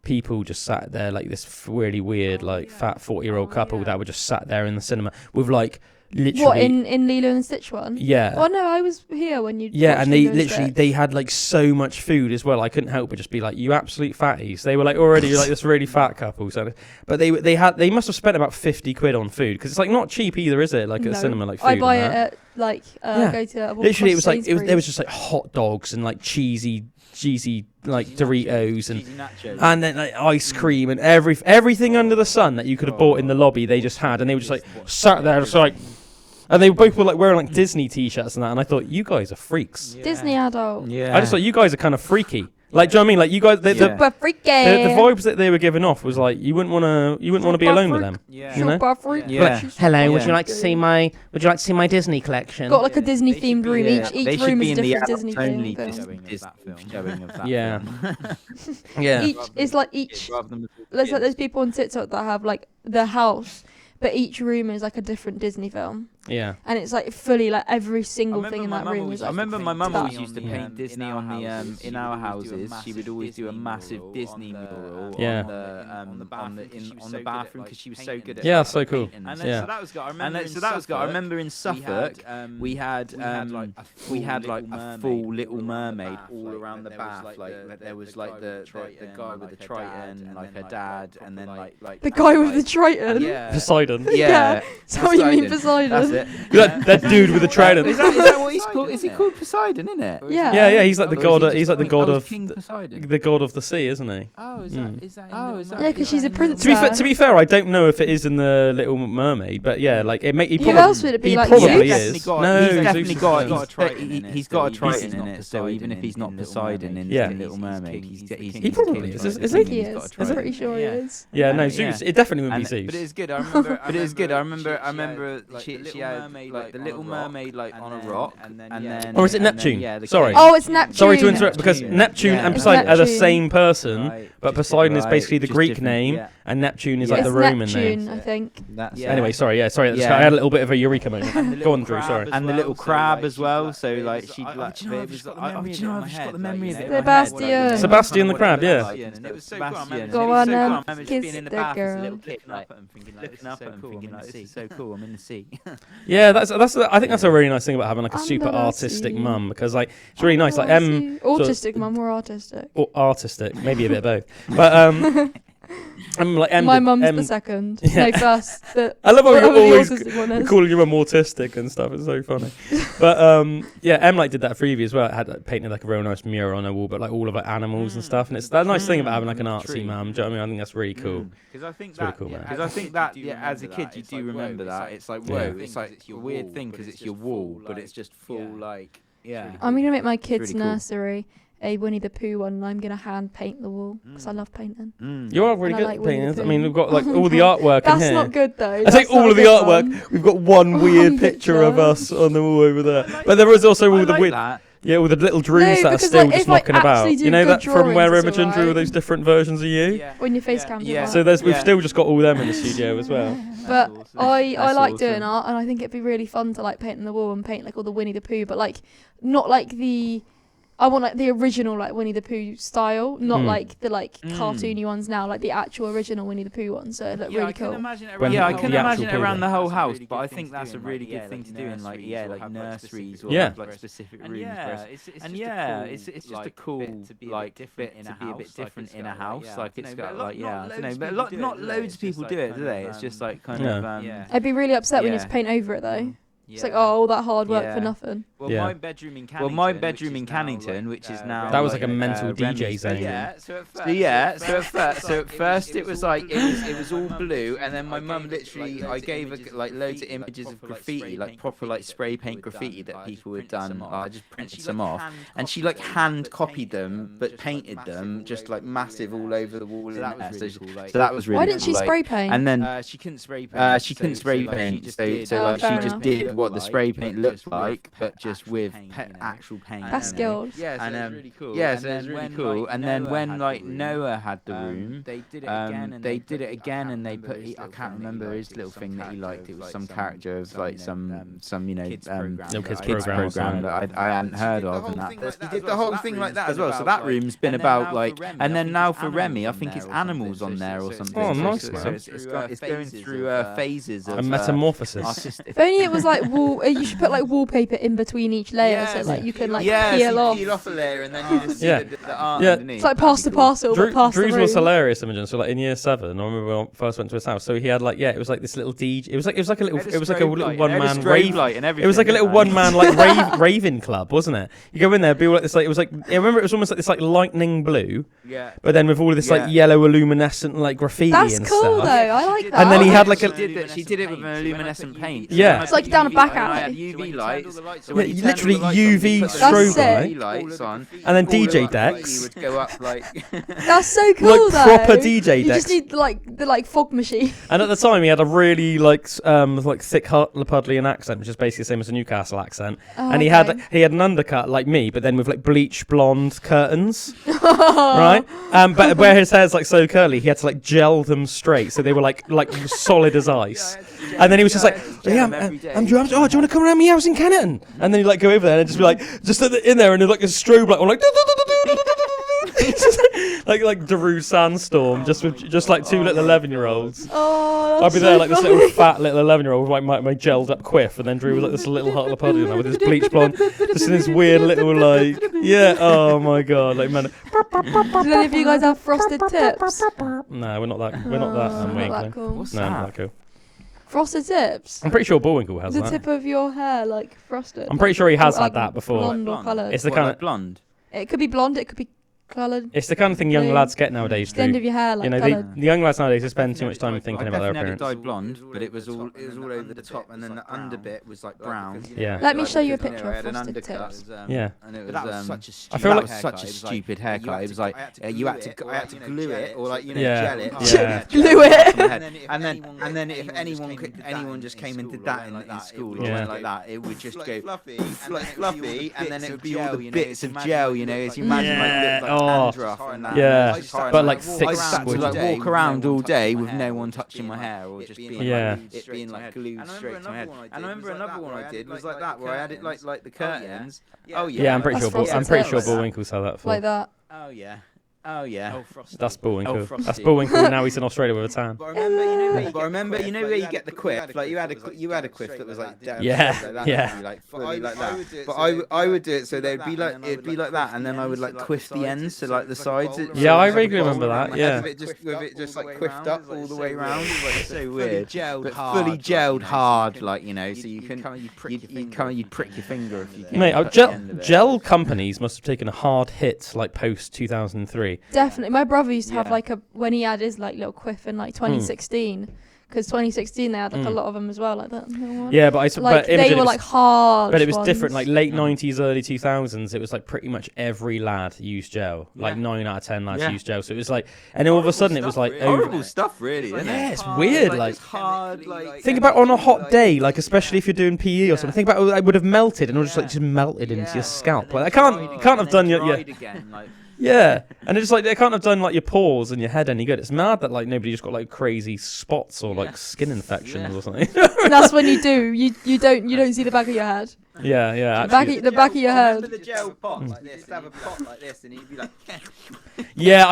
people just sat there, like this really weird, like fat 40-year-old couple that were just sat there in the cinema with like literally. What in Lilo and Stitch one? Yeah. Oh no, I was here when you. Yeah, watched and they Lilo literally Stitch. they had like so much food as well. I couldn't help but just be like, "You absolute fatties!" They were like already like this really fat couple. So, but they must have spent about 50 quid on food, because it's like not cheap either, is it? Like at No. a cinema, like food. I buy and it that. at like Yeah. go to. Literally, it was like there was just like hot dogs and like cheesy cheesy like Doritos Cheesy nachos. and then like ice cream and everything under the sun that you could have bought in the lobby. They just had, and they were just like sat there, just like. And they both were like wearing like Disney t-shirts and that, and I thought, you guys are freaks. Disney adult. Yeah. I just thought you guys are kind of freaky. Like, do you know what I mean? Like, you guys, Super freaky. the vibes that they were giving off was like you wouldn't want to be alone with them. Yeah. You know? Super freaky. Yeah. Hello, Yeah. would you like to see my Disney collection? Got like a Disney themed room. Yeah. Each They should room be is a in the different Disney only theme. showing of that Yeah. film. Yeah. Each Rather than there's like there's people on TikTok that have like their house, but each room is like a different Disney film, Yeah. and it's like fully like every single thing in that room is I like. remember my mum that. always used to paint Disney on the in our houses. She would always do a massive Disney mural Yeah. on the bathroom because she was so good at Yeah, that's so cool. painting. And Yeah. so that was good. I remember in Suffolk we had like a full Little Mermaid all around the bath. Like there was like the guy with the Triton, like her dad, and then like The guy with the Triton. yeah. Poseidon. Yeah. Is that what you mean, Poseidon? That's it. That dude with the trident. Is that what he's called? Is he called Poseidon, isn't it? Yeah. Yeah, he's like the god. Or is he He's like the just god called of King Poseidon? the god of the sea, isn't he? Oh, is that? Yeah, because she's a princess. To be fair, I don't know if it is in the Little Mermaid, but yeah, like it make. Who else would it be? He Like probably Zeus? is. He's definitely Zeus got is- a Triton in it. He's got a Triton in it, so even if he's not Poseidon in Yeah. Little Mermaid, he's He probably is, I is think he? he is. I'm pretty sure he is. Yeah, no, Yeah. Zeus. It definitely would be And- Zeus. But it was good. I remember. She had like the Little Mermaid like on a rock, and then. Or is it Neptune? Sorry. Oh, it's Neptune. Sorry to interrupt, because Neptune and It's Poseidon are the Neptune. same person, but Poseidon is basically the Greek name, and Neptune is like It's the Roman Neptune, name. I think. Anyway, sorry. Yeah, sorry. Yeah. I had a little bit of a eureka moment. Go on, Drew. Sorry. And the little crab as well. So like she'd like. I've just got the memory of it. Sebastian. Sebastian the crab, yeah. It was so cool. Go on and I remember just kiss being in the the bath as a girl. little kid, like looking up at him, thinking like, this is so cool. I'm in the sea. Yeah, that's. I think that's a really nice thing about having like a super Under the artistic sea. mum, because like it's really nice. Like Autistic, mum, we're autistic. or artistic, maybe a bit of both. But like My mum's the second. yeah. No, first. I love how whatever you're the always autistic one is. calling your mum autistic and stuff. It's so funny. But yeah, Em like did that for Evie as well. It had like, painted like a real nice mural on her wall, but like all of like animals and stuff. And it's that nice thing about having like an artsy mum. Do you know what I mean? I think that's really cool. Because I think It's really cool, man. Because I think that as a kid you do remember that. It's like whoa, Yeah. it's like a weird thing because it's your wall, but it's just full like yeah. I'm going to make my kids' really cool. nursery a Winnie the Pooh one, and I'm going to hand paint the wall because I love painting. You are really And I good like at Winnie the paintings. I Pooh. mean, we've got like all the artwork in That's here. not good though. I That's say all not of the a good artwork. one. We've got one weird One picture of picture. us on the wall over there. But there is also all the weird. that. Yeah, all the little drews that are because, still like, just if I knocking about. actually do You know good that from where drawings, it's Imogen drew all alright. those different versions of you? When your face cam's Yeah. So we've still just got all them in the studio as well. But I That's like awesome. doing art, and I think it'd be really fun to like paint on the wall and paint like all the Winnie the Pooh, but like not like the. I want like the original like Winnie the Pooh style, not like the like cartoony ones now, like the actual original Winnie the Pooh ones. So it looked really cool. When I the- can the actual imagine it Pooh around one. the whole house, but I think that's a really good thing to do in like like nurseries or Yeah. have, like specific rooms. It's just a cool like bit to be a bit different in a house. Like it's got like I don't know, but not loads of people do it, do they? It's just like kind of I'd be really upset when you Yeah. have to paint over it though. It's like all that hard work for Yeah. nothing. Well, Yeah. my bedroom in Cannington, which is now That was like a mental DJ Remy's zone. bedroom. So at first it was like it was all blue, and then my mum literally I gave her like loads of images of graffiti, like proper like spray paint graffiti that people had done. I just printed some off, and she like hand copied them, but painted them just like massive all over the wall. So that was really Why didn't she cool, spray paint? And then she couldn't spray paint. She couldn't spray paint, so like fair she just enough. did what the spray paint looked like, but just with actual paint. That's skilled. Yeah, so it was really cool. Yeah, so it was really cool. And then when like Noah had the room, they did it again, and they put. I can't remember his little thing that he liked. It was some character of like some kids kids program, program that I hadn't heard of, and that. He did the whole thing like that as well. So that room's been about like, and then now for Remy, I think it's animals on there or something. Oh, nice, So man. it's going through phases of A metamorphosis. If only it was like like you should put like wallpaper in between each layer, so like you can like peel off. Peel off a layer and then you just see the art Yeah. underneath. It's like pass the parcel, but pass the Drew's room. was hilarious, Imogen. So like in year 7, I remember when I first went to his house. So he had like it was like this little DJ. It was like a little one man rave. It was like a little one man like raving club, wasn't it? You go in there, be all like this like it was like I remember it was almost like this like lightning blue. Yeah. But then with all of this like yellow luminescent like graffiti That's and cool stuff. though. I like that. And then he had like She did it with an luminescent paint. Yeah. It's like down a back I had alley. UV lights. Yeah, literally UV strobe lights on. And then All DJ the decks. would go up like. That's so cool though. proper DJ You just decks. need the fog machine. And at the time, he had a really like thick Hartlepoolian accent, which is basically the same as a Newcastle accent. Oh, and he okay. had an undercut like me, but then with like bleach blonde curtains, right? But where his hair's like so curly, he had to like gel them straight, so they were like solid as ice. And then he was just like, "Yeah, I'm Drew. Oh, do you want to come around my house in Canton?" And then he'd like go over there and just be like, just in there, and there's like a strobe light on, like. like Darude Sandstorm, just like two little 11-year-olds. Oh, I'd be there like this little fat little 11-year-old with like my gelled up quiff, and then Drew was like this little Hartlepoolian with his bleach blonde, just in this weird little like oh my god, like man. Did any of you guys have frosted tips? No, we're not that Not that cool. What's No, that? not that cool. Frosted tips. I'm pretty sure Bullwinkle has The that. tip of your hair like frosted. I'm pretty sure he has Like had that before. Blonde or coloured. It's the What, kind like of blonde. It could be blonde. It could be coloured. it's the kind of thing young blue. lads get nowadays, The end Drew. of your hair like You know, coloured. the young lads nowadays they spend too much time I thinking about their definitely had it appearance. dyed blonde, but it was all over the top, and then the under bit was like brown. Yeah. Let me show you a Because, picture I of had an frosted undercut. tips. Yeah. And it was, But that was such a I feel like such a stupid haircut. It was like you had to glue it or like Yeah. gel it. Yeah. Glue it. And then if anyone just came and did that in school or Yeah. something like that, it would just go fluffy, and then it would be all the bits of gel, you know, as you imagine like dandruff and that. Yeah. But like I thick used to squid. like walk around all day with no one touching my hair or just being Yeah. it being like glued straight to my head. And I remember another one I did was like that, where I had it like the curtains. Oh yeah. Yeah, I'm pretty That's sure. frosted I'm pretty sure tips. Bullwinkle's had that before. Like that. Oh yeah. Oh yeah. That's Bullwinkle. Oh, Frosty. That's Bullwinkle. Now he's in Australia with a tan. But I remember, you know where you get the quiff. Like you had a quiff that was like down Yeah, like that, yeah. it'd be, like fully like that. But I would do it so it'd be like that, and then I would like quiff the ends to like the sides. Yeah, I vaguely remember that. Yeah. With it just like quiffed up all the way around. It was like so weird. But fully gelled hard, like you know, so you can you'd prick your finger if you can. Mate, touch the end of it. gel companies must have taken a hard hit like post 2003. Definitely. My brother used to have Yeah. like when he had his like little quiff in like 2016. Because 2016 they had like a lot of them as well, like that. One. Yeah, but Like Imogen, they it were was- like hard. But it was ones. different. Like late 90s, early 2000s, it was like pretty much every lad used gel. Like 9 out of 10 lads Yeah. used gel. So it was like, and all of a sudden it was like Horrible stuff, really, isn't Yeah, it? it's weird. Like, hard, like think about on a hot day, like especially if you're doing PE or something. Think about it would have melted and it would just melted into your scalp. Like I can't have done your yeah, and it's like they can't have done like your pores and your head any good. It's mad that like nobody just got like crazy spots or like skin infections or something. That's when you do. You don't see the back of your head. Yeah. The back of your head. Remember the gel pot like this? Have a pot like this, and you'd be like. Yeah,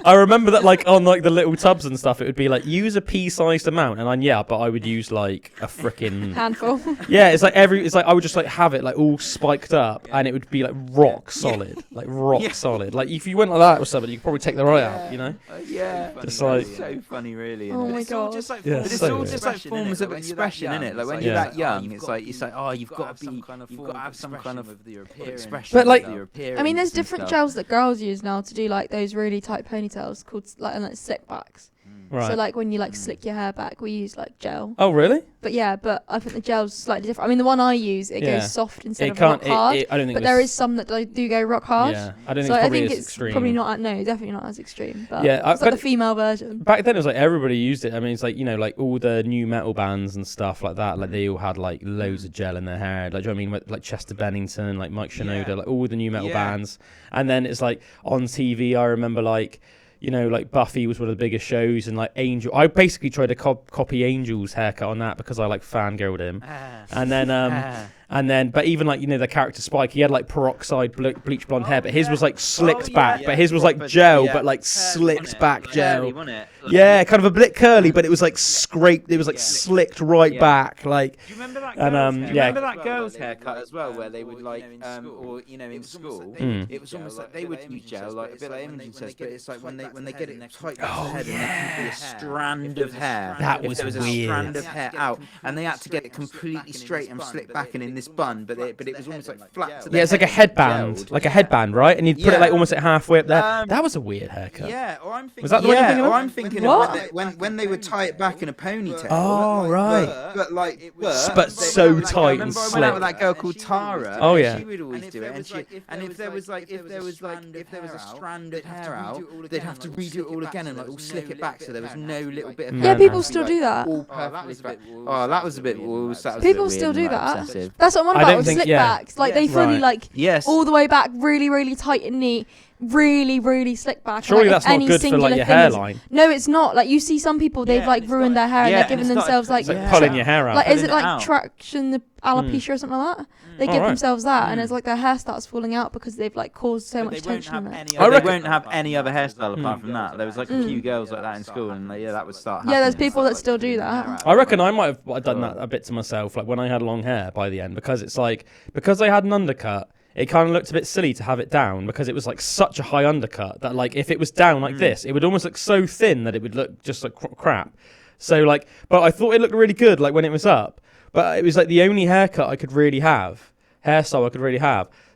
I remember that like on like the little tubs and stuff, it would be like use a pea-sized amount, and but I would use like a freaking Handful. yeah. It's like I would just like have it like all spiked up, and it would be like rock solid, like rock solid. Like if you went like that with somebody, you could probably take their eye out, you know. Yeah, Just like so funny, really. Oh my It's god. all just like Yeah, but it's so all weird. just like forms of expression, isn't it? Like when you're Yeah. that young, it's like oh, you've got to have some kind of expression. But, like- with your I mean, appearance there's and different stuff. gels that girls use now to do like those really tight ponytails called like slick backs. right. So like when you like slick your hair back, we use like gel. Oh really? But I think the gel's slightly different. I mean, the one I use, it Yeah. goes soft instead It of can't. rock hard. I don't think. But there is some that do go rock hard. Yeah, I don't think So it's I probably think as it's extreme. probably not. No, definitely not as extreme. But Yeah, it's like but- the female version. Back then, it was like everybody used it. I mean, it's like like all the new metal bands and stuff like that. Like they all had like loads of gel in their hair. Like, do you know what I mean? Like Chester Bennington, like Mike Shinoda, like all the new metal bands. And then it's like on TV. I remember like like Buffy was one of the biggest shows, and like Angel. I basically tried to copy Angel's haircut on that because I like fangirled him. And then And then, but even like, the character Spike, he had like peroxide bleach blonde hair, but his was like slicked back, but his was like gel, but like slicked back gel. Yeah, kind of a bit curly, but it was like scraped, it was like slicked right back. Like, do you remember that remember that girl's haircut as well, where they would like, or in school, it was almost like they would use gel, like a bit like Imogen says, but it's like when they get it tight to the head, and there would be a strand of hair. That was weird. A strand of hair out, and they had to get it completely straight and slicked back and in this bun, but it was almost like flat to the yeah, it's like a headband, right? And you'd put it like almost like halfway up there. That was a weird haircut. Yeah, or I'm thinking. Was that the one you're thinking of? Or I'm thinking of when they would tie it back in a ponytail. Oh, right. But so tight and slick. I went out with that girl called Tara. Oh yeah. She would always do it, and if there was a strand of hair out, they'd have to redo it all again and like all slick it back so there was no little bit of hair. Yeah, people still do that. That was a bit. People still do that. That's what I'm on about with slick backs. Like they fully all the way back, really, really tight and neat, really, really slick back. Surely that's not good for like your hairline. No, it's not. Like you see some people, they've like ruined their hair and they're giving themselves like pulling your hair out. Like is it like traction alopecia or something like that? They give themselves that, and it's like their hair starts falling out because they've like caused so much tension on it. They won't have any other hairstyle apart from that. There was like a few girls like that in school, and that would start happening. Yeah, there's people that still do that. I reckon I might have done that a bit to myself, like when I had long hair by the end, because it's like, because I had an undercut, it kind of looked a bit silly to have it down because it was like such a high undercut that like if it was down like this, it would almost look so thin that it would look just like crap. So like, but I thought it looked really good like when it was up, but it was like the only hairstyle I could really have.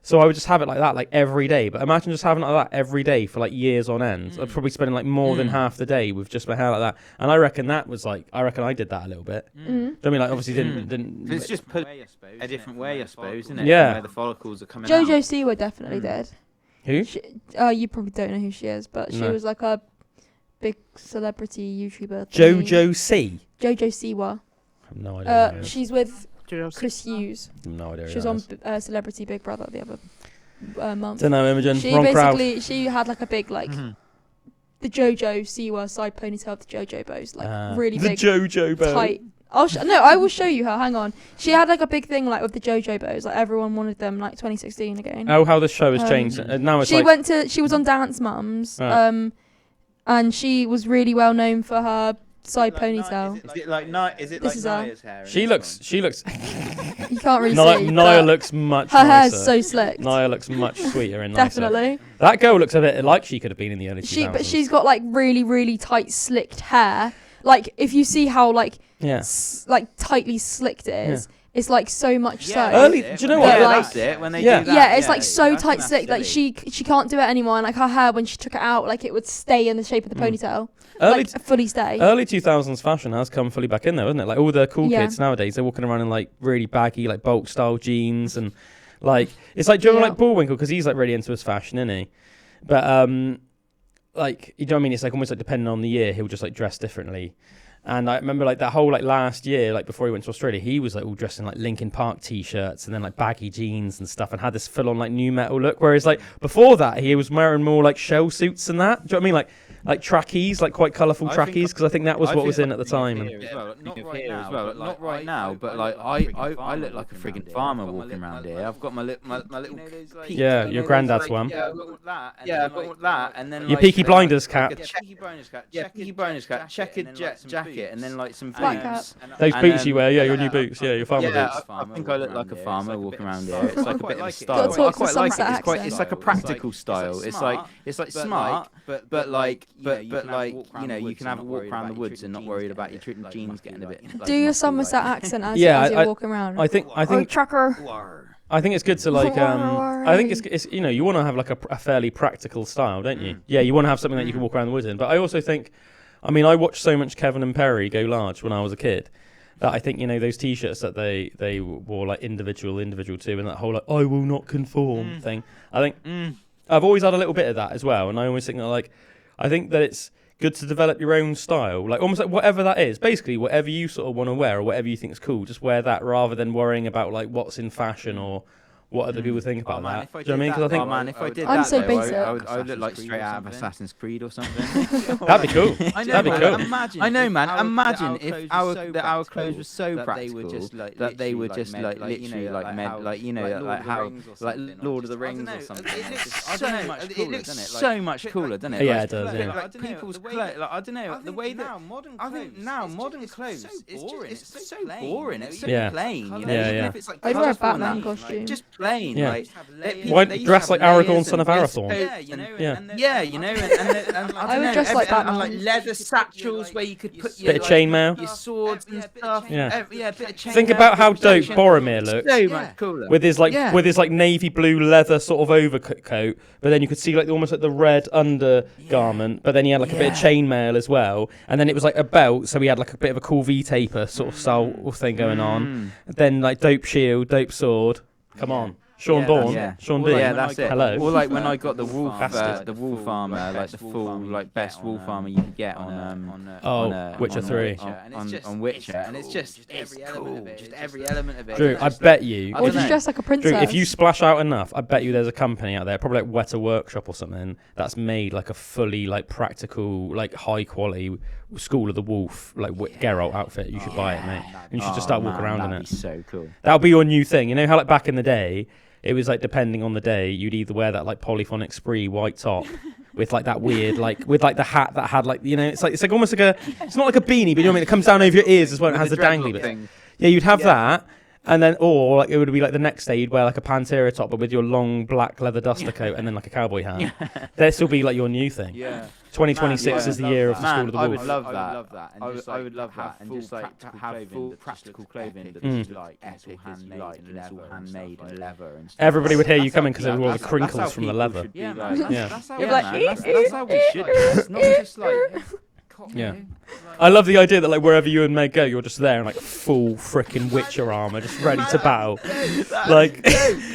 So I would just have it like that like every day. But imagine just having it like that every day for like years on end. I'd probably spending like more than half the day with just my hair like that. And I reckon I did that a little bit. I mean, like obviously didn't. It's just put a different way, I suppose, isn't it? Yeah. Where the follicles are coming out. Jojo Siwa definitely did. Who? You probably don't know who she is, but she was like a big celebrity YouTuber. Jojo C. Jojo Siwa. I have no idea. She's with Chris Hughes. No idea. She was on Celebrity Big Brother the other month. Don't know, Imogen. She Wrong basically crowd. she had like a big like the Jojo Siwa side ponytail of the Jojo bows, like really big. The Jojo bow. Tight. I will show you her. Hang on. She had like a big thing like with the Jojo bows. Like everyone wanted them. Like 2016 again. Oh, how the show has changed. Now it's she was on Dance Mums. And she was really well known for her side ponytail. Is it like Naya's hair? She looks. You can't really see. Naya looks much. Her hair's nicer. so slick. Naya looks much sweeter and nicer. Definitely. That girl looks a bit like she could have been in the early 2000s. But she's got like really, really tight slicked hair. Like if you see how like tightly slicked it is. It's like so much so. Early, do you know what? That's it. When they do that. Yeah, it's like so tight slick. Like she can't do it anymore. And like her hair, when she took it out, like it would stay in the shape of the ponytail. Fully stay. Early 2000s fashion has come fully back in there, hasn't it? Like all the cool kids nowadays, they're walking around in like really baggy, like bulk style jeans, and like it's like, do you remember like Bullwinkle, because he's like really into his fashion, isn't he? But like, you know what I mean? It's like almost like depending on the year, he'll just like dress differently. And I remember like that whole like last year, like before he went to Australia, he was like all dressed in like Linkin Park t-shirts and then like baggy jeans and stuff, and had this full on like new metal look. Whereas like before that, he was wearing more like shell suits and that. Do you know what I mean? Like trackies, like quite colourful trackies, because I think that was what was in at the time. Not right now, but like I look like a friggin' farmer walking around here. I've got my little peak. Yeah, your granddad's one. Yeah, I've got that, and then your Peaky Blinders cap. Peaky Blinders cap, checkered jacket, and then like some boots. Those boots you wear, your new boots, your farmer boots. I think I look like a farmer walking around here. It's like a bit of a style. I quite like it. It's like a practical style. It's like smart, but like you can have a walk around the woods and not worried about your jeans getting a bit. Do your Somerset accent as you're walking around. I think trucker. I think it's good to like I think it's you want to have like a fairly practical style, don't you? Yeah, you want to have something that you can walk around the woods in. But I also think, I mean, I watched so much Kevin and Perry go large when I was a kid, that I think those t-shirts that they wore like individual too, and that whole like I will not conform thing. I think I've always had a little bit of that as well, and I always think that like I think that it's good to develop your own style, like almost like whatever that is. Basically, whatever you sort of want to wear or whatever you think is cool, just wear that rather than worrying about like what's in fashion or what other people think about man, that. if I Do you know what I mean? did Because I that, think oh, man, if I did I'm that, so though, basic. I would look like straight out of Assassin's Creed or something. that'd be cool. I know, That'd be man. cool. Imagine if our clothes were so that practical they were just like literally like like Lord of the Rings or something. It looks so much cooler, doesn't it? Yeah, it does. Yeah. Like people's clothes, like I don't know, the way that I think now modern clothes it's so boring. It's so Yeah. plain, you know. Yeah, Even yeah. if it's like I'd wear a colourful and Batman that, costume. just plain. Yeah. Like Why they used dress to like have Aragorn, layers son of and Arathorn? Yeah, you know, and I would don't know, dress like and like Batman. leather satchels where you could put your Bit of chainmail. your swords and stuff. Yeah. Yeah, bit of chainmail. Think about how dope protection. Boromir looks. So much cooler. With his like navy blue leather sort of overcoat, but then you could see like almost like the red undergarment, but then he had like a bit of chainmail as well, and then it was like a belt, so he had like a bit of a cool V-taper sort of style thing going on. Then like dope shield, dope sword. Come on. Sean Bourne, Sean B. Yeah, that's it. Hello. Or like when I got the wolf, Bastard. the wolf armor, like the full, like best wolf armor you could get on Witcher 3. On Witcher, and it's just cool. Just every element of it. Drew, I bet you. Or just dress like a princess. Drew, if you splash out enough, I bet you there's a company out there, probably like Weta Workshop or something, that's made like a fully like practical, like high quality School of the Wolf, like Geralt outfit. You should buy it, mate. And you should just start walking around in it. That'd be so cool. That'll be your new thing. You know how like back in the day, it was like depending on the day, you'd either wear that like polyphonic spree white top with like that weird like with like the hat that had like, you know, it's like almost like it's not like a beanie, but you know what I mean, it comes down over your ears as well. It has the dangly bit. Yeah, you'd have that. And then, or like it would be like the next day you'd wear like a Pantera top, but with your long black leather duster coat and then like a cowboy hat. That'd still be like your new thing. Yeah. 2026 is the year of the School of the I Wolf. would love that. I would love that. And just like have full practical clothing that's like epic, handmade and leather and stuff. Everybody would hear you coming because of all the crinkles from the leather. Yeah, Yeah. That's how we should. It's not just like. Yeah. I love the idea that like wherever you and Meg go, you're just there in like full freaking Witcher armor, just ready to battle, like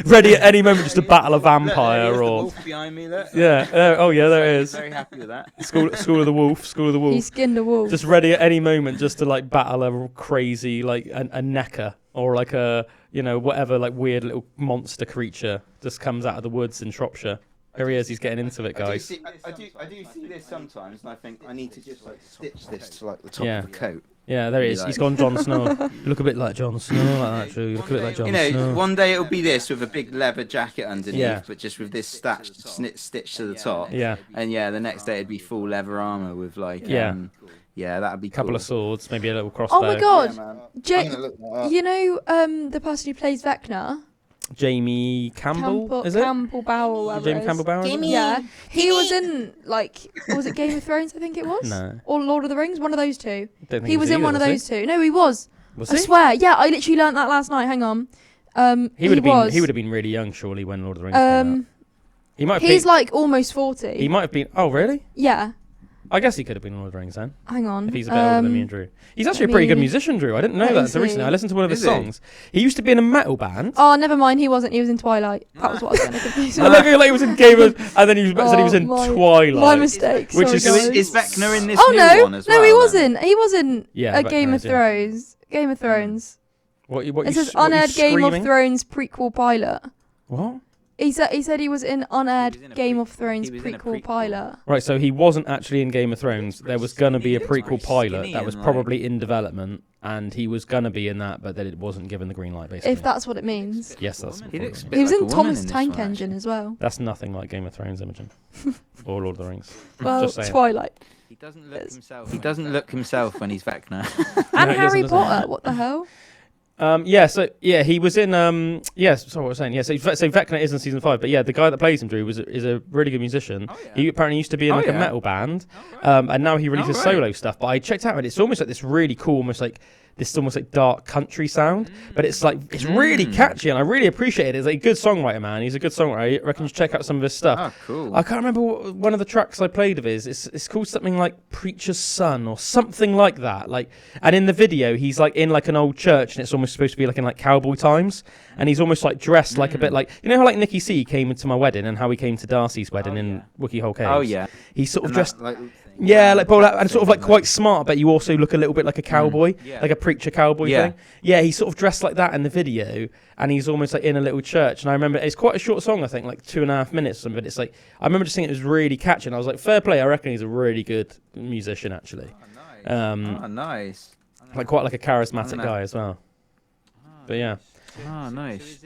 ready at any moment just to battle a vampire or. Behind me, look. Yeah. Oh yeah, there it is. Very happy with that. School of the Wolf. School of the He Wolf. skinned a wolf. Just ready at any moment just to like battle a crazy like a necker or like a, you know, whatever like weird little monster creature just comes out of the woods in Shropshire. There he is. He's getting into it, guys. I do see this sometimes, and I think I need to just like stitch this to like the top of the coat. Yeah, there he is. He's gone Jon Snow. You look a bit like Jon Snow, like that, Drew. You look a bit like Jon Snow. One day it'll be this with a big leather jacket underneath, but just with this stitched to the top. Yeah. And the next day it'd be full leather armor with like that'd be cool. Couple of swords, maybe a little crossbow. Oh my god, Yeah, you know the person who plays Vecna, Jamie Campbell, is it? Campbell Bower, whatever Jamie it is. Campbell Bower? Yeah, he was in like, was it Game of Thrones? I think it was. No. Or Lord of the Rings, one of those two. Don't think He was in one of either, those two. No, he was. Was I he? swear. Yeah, I literally learnt that last night. Hang on. He would have been really young, surely, when Lord of the Rings came out. He might have He's been, like almost 40. He might have been. Oh, really? Yeah. I guess he could have been in Lord of the Rings then. Hang on. If he's a bit older than me and Drew. He's actually a pretty good musician, Drew. I didn't know that until recently. I listened to one of his songs. He used to be in a metal band. Oh, never mind. He wasn't. He was in Twilight. That was what I was going to confuse. I like he was in Game of, and then he said he was in Twilight. My mistake. Which sorry, is guys. Vecna in this Oh new no, one as well? no, he wasn't. He wasn't. Yeah, Game Vecna of is, yeah. Thrones. Game of Thrones. What It says unaired Game of Thrones prequel pilot. What? He said he was in unaired Game of Thrones he was in a prequel prequel. pilot. Right, so he wasn't actually in Game of Thrones. There was going to be a prequel pilot skinny that was and, probably in development, and he was going to be in that, but then it wasn't given the green light, basically. If that's what it means. Yes, that's He looks a what bit He was like in a woman Thomas in this Tank one, Engine as well. That's nothing like Game of Thrones, Imogen. Or Lord of the Rings. Well, Just saying. Twilight. He doesn't look himself. He doesn't look himself when he's Vecna. And he Harry doesn't. Potter. What the hell? He was in yes, sorry, what I was saying. Yeah, so Vecna is in season 5, but yeah, the guy that plays him, Drew, is a really good musician. Oh, yeah. He apparently used to be in a metal band, and now he releases solo stuff. But I checked out, and it's almost like this really cool, almost like dark country sound, but it's like it's really catchy, and I really appreciate it. He's a good songwriter, man. He's a good songwriter. I reckon you should check out some of his stuff. Oh, cool. I can't remember one of the tracks I played of his. It's called something like Preacher's Son or something like that. Like, and in the video, he's like in like an old church, and it's almost supposed to be like in like cowboy times, and he's almost like dressed like a bit like, you know how like Nicky C came into my wedding and how he came to Darcy's wedding in Wookiee Hole Caves. Oh yeah. He's sort of And dressed. that, Yeah, like bowler hat, and sort of like quite smart, but you also look a little bit like a cowboy, like a preacher cowboy thing. Yeah, he's sort of dressed like that in the video, and he's almost like in a little church. And I remember it's quite a short song, I think, like 2.5 minutes or something. But it's like I remember just thinking it was really catchy, and I was like, fair play. I reckon he's a really good musician, actually. Nice. Like quite like a charismatic guy as well. But yeah. Oh, nice.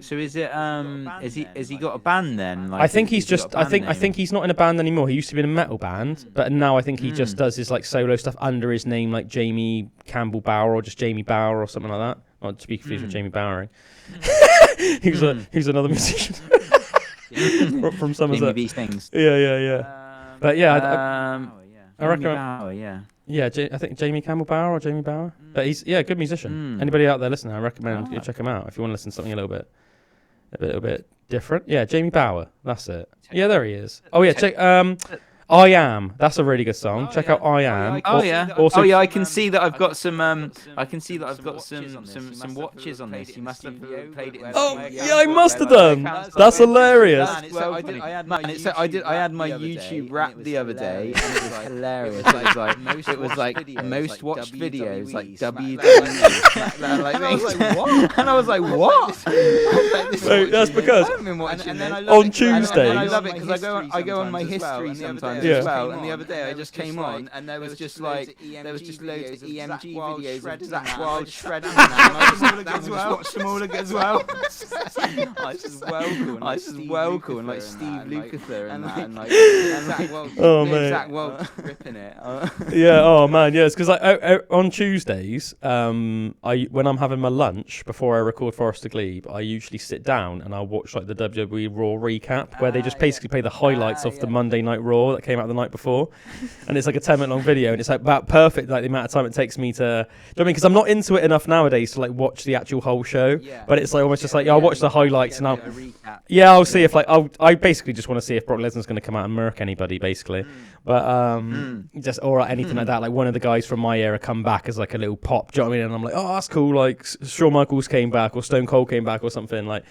So is it has he got a band then? Like, I think he's just. I think he's not in a band anymore. He used to be in a metal band, but now I think he just does his like solo stuff under his name, like Jamie Campbell Bower or just Jamie Bower or something like that. Not to be confused with Jamie Bowering. He's another musician from Somerset. Jamie B. Things. Yeah. But yeah, I reckon. Bower, Yeah, I think Jamie Campbell Bower or Jamie Bower. But he's a good musician. Anybody out there listening, I recommend you check him out if you want to listen to something a little bit different. Yeah, Jamie Bower. That's it. Yeah, there he is. Oh yeah, check I Am. That's a really good song. Check out I Am. Also, I can see that I've got some some watches on this. You must have played it. I must have done. That's hilarious. I had my YouTube wrap the other day, and it was hilarious. It was like most watched videos, like WWE. And I was like, what? So that's because on Tuesdays. I love it because I go on my history sometimes as well. And the other day I just came on, and there was just loads of EMG videos of Zach Wild shredding. I just watched them all as well. It's just well cool, and like Steve Lukather and like Zach Wild ripping it. Yeah, oh man, yes, because on Tuesdays, when I'm having my lunch before I record Forrester Glebe, I usually sit down and I'll watch like the WWE Raw recap, where they just basically play the highlights of the Monday Night Raw that came out the night before, and it's like a 10-minute long video, and it's like about perfect, like the amount of time it takes me to. Do you know what I mean? Because I'm not into it enough nowadays to like watch the actual whole show, but it's like almost just like I'll watch the highlights and I'll see if like I basically just want to see if Brock Lesnar's going to come out and murk anybody basically, but just or anything like that. Like one of the guys from my era come back as like a little pop. Do you know what I mean? And I'm like, oh, that's cool. Like Shawn Michaels came back or Stone Cold came back or something like.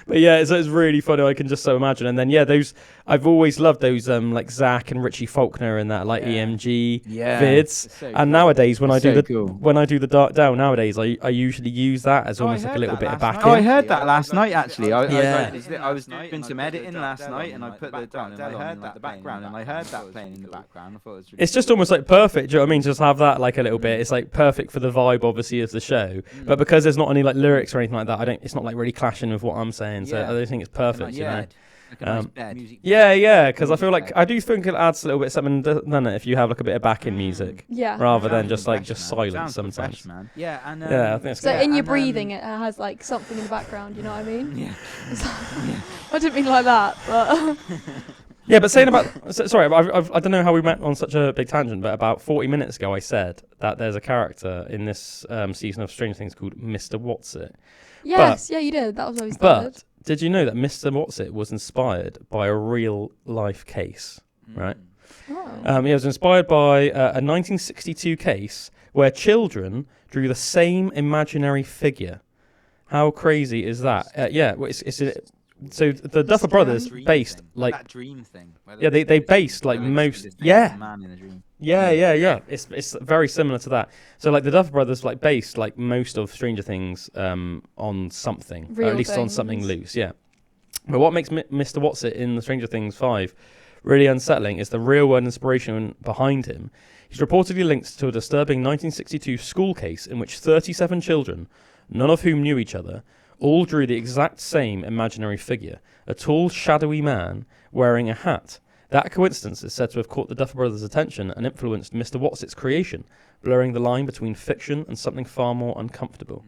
But yeah, it's really funny. I can just so imagine. And then those I've always loved those like Zach and Richie Faulkner and that like EMG vids. So and nowadays when I do the Dark Down nowadays, I usually use that as almost like a little bit of backing. Oh, I heard that last night actually. I was doing some editing last night and I put the Dark Down on like the background, and I heard that playing in the background. I thought it was really it's just almost like perfect. Do you know what I mean? Just have that like a little bit. It's like perfect for the vibe obviously of the show. But because there's not any like lyrics or anything like that, it's not like really clashing with what I'm saying. So I don't think it's perfect, you know. Like a nice bed. Because I feel like I do think it adds a little bit of something, doesn't it, if you have like a bit of backing music, rather than just silence sometimes. I think it's so in your breathing, it has like something in the background. You know what I mean? Yeah. I didn't mean like that, but. Yeah, but saying about sorry, I don't know how we met on such a big tangent, but about 40 minutes ago I said that there's a character in this season of Stranger Things called Mr. What's-It. Yes, you did. That was how we started. But did you know that Mr. What's-It was inspired by a real life case, right? Oh. It was inspired by a 1962 case where children drew the same imaginary figure. How crazy is that? So the Duffer Brothers based like that dream thing. They based like most man in a dream. Yeah. It's very similar to that. So like the Duffer Brothers like based like most of Stranger Things on something, or at least on something loose. Yeah. But what makes Mr. What's-It in the Stranger Things 5 really unsettling is the real world inspiration behind him. He's reportedly linked to a disturbing 1962 school case in which 37 children, none of whom knew each other, all drew the exact same imaginary figure, a tall, shadowy man wearing a hat. That coincidence is said to have caught the Duffer Brothers' attention and influenced Mr. What's-It's creation, blurring the line between fiction and something far more uncomfortable.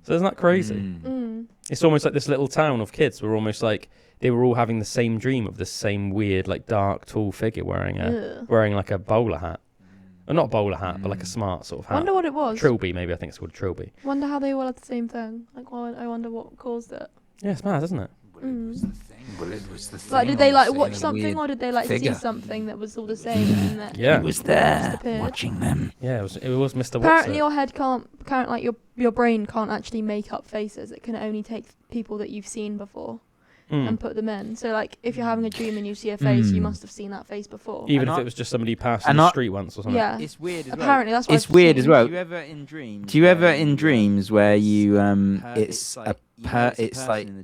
So isn't that crazy? It's almost like this little town of kids were almost like they were all having the same dream of this same weird, like dark, tall figure wearing like a bowler hat. Or not a bowler hat, but like a smart sort of hat. Wonder what it was. Trilby, maybe. I think it's called a trilby. Wonder how they all had the same thing. Like, I wonder what caused it. Yeah, it's mad, isn't it? Well, it was the thing. Like, did they like watch something, or did they like see something that was all the same? And that Yeah. He was there watching them. Yeah, it was Mr. Apparently, What's-It. your head can't like your brain can't actually make up faces. It can only take people that you've seen before. and put them in. So like, if you're having a dream and you see a face, you must have seen that face before. Even if it was just somebody you passed in the street once or something. Yeah. It's weird. Apparently, that's what It's I've weird seen. as well. Do you ever in dreams? Do you ever in dreams where you it's like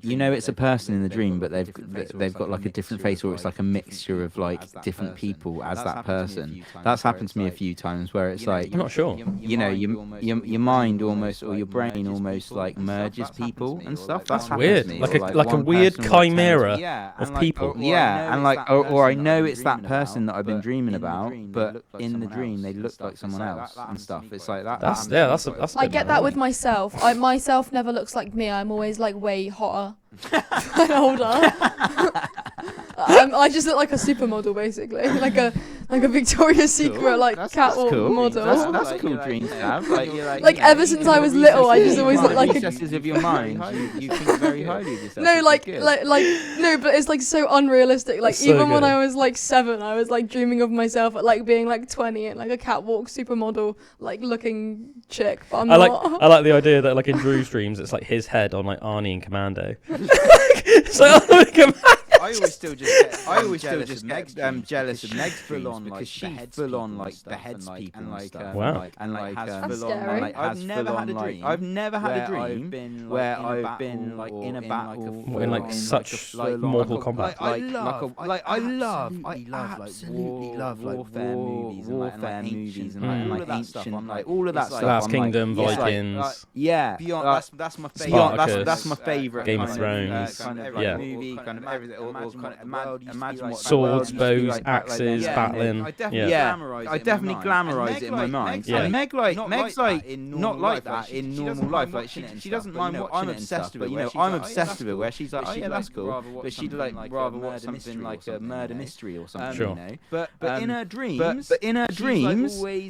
you know it's a person in the dream, but they've got like a different face, or it's like a mixture of like different people as that person. That's happened to me a few times where it's like I'm not sure. you know your mind almost, or your brain almost like merges people and stuff. That's Weird, happened to me. like a weird chimera of people. Yeah, and like or I know it's that person that I've been dreaming about, but in the dream they look like someone else and stuff. It's like that. That's a I bit get mad. that with myself. Myself never looks like me. I'm always like way hotter and older. I just look like a supermodel, basically, like a Victoria's Secret like catwalk model. That's a cool dream to have. Like ever since I was little, I just always look like a. recesses of your mind. You think very highly of yourself. No, which is good. like no, but it's like so unrealistic. Like That's so even when good. I was like 7, I was like dreaming of myself at like being like 20 and like a catwalk supermodel like looking chick. But I'm I not. like the idea that like in Drew's dreams it's like his head on like Arnie and Commando. So Arnie and Commando. I always still just get jealous of Meg's dreams because she full on like beheads people and stuff. Wow. And like has That's full on scary. like I've never had a dream. I've never had a dream where I've been like in a battle in like such Mortal Kombat. I absolutely love warfare movies and like ancient like all of that stuff. Last I'm Kingdom, like, Vikings. yeah, Beyond that's my favorite. Spartacus, that's my favorite. Game of kind Thrones, kind of yeah. like movie, kind of everything. Imagine what Swords, the world used to be bows, like back axes, then. battling. I definitely glamorise it in my mind. Yeah. And Meg's like not like that in normal life. Like she doesn't mind watching it. I'm obsessed with it. You know, I'm obsessed with it. Where she's like, oh yeah, that's cool, but she'd like rather watch something like a murder mystery or something. Sure. You know. But in her dreams,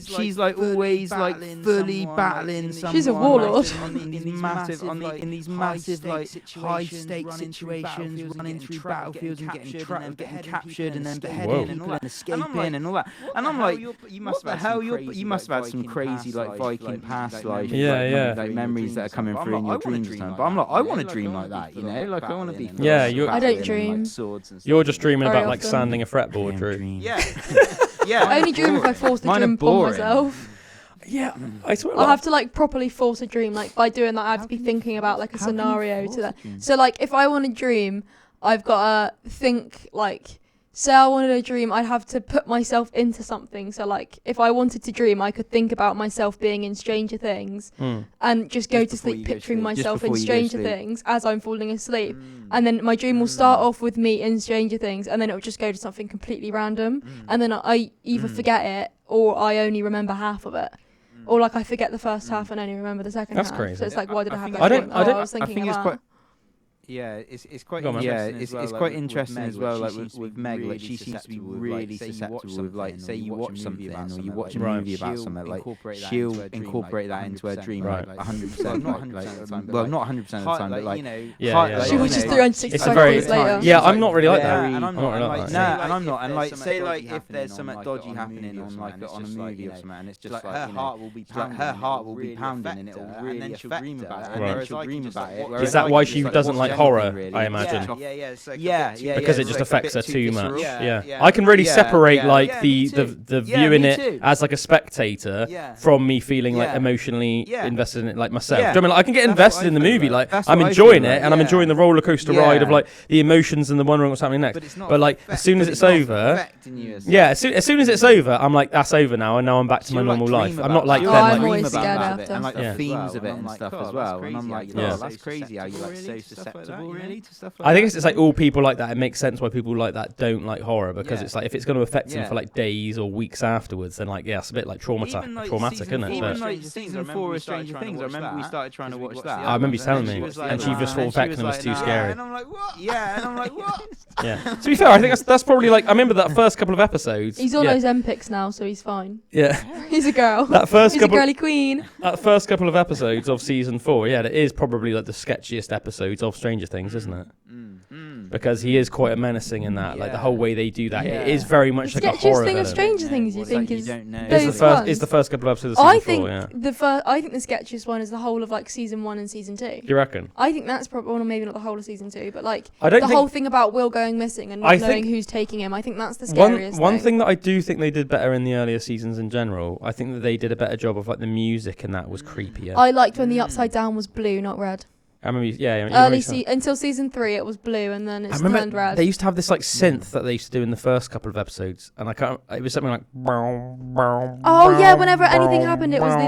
she's like always like fully battling someone. She's a warlord. In these massive like high stakes situations, running through battlefields and getting captured and then beheaded and all that, escaping and all that. And I'm like, what the hell? You must have had some crazy like Viking past life, like memories that are coming through in your dreams. But I'm like, I want to dream like that, you know, like I want to be. Yeah, I don't dream. You're just dreaming Very about like often. sanding a fretboard, Drew. Yeah. I only dream if I force the Mine are dream upon boring. myself. Yeah, I swear. I'll have to like properly force a dream. Like by doing that, I have to be thinking about like a scenario to that. So like if I want to dream, I've got to think like. Say I wanted a dream, I'd have to put myself into something. So like if I wanted to dream, I could think about myself being in Stranger Things and just go to sleep picturing myself in Stranger Things as I'm falling asleep. And then my dream will start off with me in Stranger Things and then it will just go to something completely random. And then I either forget it or I only remember half of it. Or like I forget the first half and only remember the second half. crazy. So it's like, why did I have that? I don't- dream? I don't- I was thinking think it's about. quite. Yeah, it's quite Go on, man. it's quite interesting as well. Like with Meg, like she seems to be really susceptible with like say you watch something or you watch a movie about something, like she'll incorporate that into her dream like 100%. Not 100% of the time. Well, not 100% of the time, but like Yeah. She watches 365 It's a very- days later. Yeah, I'm not really like that. And I'm I'm not really not. like No, that. and I'm not. And like, say like if there's something dodgy happening on like on a movie or something, and it's just like her heart will be pounding, and it'll really affect her, and then she'll dream about it. Is that why she doesn't like horror? I imagine. Yeah, Because it just like affects a her bit too visceral. much. Yeah. Yeah, I can really separate like Yeah, the me too. viewing me it too. as like a spectator from me feeling like Yeah. emotionally Yeah. invested in it like myself. Yeah. Do you know what I mean? Like, I can get That's invested what in the I feel movie, like. like That's I'm what I enjoying feel it like, and I'm yeah. enjoying the roller coaster ride of Yeah. like the emotions and the wondering what's happening next. But like as soon as it's over, as soon as it's over, I'm like that's over now and now I'm back to my normal life. I'm not like Oh, then I'm like always scared after. and like Yeah. the themes of it and stuff as well. And I'm like, Yeah. oh, that's crazy how you like so susceptible really to stuff like I think that. it's like all people like that. It makes sense why people like that don't like horror because Yeah. it's like if it's going to affect them Yeah. for like days or weeks afterwards, then like yeah, it's a bit like traumatic, isn't it? Even But like season 4 of Stranger Things, I remember we started trying to watch that. I remember you telling me, and she just thought back and it was too scary. And I'm like, what? Yeah, and I'm like, what? Yeah. To be fair, I think that's probably like I remember that first couple of episodes. He's on yeah. those Empics now, so he's fine. Yeah. He's a girl. That first He's a couple. girly queen. That first couple of episodes of season 4, yeah, it is probably like the sketchiest episodes of Stranger Things, isn't it? because he is quite a menacing in that. Like the whole way they do that, it is very much The like a horror sketchiest thing of villain. Stranger Things, you think, is It's those the first couple of episodes of I season think 4, yeah. I think the sketchiest one is the whole of like season 1 and season 2. Do you reckon? I think that's probably, well, maybe not the whole of season 2, but like I don't the think- whole thing about Will going missing and not knowing who's taking him. I think that's the scariest One thing. thing that I do think they did better in the earlier seasons in general, I think that they did a better job of like the music, and that was creepier. I liked when the Upside Down was blue, not red. I remember, yeah. Until season 3, it was blue, and then I it's remember turned red. they used to have this like synth that they used to do in the first couple of episodes, and I can't. It was something like. Oh yeah, whenever anything happened, it was the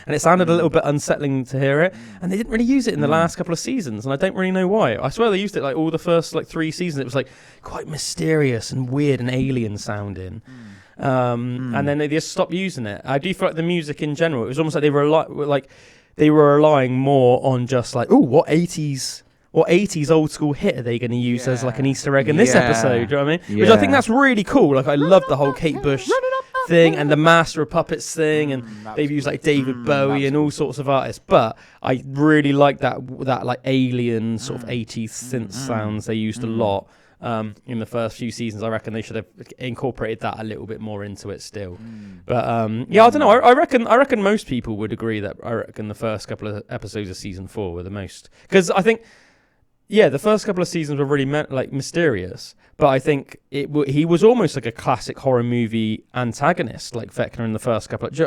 and it sounded a little bit unsettling to hear it, and they didn't really use it in the last couple of seasons, and I don't really know why. I swear they used it like all the first like 3 seasons. It was like quite mysterious and weird and alien sounding. And then they just stopped using it. I do feel like the music in general, it was almost like they were relying more on just like, what 80s old school hit are they going to use as like an Easter egg in this episode? Do you know what I mean? Which I think that's really cool. Like I love the whole Kate Bush thing and the Master of Puppets thing, and they've used like David Bowie and all sorts of artists. But I really like that like alien sort of 80s synth sounds they used a lot. In the first few seasons, I reckon they should have incorporated that a little bit more into it still. But I don't know. I reckon most people would agree that I reckon the first couple of episodes of season 4 were the most, because I think the first couple of seasons were really mysterious. But I think he was almost like a classic horror movie antagonist, like Vecna in the first couple of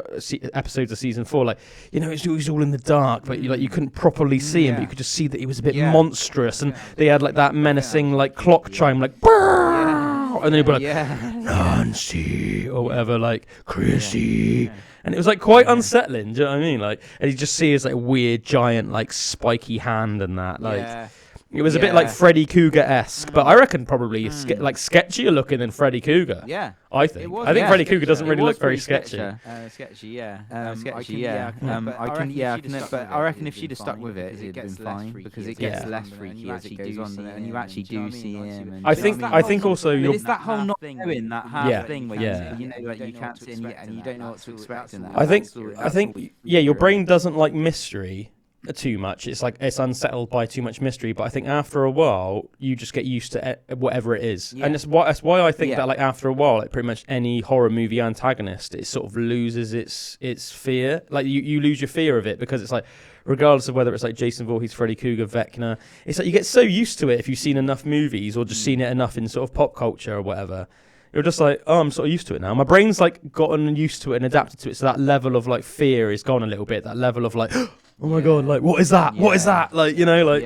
episodes of season 4. Like, he was all in the dark, but you couldn't properly see him, but you could just see that he was a bit monstrous, and they had like that menacing like clock chime, like, and then he'd be like, Nancy, or whatever, like, Chrissy. And it was like quite unsettling, do you know what I mean? Like, and you just see his like weird giant like spiky hand and that, like. It was a bit like Freddy Krueger-esque, but I reckon probably sketchier looking than Freddy Krueger. Yeah, I think. I think Freddy Krueger doesn't really look very sketchy. But I reckon if she'd have stuck with it, it'd been fine, because it gets less freaky as it goes on, and you actually do see him. I think also it's that whole not knowing that half thing where you know like you can't see and you don't know what to expect in that. I think your brain doesn't like mystery too much. It's like it's unsettled by too much mystery, but I think after a while you just get used to whatever it is, and that's why I think that like after a while, like pretty much any horror movie antagonist, it sort of loses its fear. Like you lose your fear of it, because it's like, regardless of whether it's like Jason Voorhees, Freddy Krueger, Vecna, it's like you get so used to it if you've seen enough movies or just seen it enough in sort of pop culture or whatever. You're just like, I'm sort of used to it now. My brain's like gotten used to it and adapted to it, so that level of like fear is gone a little bit. That level of like, oh my god, like what is that? What is that? Like, like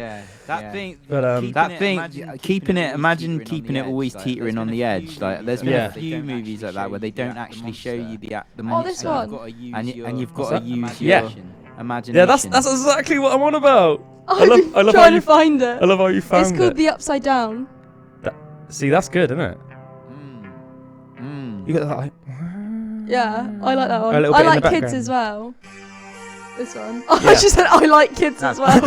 that thing. But keeping it always teetering on the edge. Like there's been a few movies like that where they don't actually show you the monster. This one. And you've got to use your imagination. Yeah, that's exactly what I'm on about. I love trying to find it. I love how you found it. It's called The Upside Down. See, that's good, isn't it? You got that, like, yeah, I like that one. A little I bit in like the kids background. as well. This one. I just said I like kids as well.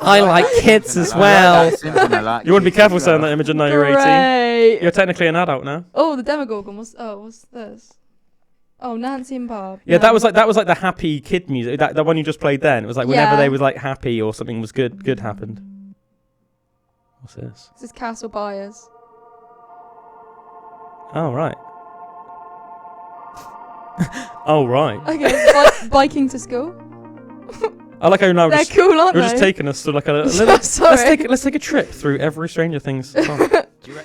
I like kids as well. Like You want to be careful saying that, Imogen. Now you're 18. Great. You're technically an adult now. Oh, the Demogorgon was. Oh, what's this? Oh, Nancy and Bob. Yeah, No. that was like the happy kid music. That one you just played then. It was like whenever they were like happy or something was good happened. What's this? This is Castle Byers. Oh right. Oh right. Okay, biking to school. I like how now They're cool, aren't you're they? just taking us to like a Sorry. let's take a trip through every Stranger Things song.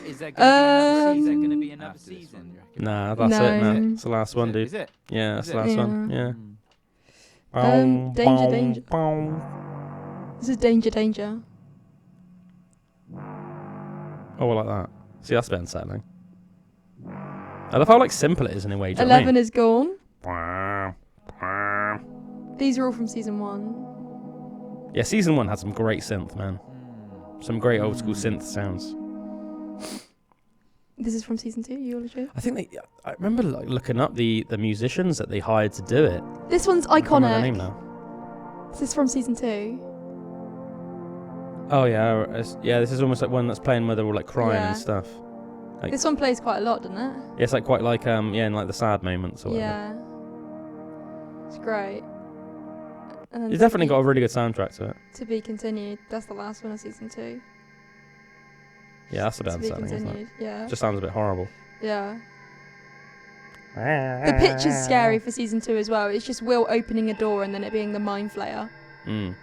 Is there going to be another season? Nah, that's it, man. It's the last one, dude. Is it? Yeah, that's the last one. Yeah. Danger. This is Danger. Oh, I like that. See, that's a bit unsettling. I love how like simple it is in a way. Do you know what I 11 is gone. mean? These are all from season 1. Yeah, season 1 had some great synth, man. Some great old school synth sounds. This is from season 2, Eulogy. I think I remember like looking up the musicians that they hired to do it. This one's I can't remember their iconic. name now. This is from season 2. Oh yeah, this is almost like one that's playing where they're all like crying and stuff. Like, This one plays quite a lot, doesn't it? yeah, it's like quite like in like the sad moments or whatever. Yeah. It's great. And then It's definitely To got Be- a really good soundtrack to it. To Be Continued. That's the last one of season 2. Yeah, that's a bit To Be unsettling, isn't it? Continued. Yeah. Just sounds a bit horrible. Yeah. The picture's scary for season 2 as well. It's just Will opening a door and then it being the Mind Flayer. Mm.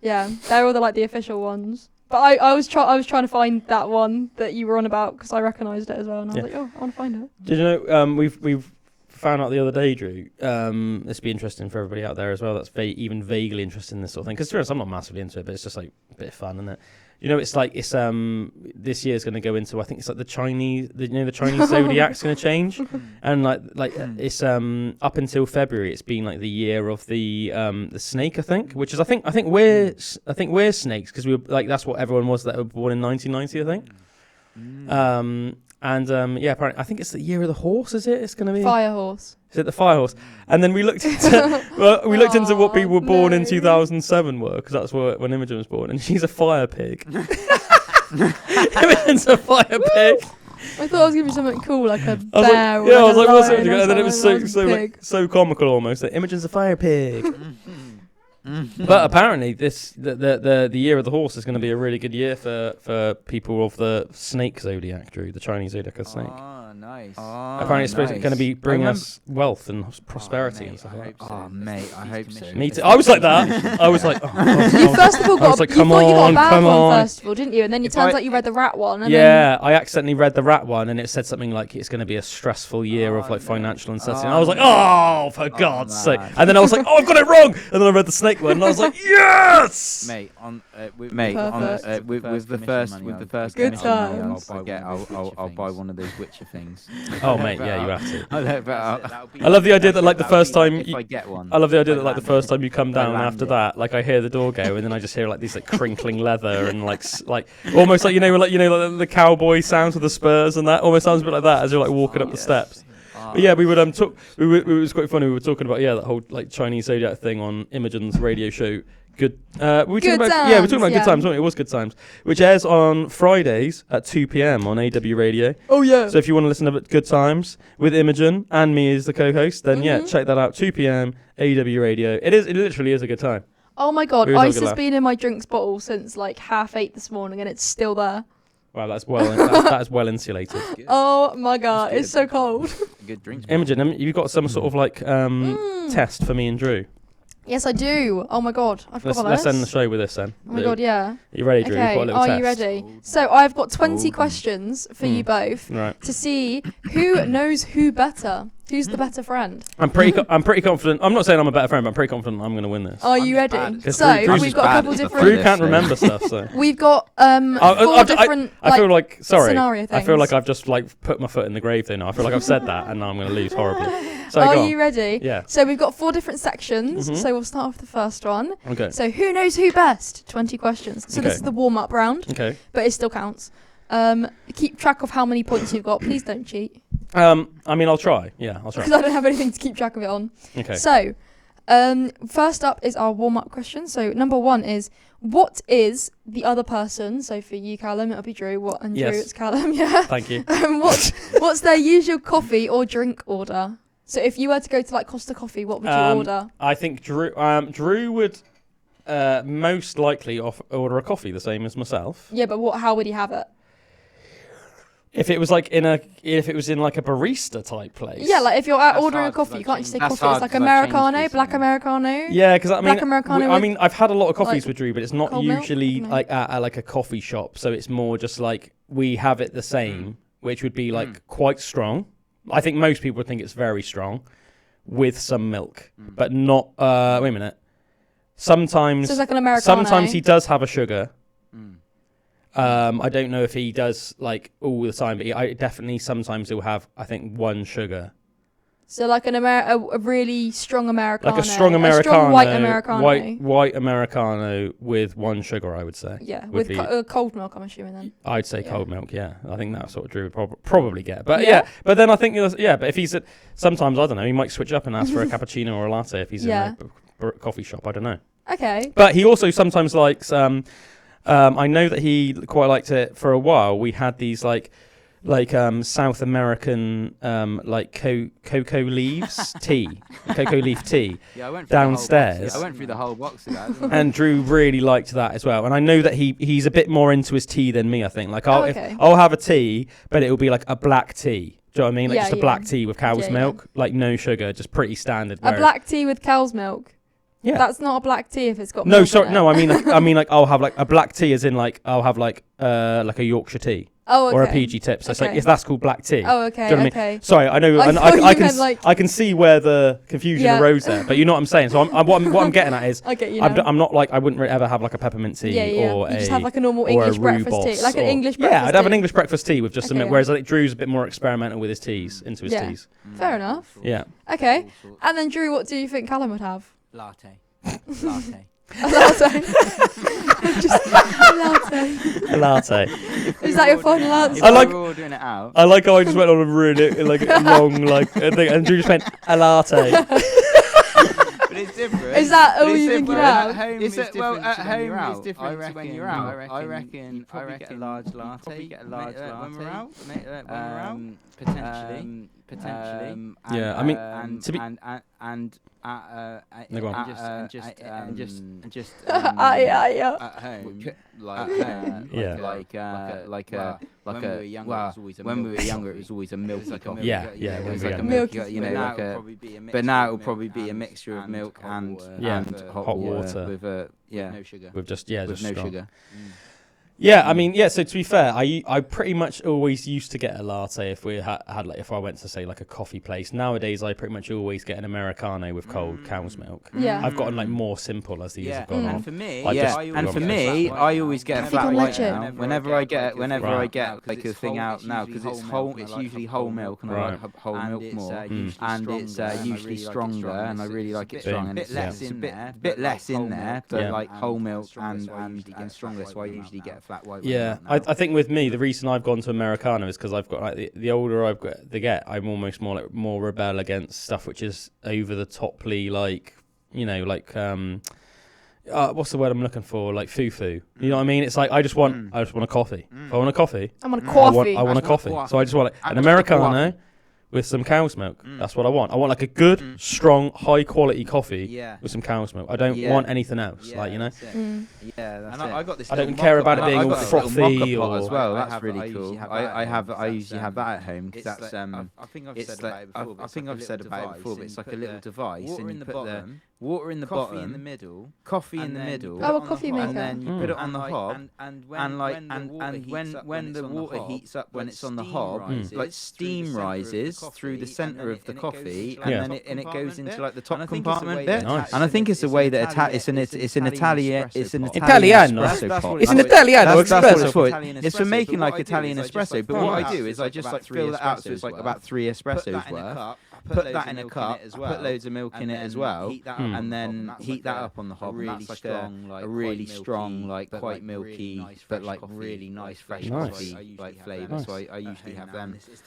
Yeah, they're all the official ones. But I was trying to find that one that you were on about because I recognised it as well, and I was like, oh, I want to find it. Did you know we've found out the other day, Drew? This would be interesting for everybody out there as well. That's even vaguely interested in this sort of thing. Because to be honest, I'm not massively into it, but it's just like a bit of fun, isn't it? You know, it's this year's going to go into, I think it's like the Chinese zodiac's going to change, and it's up until February it's been like the year of the snake, I think, which is I think we're snakes because we were like that's what everyone was that were born in 1990, I think. Apparently I think it's the year of the horse. Is it? It's going to be Fire horse. Is it the fire horse? And then we looked into into what people were born in 2007 were, because that's when Imogen was born, and she's a fire pig. Imogen's a fire pig. I thought it was gonna be something cool, like a I was bear. like, yeah, I was like, what's lion it? or And then it was something, so comical almost. That Imogen's a fire pig. But apparently, the year of the horse is going to be a really good year for people of the snake zodiac, Drew, the Chinese zodiac of snake. Oh, nice. Apparently, it's supposed to going to be bringing us wealth and prosperity and stuff like that. Oh, mate, I hope so. Me too. I was like that. I was like, You first of all I was like, you come thought you got a on, bad come one on. first of all, didn't you? And then it If turns I- out you read the rat one. And yeah, I accidentally read the rat one, and it said something like it's going to be a stressful year of like financial uncertainty. And I was like, oh, for God's sake! man. And then I was like, oh, I've got it wrong. And then I read the snake one, and I was like, yes. Mate, with the first Good commission money times. I'll buy one of those Witcher things. Oh, mate, yeah, you have to. I love the idea that like the first time if I get one. I love the idea that like the first time you come down land after it. that, like I hear the door go, and then I just hear like these like crinkling leather and like almost like like the cowboy sounds with the spurs and that almost sounds a bit like that as you're like walking up the steps. But yeah, we would talk. It was quite funny. We were talking about that whole like Chinese zodiac thing on Imogen's radio show. Good. We were talking about Times, good times, wasn't it? It was Good Times, which airs on Fridays at 2 p.m. on AW Radio. Oh yeah. So if you want to listen to Good Times with Imogen and me as the co-host, then yeah, check that out. 2 p.m. AW Radio. It literally is a good time. Oh my God, We always have a ice good has laugh. been in my drinks bottle since like 8:30 this morning, and it's still there. Wow, that is well insulated. Oh my God, That's it's so cold. Good drinks. Imogen, you've got some sort of like test for me and Drew. Yes, I do. Oh my God, I forgot about Let's this. end the show with this then. Oh my God, yeah. You ready, Drew? Okay, You've got a little are test. you ready? So I've got 20 questions for you both Right. to see who knows who better. Who's the better friend? I'm pretty confident. I'm not saying I'm a better friend, but I'm pretty confident I'm going to win this. Are you just ready? bad. Because So Drew's we've just got a bad couple at stuff different. Drew this can't thing. remember stuff, so. We've got four I different. feel like sorry. scenario I feel like things. I've just like put my foot in the grave there now. I feel like I've said that, and now I'm going to lose horribly. So go Are on. you ready? Yeah. So we've got 4 different sections. Mhm. So we'll start with the first one. Okay. So who knows who best? 20 questions. So this Okay. is the warm-up round, Okay. but it still counts. Keep track of how many points you've got. Please don't cheat, I mean, I'll try. Yeah, I'll try. because I don't have anything to keep track of it on. Okay. So, first up is our warm-up question. So number 1 is, what is the other person? So for you, Calum, it'll be Drew. And Yes. Drew, it's Calum. Yeah. Thank you. What's their usual coffee or drink order? So if you were to go to like Costa Coffee, what would you order? I think Drew would most likely order a coffee the same as myself. Yeah, but how would he have it? If it was like in like a barista type place. Yeah, like if you're out That's ordering a hard 'cause coffee, you I can't just say changed- coffee. that's It's like hard 'cause I changed Americano, recently. black Americano. Yeah, because I mean, Black Americano I've had a lot of coffees like, with Drew, but it's not cold milk? usually No. like at like a coffee shop. So it's more just like we have it the same, which would be like quite strong. I think most people would think it's very strong, with some milk, but not. Wait a minute. Sometimes, So it's like an Americano. sometimes he does have a sugar. I don't know if he does like all the time, but I definitely sometimes he'll have. I think one sugar. So like a really strong Americano. Like a strong Americano, A strong white Americano. white Americano with one sugar, I would say. Yeah, would with be- cold milk, I'm assuming then. I'd say Yeah. cold milk. Yeah, I think that's what Drew would probably get. But Yeah? yeah, but then I think but if he's at sometimes I don't know, he might switch up and ask for a cappuccino or a latte if he's Yeah. in a coffee shop. I don't know. Okay. But he also sometimes likes. I know that he quite liked it for a while. We had these like like South American like cocoa leaves tea, cocoa leaf tea downstairs. I went through the whole box of that. And Drew really liked that as well. And I know that he's a bit more into his tea than me, I think. Like I'll have a tea, but it'll be like a black tea. Do you know what I mean? Like just a black tea with cow's milk, like no sugar, just pretty standard. A black tea with cow's milk. Yeah. That's not a black tea if it's got milk in it. No, I mean like I'll have like a black tea as in like I'll have like a Yorkshire tea. Oh, okay. Or a PG tip. So it's like, if that's called black tea. Oh, okay, Do you know what okay. I mean? Sorry, I know, I can see where the confusion arose there, but you know what I'm saying. So what I'm getting at is, I get you now. I'm not like I wouldn't really ever have like a peppermint tea or you just have like a normal English breakfast tea, like an English breakfast tea. Yeah, I'd have an English breakfast tea with just some milk. Whereas like Drew's a bit more experimental with his teas, into his teas. Fair enough. Yeah. Okay, and then Drew, what do you think Calum would have? Latte. A latte. Just a latte. A latte. Is that your final answer? I like ordering it out. I like how I just went on a really like a long like thing, and Drew just went a latte. But it's different. Is that all you think you have? At home is different when you're out. I reckon get a large latte. Probably get a large latte when we're out. Potentially. Yeah, I mean, just at home, when we were younger, it was always a milky coffee. Yeah, it was like a milky, you know, but now it'll probably be a mixture of milk and hot water with no sugar. With just no sugar. Yeah, I mean, so to be fair, I pretty much always used to get a latte if we had like if I went to say like a coffee place. Nowadays, I pretty much always get an Americano with cold cow's milk. Yeah, I've gotten like more simple as the years have gone on. And for me, I always get a flat white now. Whenever I get like a thing out now, because it's usually whole milk, and I like whole milk more, and it's usually stronger, and I really like it strong, and it's a bit less in there, but like whole milk and stronger. So I usually get flat white. Yeah, I think with me, the reason I've gone to Americano is because I've got like the older I've got I'm almost more rebel against stuff which is over the toply, like, you know, like what's the word I'm looking for, like foo-foo. You know what I mean? It's like I just want a coffee. If I want a coffee, I want a coffee. I want a coffee. So I just want an Americano with some cow's milk. That's what I want. I want like a good, strong, high quality coffee with some cow's milk. I don't want anything else. Like, you know. Yeah, that's I got this. I don't care about it being all frothy or as well. That's really cool. I usually have that at home because that's I think I've said about it before, but it's like a little device, and you put the water in the bottom, coffee in the middle. Oh, a coffee maker. And then you put it on the hob, and when the water heats up, when it's on the hob, like steam rises through the center of the coffee, and then it goes into like the top compartment bit. Nice. And I think it's a way that it's an Italiano. It's an Italiano espresso. It's for making like Italian espresso. But what I do is I just like fill that out, so it's like about 3 espressos worth. Put that in a cup, put loads of milk in it as well, and then heat that up on the hob. A really strong, like quite milky, but like really nice fresh coffee like flavour. So I usually have them. It's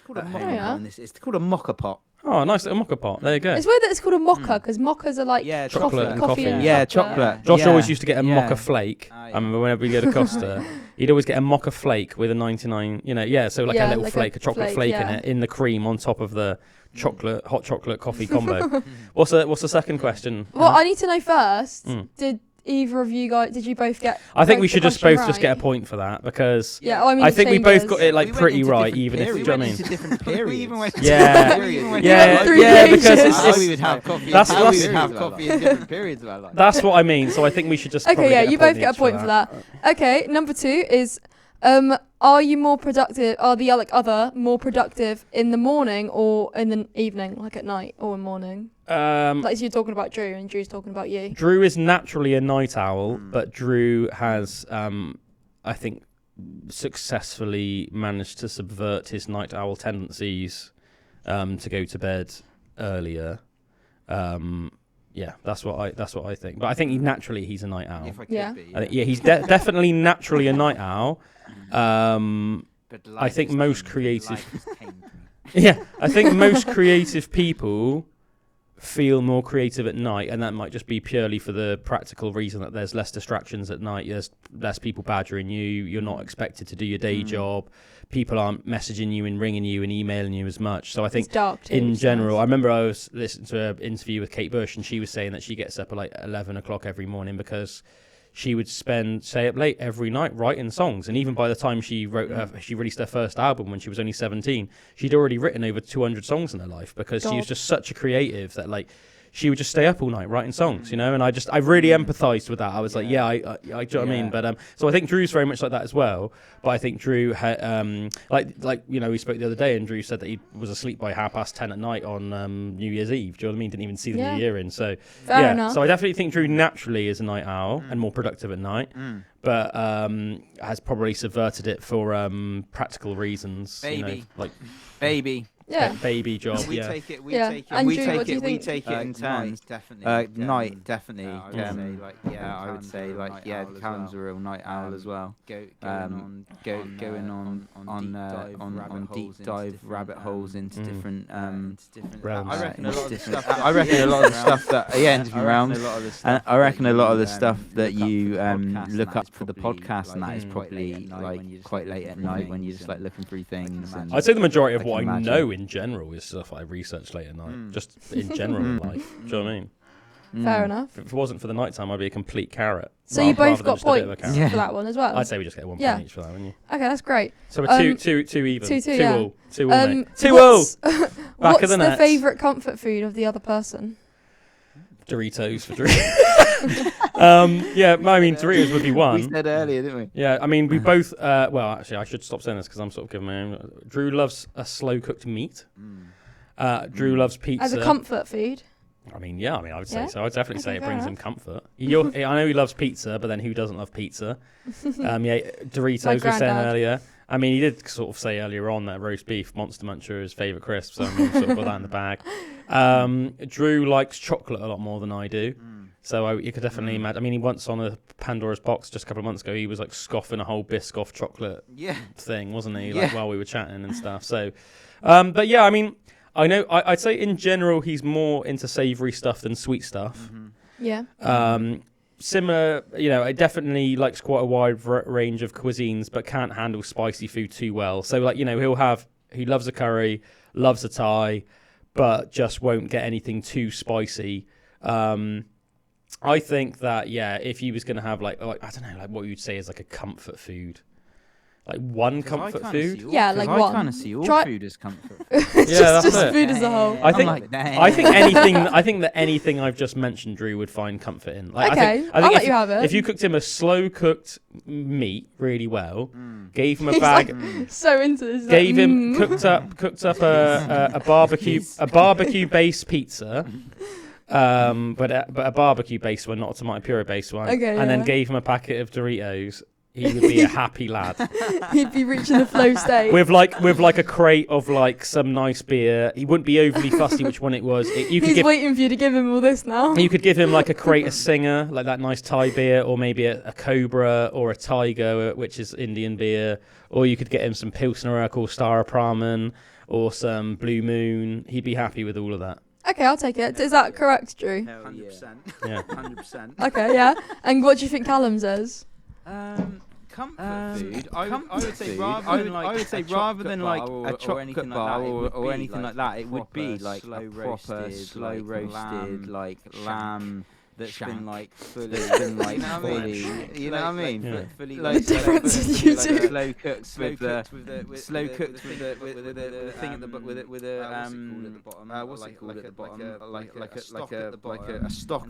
called a mocha pot. Oh, nice little mocha pot. There you go. It's weird that it's called a mocha, because mochas are like chocolate and coffee. And chocolate. Josh always used to get a mocha flake. I remember whenever we go to Costa, he'd always get a mocha flake with a 99, so like a little flake, a chocolate flake in it, in the cream on top of the hot chocolate coffee combo. What's the second question? Well, I need to know first, did either of you guys, did you both get I think we should just both right? just get a point for that, because I think we both got it like pretty right, even if, you know what I mean? Different periods. Because we would have coffee. We would have coffee in different periods of our life. That's what I mean. So I think we should just you both get a point for that. Okay, number 2 is are you more productive? Are the other more productive in the morning or in the evening, like at night or in the morning? Like so you're talking about Drew, and Drew's talking about you. Drew is naturally a night owl, but Drew has, I think, successfully managed to subvert his night owl tendencies to go to bed earlier. That's what I think. But I think he's a night owl. If I could be, he's definitely naturally a night owl. I think most creative. I think most creative people feel more creative at night, and that might just be purely for the practical reason that there's less distractions at night, there's less people badgering you, you're not expected to do your day job, people aren't messaging you and ringing you and emailing you as much. So I think It's dark too, in so general, I nice. remember I was listening to an interview with Kate Bush, and she was saying that she gets up at like 11 o'clock every morning because she would stay up late every night writing songs. And even by the time she released her first album when she was only 17, she'd already written over 200 songs in her life, because she was just such a creative that like she would just stay up all night writing songs, you know. And I really empathised with that. I was like, do you know what I mean? But so I think Drew's very much like that as well. But I think Drew had like you know, we spoke the other day, and Drew said that he was asleep by 10:30 at night on New Year's Eve. Do you know what I mean? Didn't even see the New Year in. So Fair enough. So I definitely think Drew naturally is a night owl and more productive at night, but has probably subverted it for practical reasons. Baby. You know, like Baby. Yeah. baby job. We yeah. take it. We Yeah. take it. And We Drew, take what do you it. We think? take it in turns. Definitely. Night, definitely. I would say like Calum's a real night owl as well. Going on deep dive rabbit holes into different Realms. I reckon a lot of the stuff. I reckon a lot of the stuff that different realms. And I reckon a lot of the stuff that you look up for the podcast and that is probably like quite late at night when you're just like looking through things. And I'd say the majority of I what can I imagine. know in general is stuff I research late at night, just in general in life. Do you know what I mean? Fair enough. If it wasn't for the nighttime, I'd be a complete carrot. So you both rather than got just a bit of a points carrot. for that one as well. I'd say we just get 1 Yeah. point each for that, wouldn't you? Okay, that's great. So we're two even. 2-2, yeah. all. 2-all, mate. 2-all! Back What's of the the net. favourite comfort food of the other person? Doritos for Drew. Yeah, I mean, Doritos would be we one. said earlier, didn't we? Yeah, I mean, we both... well, actually, I should stop saying this because I'm sort of giving my own... Drew loves a slow-cooked meat. Drew loves pizza. As a comfort food? I mean, yeah, I would say Yeah? so. I'd definitely say Okay, it fair brings him enough. comfort. I know he loves pizza, but then who doesn't love pizza? Doritos My we were saying granddad. earlier. I mean, he did sort of say earlier on that roast beef, Monster Muncher, is his favourite crisp, so I'm sort of got that in the bag. Drew likes chocolate a lot more than I do. So you could definitely imagine. I mean, he once on a Pandora's box just a couple of months ago, he was like scoffing a whole Biscoff chocolate thing, wasn't he? Like while we were chatting and stuff. So, but yeah, I mean, I know. I'd say in general he's more into savoury stuff than sweet stuff. Yeah. Similar, you know, it definitely likes quite a wide range of cuisines, but can't handle spicy food too well. So, like, you know, he loves a curry, loves a Thai, but just won't get anything too spicy. I think that, if he was going to have, like, I don't know, like what you'd say is like a comfort food. Like one comfort food? Yeah, like I one. kind of see all Try- food as comfort food. Yeah, that's just it. food as a whole. I think like, I think that anything I've just mentioned, Drew would find comfort in. Like, Okay, I think I'll if, let you have it. If you cooked him a slow cooked meat really well, gave him a He's bag, so into this. gave like, him cooked up a barbecue based pizza. But a barbecue based one, not a tomato puree based one. Okay, and then yeah. gave him a packet of Doritos. He would be a happy lad. He'd be reaching the flow state. with like a crate of like some nice beer. He wouldn't be overly fussy which one it was. He's waiting for you to give him all this now. You could give him like a crate of Singer, like that nice Thai beer, or maybe a Cobra or a Tiger, which is Indian beer. Or you could get him some Pilsner Urquell or Star Pramen or some Blue Moon. He'd be happy with all of that. Okay, I'll take it. Is that correct, Drew? 100%. Yeah. 100%. Okay, yeah. And what do you think Calum says? Comfort food. I would say rather than like a chocolate bar or anything like that, it would be like a proper slow roasted like lamb that's been like fully, you know what I mean? Yeah. Fully The difference with you two. slow cooked with the thing at the bottom with a what's it called at the bottom? Like a stock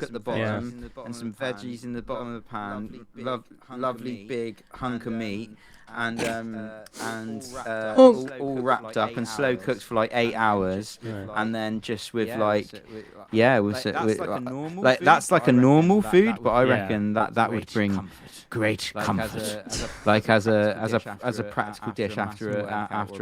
at the bottom and some veggies in the bottom of the pan. Lovely big hunk of meat. And all wrapped up and slow cooked for like 8 hours, and then just with that's like a normal food, but I reckon that would bring great comfort, like as a practical dish after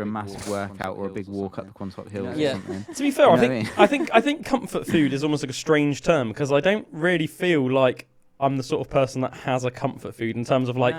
a massive workout or a big walk up the Quantock Hills or something. To be fair, You know what I think comfort food is almost like a strange term because I don't really feel like I'm the sort of person that has a comfort food in terms of like.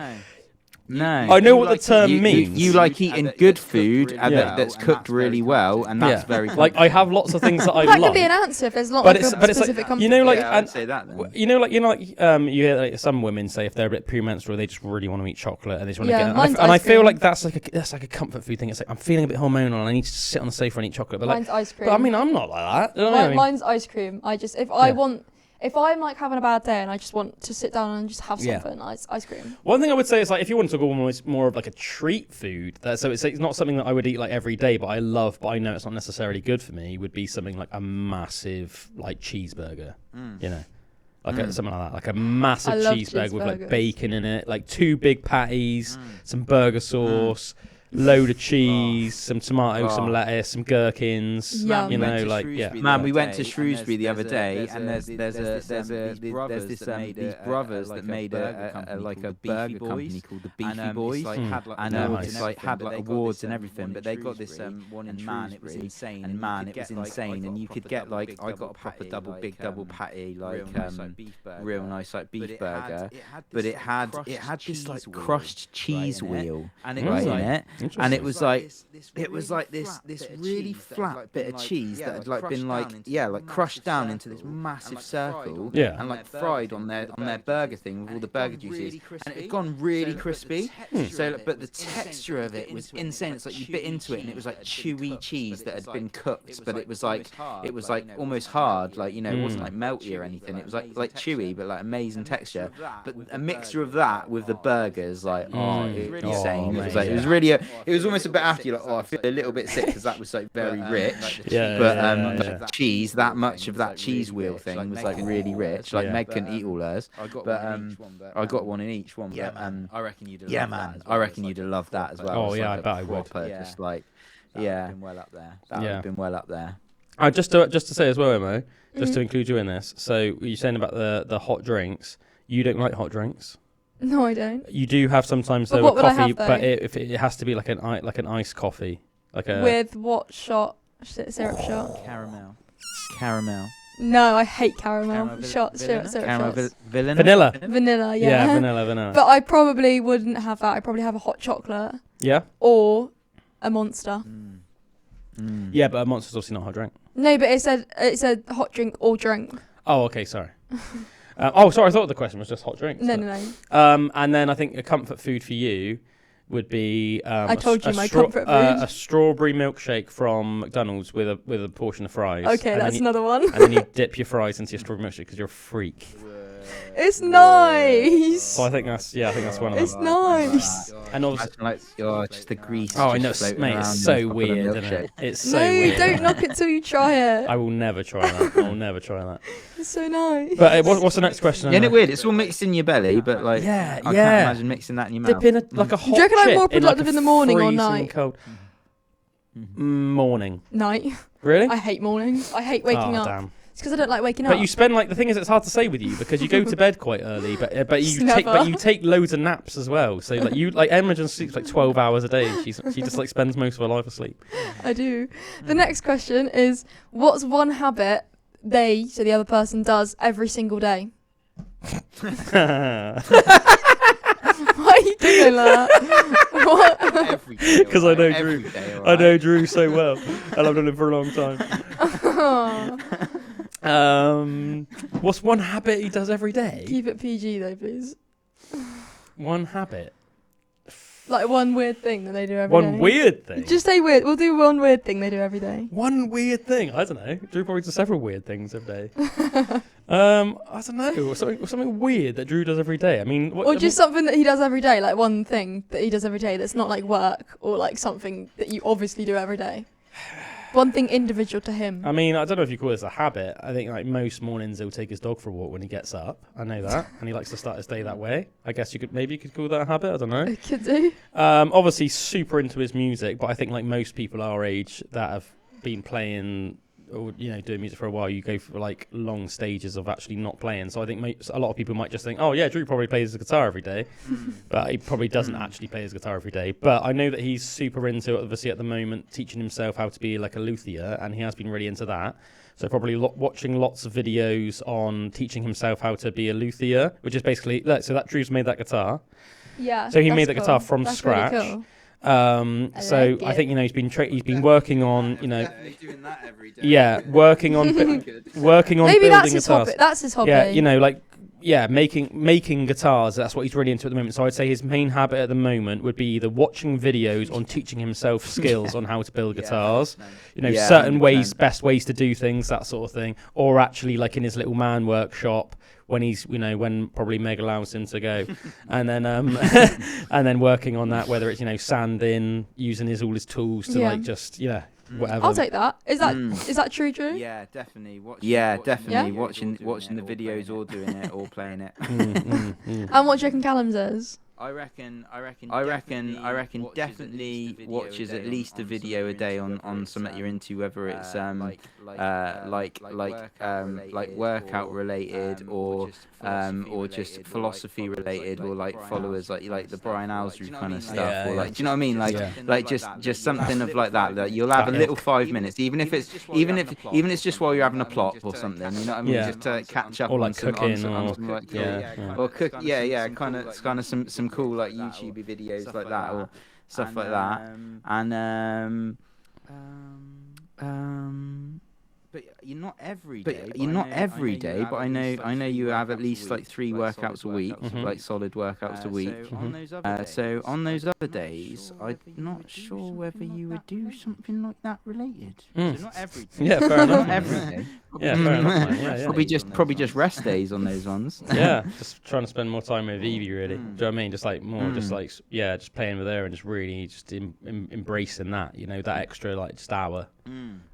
No. I know what the term means. You like eating good food that's cooked really well, and that's very like I have lots of things that I That like. could be an answer if there's not But like it's a like specific comfort. you know, like I'd say that then. you hear like some women say if they're a bit premenstrual, they just really want to eat chocolate and they just want to Yeah, get. mine's And I ice feel cream. like that's like a comfort food thing. It's like I'm feeling a bit hormonal and I need to sit on the sofa and eat chocolate. But Mine's like, ice cream. but I mean, I'm not like that. You know what I mean? Mine's ice cream. If I'm like having a bad day and I just want to sit down and just have something, ice cream. One thing I would say is like if you want to go more of like a treat food, so it's not something that I would eat like every day, but I love, but I know it's not necessarily good for me. Would be something like a massive like cheeseburger, you know, like something like that, like a massive I love cheeseburger with like cheeseburgers. bacon in it, like 2 big patties, some burger sauce. Load of cheese, some tomatoes, some lettuce, some gherkins. Yum. You We know, like Man, we went to Shrewsbury the other day, and there's these brothers that made a burger company called the Beefy Boys, and it's like had like awards and everything. But they got this one in Shrewsbury, it was insane, and you could get like I got a proper big double patty, like real nice like beef burger, but it had this like crushed cheese wheel right in it. And it was like this really flat bit of cheese that had like been like crushed down into this massive circle and like fried on their burger thing with all the burger juices, and it had gone really crispy. So but the texture of it was insane. It's like you bit into it and it was like chewy cheese that had been cooked, but it was like almost hard, like, you know, it wasn't like melty or anything. It was like chewy but like amazing texture. But a mixture of that with the burgers, like it was insane. It was like it was really it was almost a bit after, you're like, I feel a little bit sick because that was like very rich. But cheese, that much of that cheese wheel thing was like really rich. Like Meg couldn't eat all hers, but I got one in each one. Yeah, man. I reckon you'd. Yeah, man. I reckon you'd have loved that as well. Oh yeah, I bet I would. Just like that would have been well up there. That would have been well up there. Just to say as well, Emo, just to include you in this. So you're saying about the hot drinks. You don't like hot drinks. No, I don't. You do have sometimes But though what a would I coffee, have, though? but it has to be like an iced coffee, like a With what shot? Syrup shot? Caramel. No, I hate caramel. Syrup shots. vanilla. Vanilla, yeah. Yeah, vanilla. But I probably wouldn't have that. I'd probably have a hot chocolate Yeah. or a Monster. Yeah, but a Monster's obviously not a hot drink. No, but it said hot drink or drink. Oh, okay, sorry. Sorry, I thought the question was just hot drinks. No. And then I think a comfort food for you would be I told you my comfort food. a strawberry milkshake from McDonald's with a portion of fries. Okay, that's another one. And then you dip your fries into your strawberry milkshake because you're a freak. It's nice. So I think that's one of them. It's nice. And obviously, Like just the grease. oh, I know, just floating mate, around it's so on top of the weird, isn't milkshake. it? It's so No, weird. don't knock it till you try it. I will never try that. I will never try that. It's so nice. But what's the next question? Yeah, isn't it weird? It's all mixed in your belly, but like I can't imagine mixing that in your mouth. Dip in like a hot Do you reckon I'm chip more in, like, productive a in the morning or freezing night? Cold. Morning. Night. Really? I hate mornings. I hate waking up. Damn. It's because I don't like waking up. But you spend the thing is it's hard to say with you because you go to bed quite early, but Never. you take loads of naps as well. So Emma just sleeps like 12 hours a day. She just like spends most of her life asleep. I do. The next question is, what's one habit so the other person does every single day? Why are you doing that? What? Because I know Drew. I know Drew so well, and I've known him for a long time. What's one habit he does every day? Keep it PG though, please. One habit. Like one weird thing that they do every day. One weird thing. Just say weird. We'll do one weird thing they do every day. One weird thing. I don't know. Drew probably does several weird things every day. I don't know. Something weird that Drew does every day. I mean, something that he does every day, like one thing that he does every day that's not like work or like something that you obviously do every day. One thing individual to him. I mean, I don't know if you call this a habit. I think like most mornings he'll take his dog for a walk when he gets up. I know that, and he likes to start his day that way. I guess you could call that a habit. I don't know. Could do. Obviously, super into his music, but I think like most people our age that have been playing or doing music for a while, you go for like long stages of actually not playing. So I think a lot of people might just think, oh yeah, Drew probably plays his guitar every day, but he probably doesn't actually play his guitar every day. But I know that he's super into it, obviously at the moment, teaching himself how to be like a luthier, and he has been really into that. So probably watching lots of videos on teaching himself how to be a luthier, which is basically so that Drew's made that guitar. Yeah. So he made the that's guitar cool. from That's scratch. Really cool. So like I it. think he's been working on doing that every day. yeah working on working on Maybe building that's his guitars. hobby. That's his hobby. Yeah, making guitars. That's what he's really into at the moment. So I'd say his main habit at the moment would be either watching videos on teaching himself skills on how to build guitars, certain 100%. ways, best ways to do things, that sort of thing, or actually like in his little man workshop when he's when probably Meg allows him to go, and then and then working on that, whether it's sanding, using all his tools to whatever. I'll take that. Is that true, Drew? Yeah, definitely. Watching the videos or doing it or playing it. And what do you reckon Calum does? I reckon definitely watches at least a video a day on something you're into, whether it's like workout related or just philosophy related, or like followers like the Brian Alsrew kind of stuff, or like, do you know what I mean? Like just something of like that. That you'll have a little 5 minutes, even if it's just while you're having a plot or something. You know what I mean? Just to catch up or like on cooking or cook. Kind of some cool like YouTube videos like that or stuff like that. And but you're not every day. But I know you have at least like 3 workouts a week, like solid workouts a week. So on those other days, I'm not sure whether you would do something like that related. So not every day. Yeah, fair enough. Not every day. Yeah, fair enough, man. Yeah. Probably just rest days on those ones. Yeah, just trying to spend more time with Evie, really. Do you know what I mean? Just like more, just playing with her and just really just embracing that, that extra like just hour.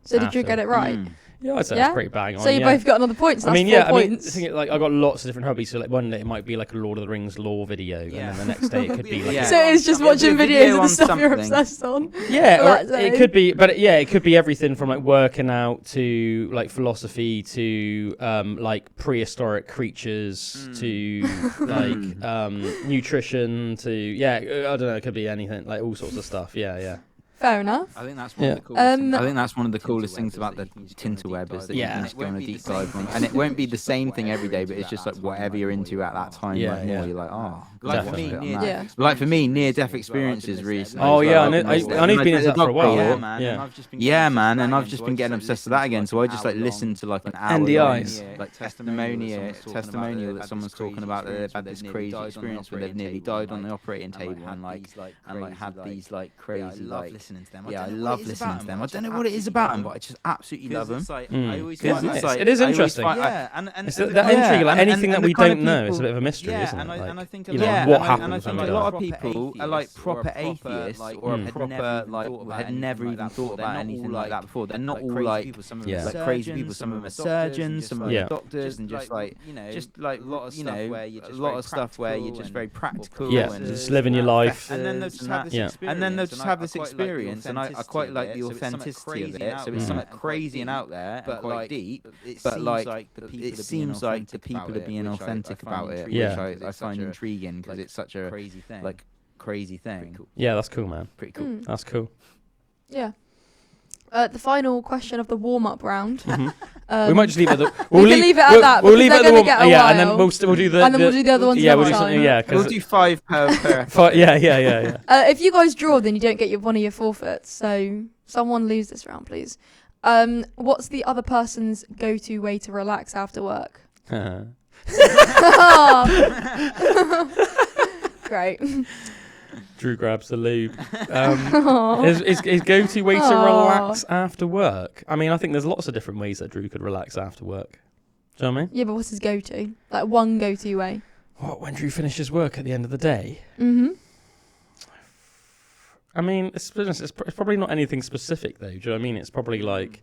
So did you get it right? Yeah, I'd say that's pretty bang on. So you both got another point. So that's 4 points. The thing is, like, I got lots of different hobbies. So like one day it might be like a Lord of the Rings lore video, and then the next day it could be like. So it's just watching videos of the stuff you're obsessed on. Yeah, or it could be, it could be everything from like working out to like philosophy to like prehistoric creatures to like nutrition to I don't know. It could be anything, like all sorts of stuff. Yeah. Fair enough. I think that's one of the coolest things. I think that's one of the coolest things about the Tinterweb is that you can just go on a deep dive on, and it won't be the same thing every day, but it's just like whatever you're into at that time. You're like, like for me, near-death experiences recently. Oh yeah, I know you've been into that for a while. Yeah, man, and I've just been getting obsessed with that again. So I just like listen to like an hour NDIs, like testimonial that someone's talking about that they've had this crazy experience where they've nearly died on the operating table and had these like crazy like. I love listening to them. I don't know what it is about them, but I just absolutely love them. It is interesting. It's that intrigue, like anything that we don't know, it's a bit of a mystery, isn't it? And I think what happens. I think a lot of people are like proper atheists or proper like had never even thought about anything like that before. They're not all like crazy people. Some of them are surgeons, some of them are doctors, and just like a lot of stuff where you're just very practical. Yeah, just living your life. And then they'll just have this experience. And I quite like the authenticity of it. So it's something crazy and out there, but quite deep. But like it seems like the people are being authentic about it, which I find intriguing because it's such a crazy thing. Yeah, that's cool, man. Pretty cool. That's cool. Yeah. The final question of the warm-up round. We might just leave it. We'll leave it at that. We'll leave it at the warm. Yeah, and then we'll do the. And then we'll do the other ones. We'll do something. Yeah, we'll do 5 per. Yeah. If you guys draw, then you don't get one of your forfeits. So someone lose this round, please. What's the other person's go-to way to relax after work? Great. Drew grabs the lube. His go-to way to relax after work. I mean, I think there's lots of different ways that Drew could relax after work. Do you know what I mean? Yeah, but what's his go-to? Like one go-to way? What, when Drew finishes work at the end of the day? Mm-hmm. I mean, it's probably not anything specific, though. Do you know what I mean? It's probably like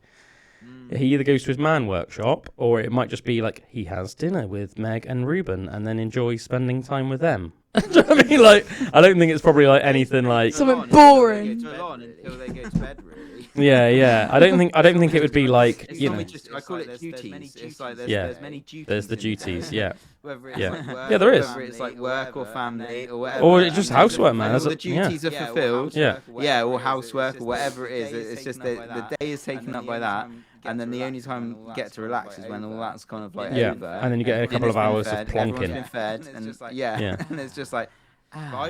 he either goes to his man workshop, or it might just be like he has dinner with Meg and Ruben and then enjoys spending time with them. Do you know what I mean? Like, I don't think it's probably like anything like something boring. Until they go to bed, really. Yeah. I don't think it would be like I call it duties. It's like there's many duties. There's the duties. Yeah. Whether it's like work, yeah, there is. Whether it's like work or family or whatever. Or it's just housework, man. All the duties are fulfilled. Yeah. Or housework or whatever it is. It's just the day is taken up by that. And then the only time you get to relax is when all that's kind of like over. And then you get a couple of hours of plonking. Everyone's been fed, and and it's just like,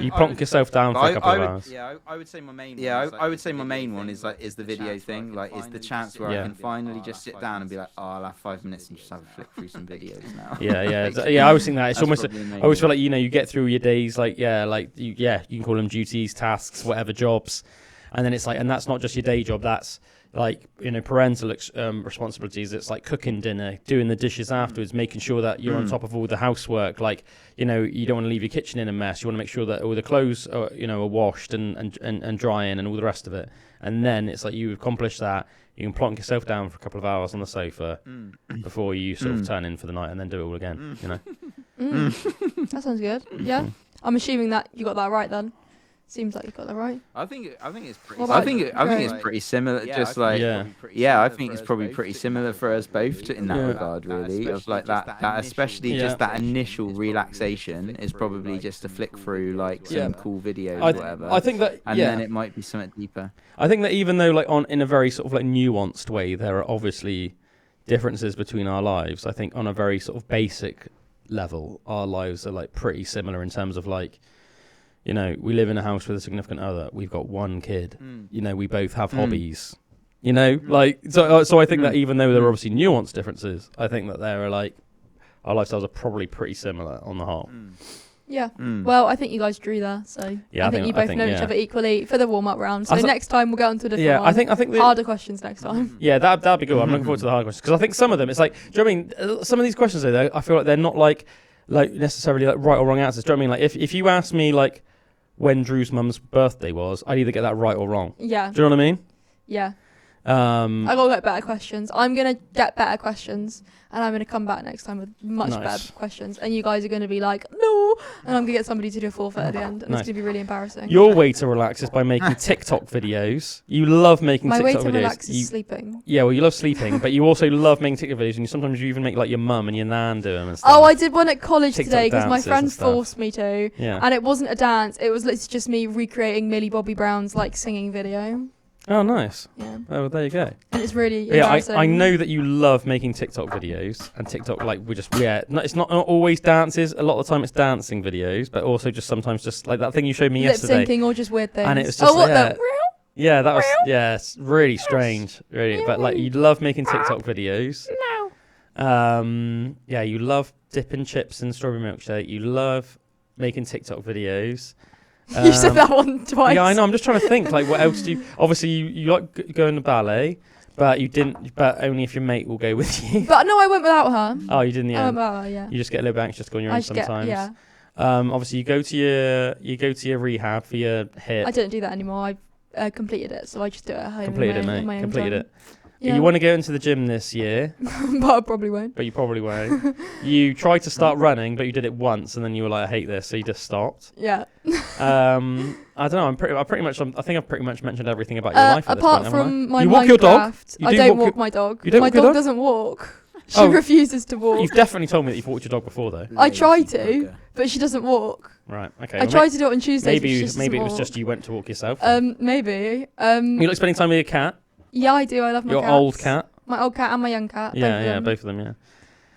You plonk yourself down for a couple of hours. Yeah, I would say my main. Yeah, I would say my main one is the video thing. Like, is the chance where I can finally just sit down and be like, oh, I'll have 5 minutes and just have a flick through some videos now. Yeah. I always think that it's almost. I always feel like you get through your days you can call them duties, tasks, whatever jobs, and then it's like, and that's not just your day job. That's like, parental responsibilities. It's like cooking dinner, doing the dishes afterwards, making sure that you're on top of all the housework. Like, you don't want to leave your kitchen in a mess. You want to make sure that all the clothes are washed and drying and all the rest of it. And then it's like, you've accomplished that. You can plonk yourself down for a couple of hours on the sofa before you sort of turn in for the night and then do it all again. That sounds good. Yeah, I'm assuming that you got that right then. Seems like you got that right. I think it's pretty. I think it's pretty similar. Just like I think it's probably pretty similar for us both in that regard, really. Of like that especially just that initial relaxation is probably just to flick through like some cool videos or whatever. I think that, and then it might be something deeper. I think that even though like in a very sort of like nuanced way, there are obviously differences between our lives. I think on a very sort of basic level, our lives are like pretty similar in terms of like. We live in a house with a significant other. We've got one kid. We both have hobbies. So I think that even though there are obviously nuanced differences, I think that there are like our lifestyles are probably pretty similar on the whole. Yeah. Well, I think you guys drew there, so I think you both know each other equally for the warm-up round. So next time we'll go on to the different one. I think harder questions next time. Yeah, that'd be good. I'm looking forward to the harder questions because I think some of them, it's like, do you know what I mean? Some of these questions though, I feel like they're not like necessarily like right or wrong answers. Do you know what I mean? Like if you ask me like when Drew's mum's birthday was, I'd either get that right or wrong. Yeah. Do you know what I mean? Yeah. I gotta get better questions. I'm gonna get better questions, and I'm gonna come back next time with much better questions. And you guys are gonna be like, no, and I'm gonna get somebody to do a forfeit at the end, and it's gonna be really embarrassing. Your way to relax is by making TikTok videos. You love making TikTok videos. My way to relax is sleeping. Yeah, well, you love sleeping, but you also love making TikTok videos, and sometimes you even make like your mum and your nan do them and stuff. Oh, I did one at college today because my friend forced me to, and it wasn't a dance. It was literally just me recreating Millie Bobby Brown's like singing video. Oh, nice. Yeah. Oh, well, there you go. And it's really embarrassing. I know that you love making TikTok videos, and TikTok, like, it's not always dances. A lot of the time it's dancing videos, but also just sometimes just like that thing you showed me yesterday. Lip syncing or just weird things. And it was just, the... Yeah, that was, it's really strange, really. But like, you love making TikTok videos. No. You love dipping chips in strawberry milkshake. You love making TikTok videos. You said that one twice. Yeah, I know. I'm just trying to think. Like, what else do you? Obviously, you like going to ballet, but you didn't. But only if your mate will go with you. But no, I went without her. Oh, you didn't. Yeah. I went without her. Yeah. You just get a little bit anxious to go on your own sometimes. Yeah. Obviously, you go to your rehab for your hip. I don't do that anymore. I completed it, so I just do it at home. Completed it, mate. Completed it. Yeah. You want to go into the gym this year. But I probably won't. But you probably won't. You tried to start running, but you did it once, and then you were like, I hate this, so you just stopped. Yeah. I don't know. I think I've pretty much mentioned everything about your life at this point, apart from my you walk your dog? I don't walk my dog. My dog doesn't walk. She refuses to walk. You've definitely told me that you've walked your dog before, though. I try to, but she doesn't walk. Right. Okay. I tried to do it on Tuesday. Maybe it was just you went to walk yourself. Maybe. You like spending time with your cat? Yeah, I do. I love my your old cat. My old cat and my young cat. Both of them. Yeah.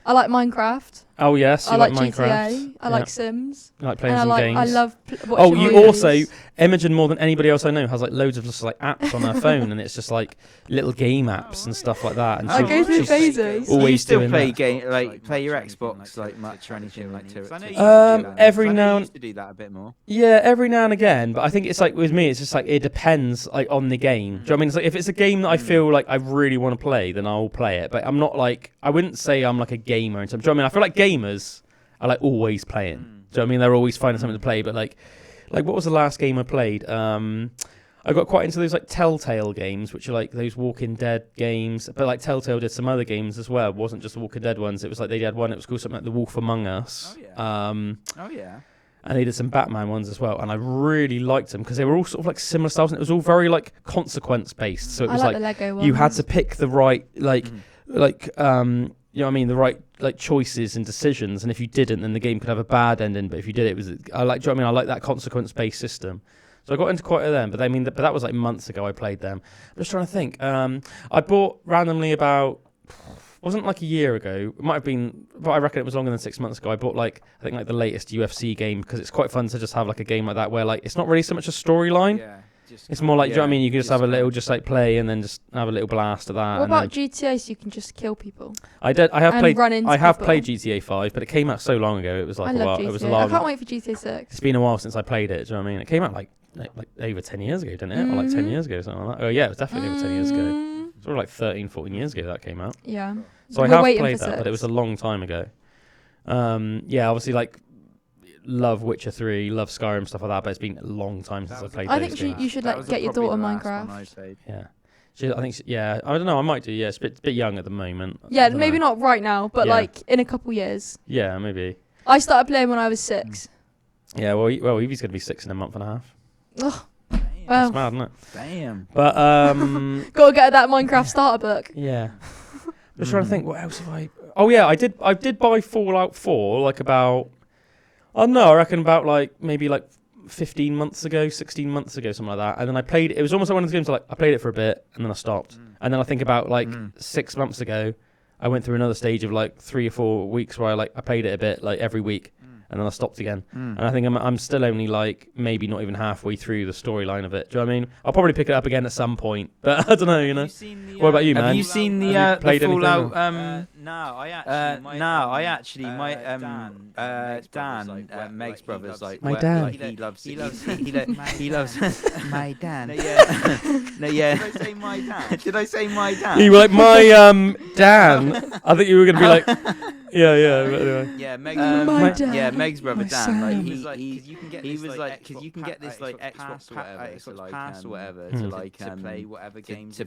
I like Minecraft. Oh yes, I like Minecraft. GTA. I like Sims. I like playing some games. I love watching you movies. Also, Imogen, more than anybody else I know, has like loads of just like apps on her phone, and it's just like little game apps and stuff like that. And I go through phases. Always you still doing play that. game, like play your Xbox like much or anything like to every now and used to do that a bit more. Yeah, every now and again, but I think it's like with me, it's just like it depends like on the game. Do you know what I mean? It's like if it's a game that I feel like I really want to play, then I'll play it. But I'm not like I wouldn't say I'm like a gamer in terms. Do you know what I mean? I feel like gamers are like always playing. Do you know what I mean? They're always finding something to play. But like what was the last game I played? I got quite into those like Telltale games, which are like those Walking Dead games. But like Telltale did some other games as well. It wasn't just the Walking Dead ones. It was like they had one. It was called something like The Wolf Among Us. And they did some Batman ones as well, and I really liked them because they were all sort of like similar styles, and it was all very like consequence based. So it was like the Lego you had ones. to pick the right you know what I mean, the right like choices and decisions, and if you didn't, then the game could have a bad ending. But if you did, it was do you know what I mean? I like that consequence based system. So I got into quite a them, but but that was like months ago I played them. I'm just trying to think. I bought randomly about wasn't like a year ago. It might have been, but I reckon it was longer than 6 months ago. I bought like I think like the latest UFC game because it's quite fun to just have like a game like that where like it's not really so much a storyline. Yeah. It's more like, do you know what I mean? You can just have a little, just like play and then just have a little blast of that. What about GTA? So you can just kill people. I have and played. run into I have people. played GTA 5, but it came out so long ago. It was like I a love while. GTA. It was a I long. can't wait for GTA 6. It's been a while since I played it. Do you know what I mean? It came out like over 10 years ago, didn't it? Or like 10 years ago, something like that. Oh yeah, it was definitely over 10 years ago. It's sort of like 13, 14 years ago that came out. Yeah. So I We're have waiting played for that, 6. but it was a long time ago. Yeah, obviously like love Witcher 3, love Skyrim, stuff like that, but it's been a long time since I played I those think games. you should like get your daughter Minecraft. Yeah. I think, yeah, I don't know, I might do, yeah. It's a bit young at the moment. Yeah, I don't maybe know. not right now, but Yeah. like in a couple years. Yeah, maybe. I started playing when I was 6. Yeah, well, Evie's going to be 6 in a month and a half. Ugh. That's Well, mad, isn't it? Damn. But, gotta get that Minecraft starter book. yeah. I'm just trying to think, what else have I... Oh, yeah, I did buy Fallout 4, like about... I don't know, I reckon about like maybe like 15 months ago, 16 months ago, something like that. And then I played it was almost like one of those games like I played it for a bit and then I stopped. And then I think about like 6 months ago, I went through another stage of like 3 or 4 weeks where I played it a bit like every week. And then I stopped again. And I think I'm still only like maybe not even halfway through the storyline of it. Do you know what I mean? I'll probably pick it up again at some point. But I don't know, you know. What about you, man? Have you seen the Have you played anything Fallout? or- I actually, my Dan, Meg's brother's like My Dan. he loves my Dan. No, yeah. Did I say my Dan? Did I say my Dan? You were like my Dan. I think you were gonna be like, yeah. But anyway. Yeah, My Dan. Yeah, Meg's brother My Dan. Like Sam. he was like, because you can get this like Xbox Pass or whatever to like to play whatever games.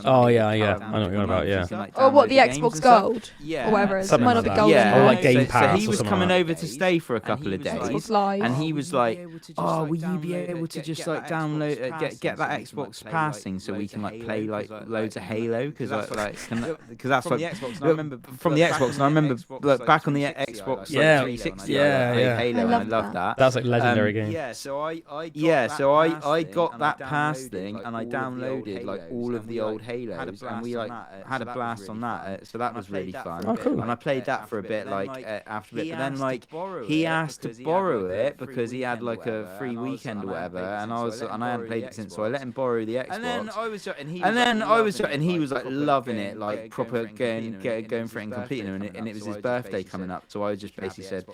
Oh yeah. I know what you're on about. Yeah. Or what, the Xbox Gold? Yeah. Or whatever it is. It Something might like not be that. gold Yeah. anymore. Or like Game so Pass he or was something coming like over to stay for a couple of days. Xbox Live. And he was like, "Oh, will you be able to just like download, get that Xbox Pass thing so we can like play like loads of Halo? Because that's like from the Xbox. And I remember like, back on the Xbox like, Yeah. 360. Yeah, I played yeah. Halo, I and I love loved that. that. That's like legendary game. So I got that pass thing and I downloaded like all of the old Halos and we like had a blast on that. So that was really fun. Oh, cool. And I played that for a bit like after a bit, but then like he asked to borrow it because he had like a free weekend or whatever, and I hadn't played it since, so I let him borrow the Xbox. And then he was like loving it, like proper going for it and completing it, and it was his birthday coming up, so I just basically said,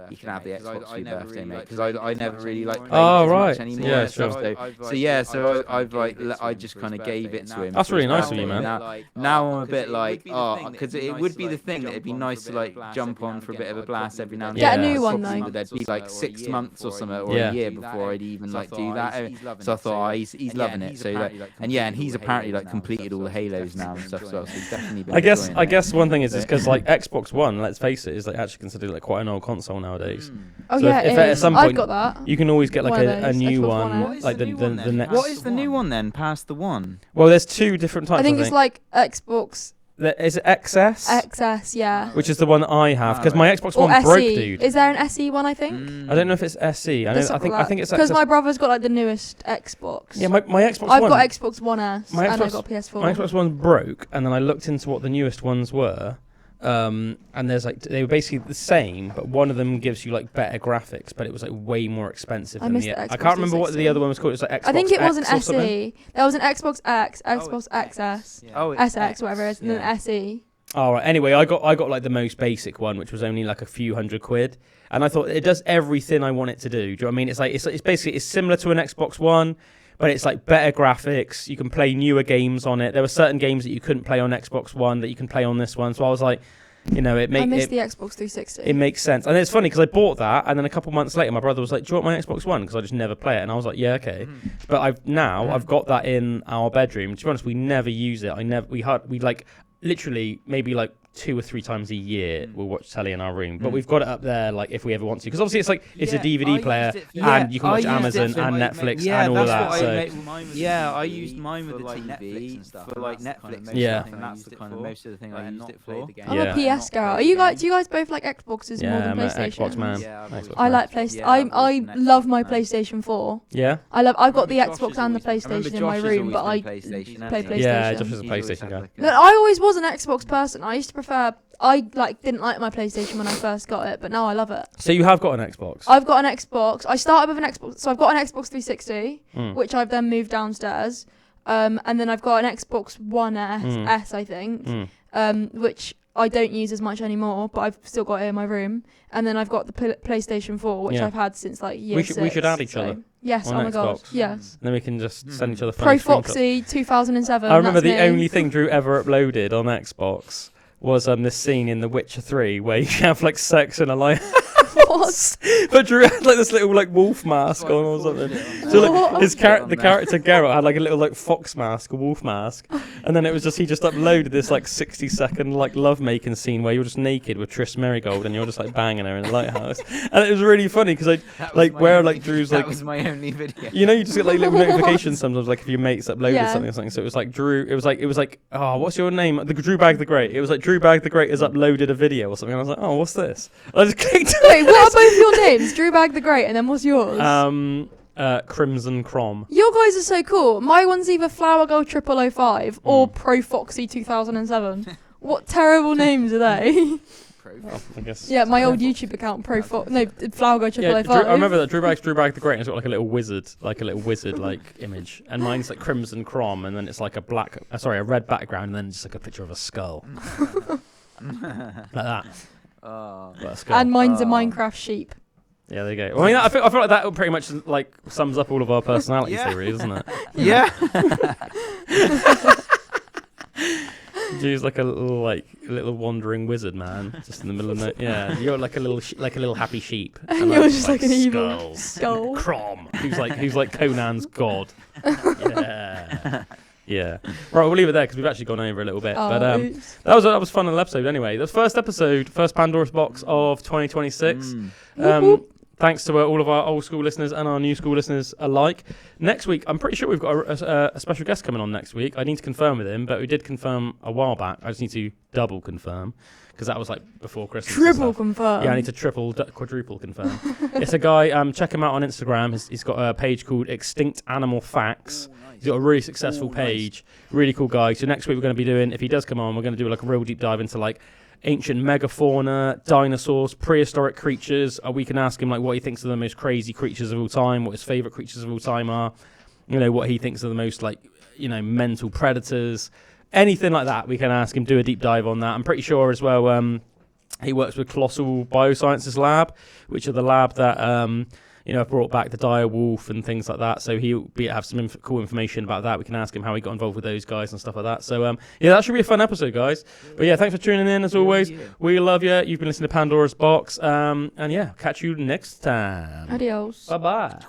you can have the Xbox for your birthday, mate, because I never really like played it as much anymore. Yeah, and stuff, sure. so I've like I just kind of gave it to him. That's for really his nice of you, birthday. man. Now I'm a bit like, because it would be the thing that it'd be nice to like jump on for a bit of a blast every now and Get then. a new one, Probably though. There'd be like 6 months or something, or Yeah. a year before I'd even like do that. So I thought, he's loving it. So like, and he's apparently like completed all the Halos now and stuff. So he's definitely been. I enjoying guess it. one thing is because like Xbox One, let's face it, is like actually considered like quite an old console nowadays. Oh So yeah, if it at is. some I've point got that. You can always get like One of a those, new Xbox one, One S. like the next. What is the new one then? Past the one. Well, there's 2 different types. I think it's like Xbox Is it XS? XS, yeah. Which is the one that I have because my Xbox Or One SE. broke, dude. Is there an SE one? I think. I don't know if it's SE. I think it's because XS. my brother's got like the newest Xbox. Yeah, my Xbox I've One. got Xbox One S My and I've Xbox- got PS4. My Xbox One broke, and then I looked into what the newest ones were. And there's like they were basically the same, but one of them gives you like better graphics, but it was like way more expensive I than missed the. the I Xbox can't remember what the 360. other one was called. It was like Xbox I think it was an X or something. SE. There was an Xbox X, Xbox XS, SX, whatever it is, and then SE. All right. Anyway, I got like the most basic one, which was only like a few £100, and I thought it does everything I want it to do. Do you know what I mean? It's like it's basically similar to an Xbox One, but it's like better graphics. You can play newer games on it. There were certain games that you couldn't play on Xbox One that you can play on this one. So I was like, you know, I missed the Xbox 360. It makes sense. And it's funny because I bought that, and then a couple months later, my brother was like, "Do you want my Xbox One?" Because I just never play it, and I was like, "Yeah, okay." But I've got that in our bedroom. To be honest, we never use it. We like literally maybe like 2 or 3 times a year we'll watch telly in our room, but we've got it up there like if we ever want to, because obviously it's like it's a DVD player and you can watch Amazon and Netflix and all of that. I used mine with the TV for like Netflix. And that's the kind of most of the thing I used it for. I'm a PS girl. Do you guys both like Xboxes more than PlayStation? Xbox man. I like PlayStation. I love my PlayStation 4. Yeah. I've got the Xbox and the PlayStation in my room, but I play PlayStation. Yeah, Josh is a PlayStation guy. Look, I always was an Xbox person. I used to prefer. I didn't like my PlayStation when I first got it, but now I love it. So you have got an Xbox? I've got an Xbox. I started with an Xbox, so I've got an Xbox 360, which I've then moved downstairs, and then I've got an Xbox One S, I think, which I don't use as much anymore, but I've still got it in my room. And then I've got the PlayStation 4, which I've had since like year 6. We should add each other. Yes, on oh my god, Xbox. yes. And then we can just send each other Pro funny Foxy 2007. I remember the me. only thing Drew ever uploaded on Xbox was this scene in The Witcher 3 where you have like sex in a lighthouse. What? But Drew had like this little like wolf mask on or something. So like the character Geralt had like a little like fox mask, a wolf mask, and then it was just he just uploaded this like 60-second like love making scene where you're just naked with Triss Merigold and you're just like banging her in the lighthouse, and it was really funny because Drew's like that was my only video. You know, you just get like little notifications sometimes, like if your mates uploaded something or something. So it was like Drew. It was like oh, what's your name? The Drew Bag the Great. It was like Drew Bag the Great has uploaded a video or something. And I was like, oh, what's this? And I just clicked. Wait, what are both your names? Drew Bag the Great, and then what's yours? Crimson Crom. Your guys are so cool. My one's either Flower Girl 0005 or Pro Foxy 2007. What terrible names are they? Oh, I guess. Yeah, my old YouTube account, Flower Girl 0005. I remember that Drew Bag the Great, and it's got like a little wizard like image, and mine's like Crimson Crom, and then it's like a red background, and then just like a picture of a skull, like that. And mine's a Minecraft sheep. Yeah, there you go. Well, I mean, I feel like that pretty much like sums up all of our personalities, really, doesn't it? Yeah. Drew's like a little wandering wizard man, just in the middle of the you're like a little happy sheep. And you're just like an evil skull. Crom, who's like Conan's god. Yeah. Right, we'll leave it there because we've actually gone over a little bit. But that was a fun little episode anyway. The first Pandora's box of 2026. Thanks to all of our old school listeners and our new school listeners alike. Next week, I'm pretty sure we've got a special guest coming on next week. I need to confirm with him, but we did confirm a while back. I just need to double confirm because that was like before Christmas. Triple confirm. Yeah, I need to quadruple confirm. It's a guy, check him out on Instagram. He's got a page called Extinct Animal Facts. He's got a really successful page. Really cool guy. So next week we're going to be doing, if he does come on, we're going to do like a real deep dive into like ancient megafauna, dinosaurs, prehistoric creatures. We can ask him like what he thinks are the most crazy creatures of all time, what his favourite creatures of all time are, what he thinks are the most like, mental predators, anything like that. We can ask him, do a deep dive on that. I'm pretty sure as well he works with Colossal Biosciences Lab, which are the lab that brought back the dire wolf and things like that. So he'll have some cool information about that. We can ask him how he got involved with those guys and stuff like that. So that should be a fun episode, guys. But yeah, thanks for tuning in as always. We love you. You've been listening to Pandora's Box. And catch you next time. Adios. Bye-bye.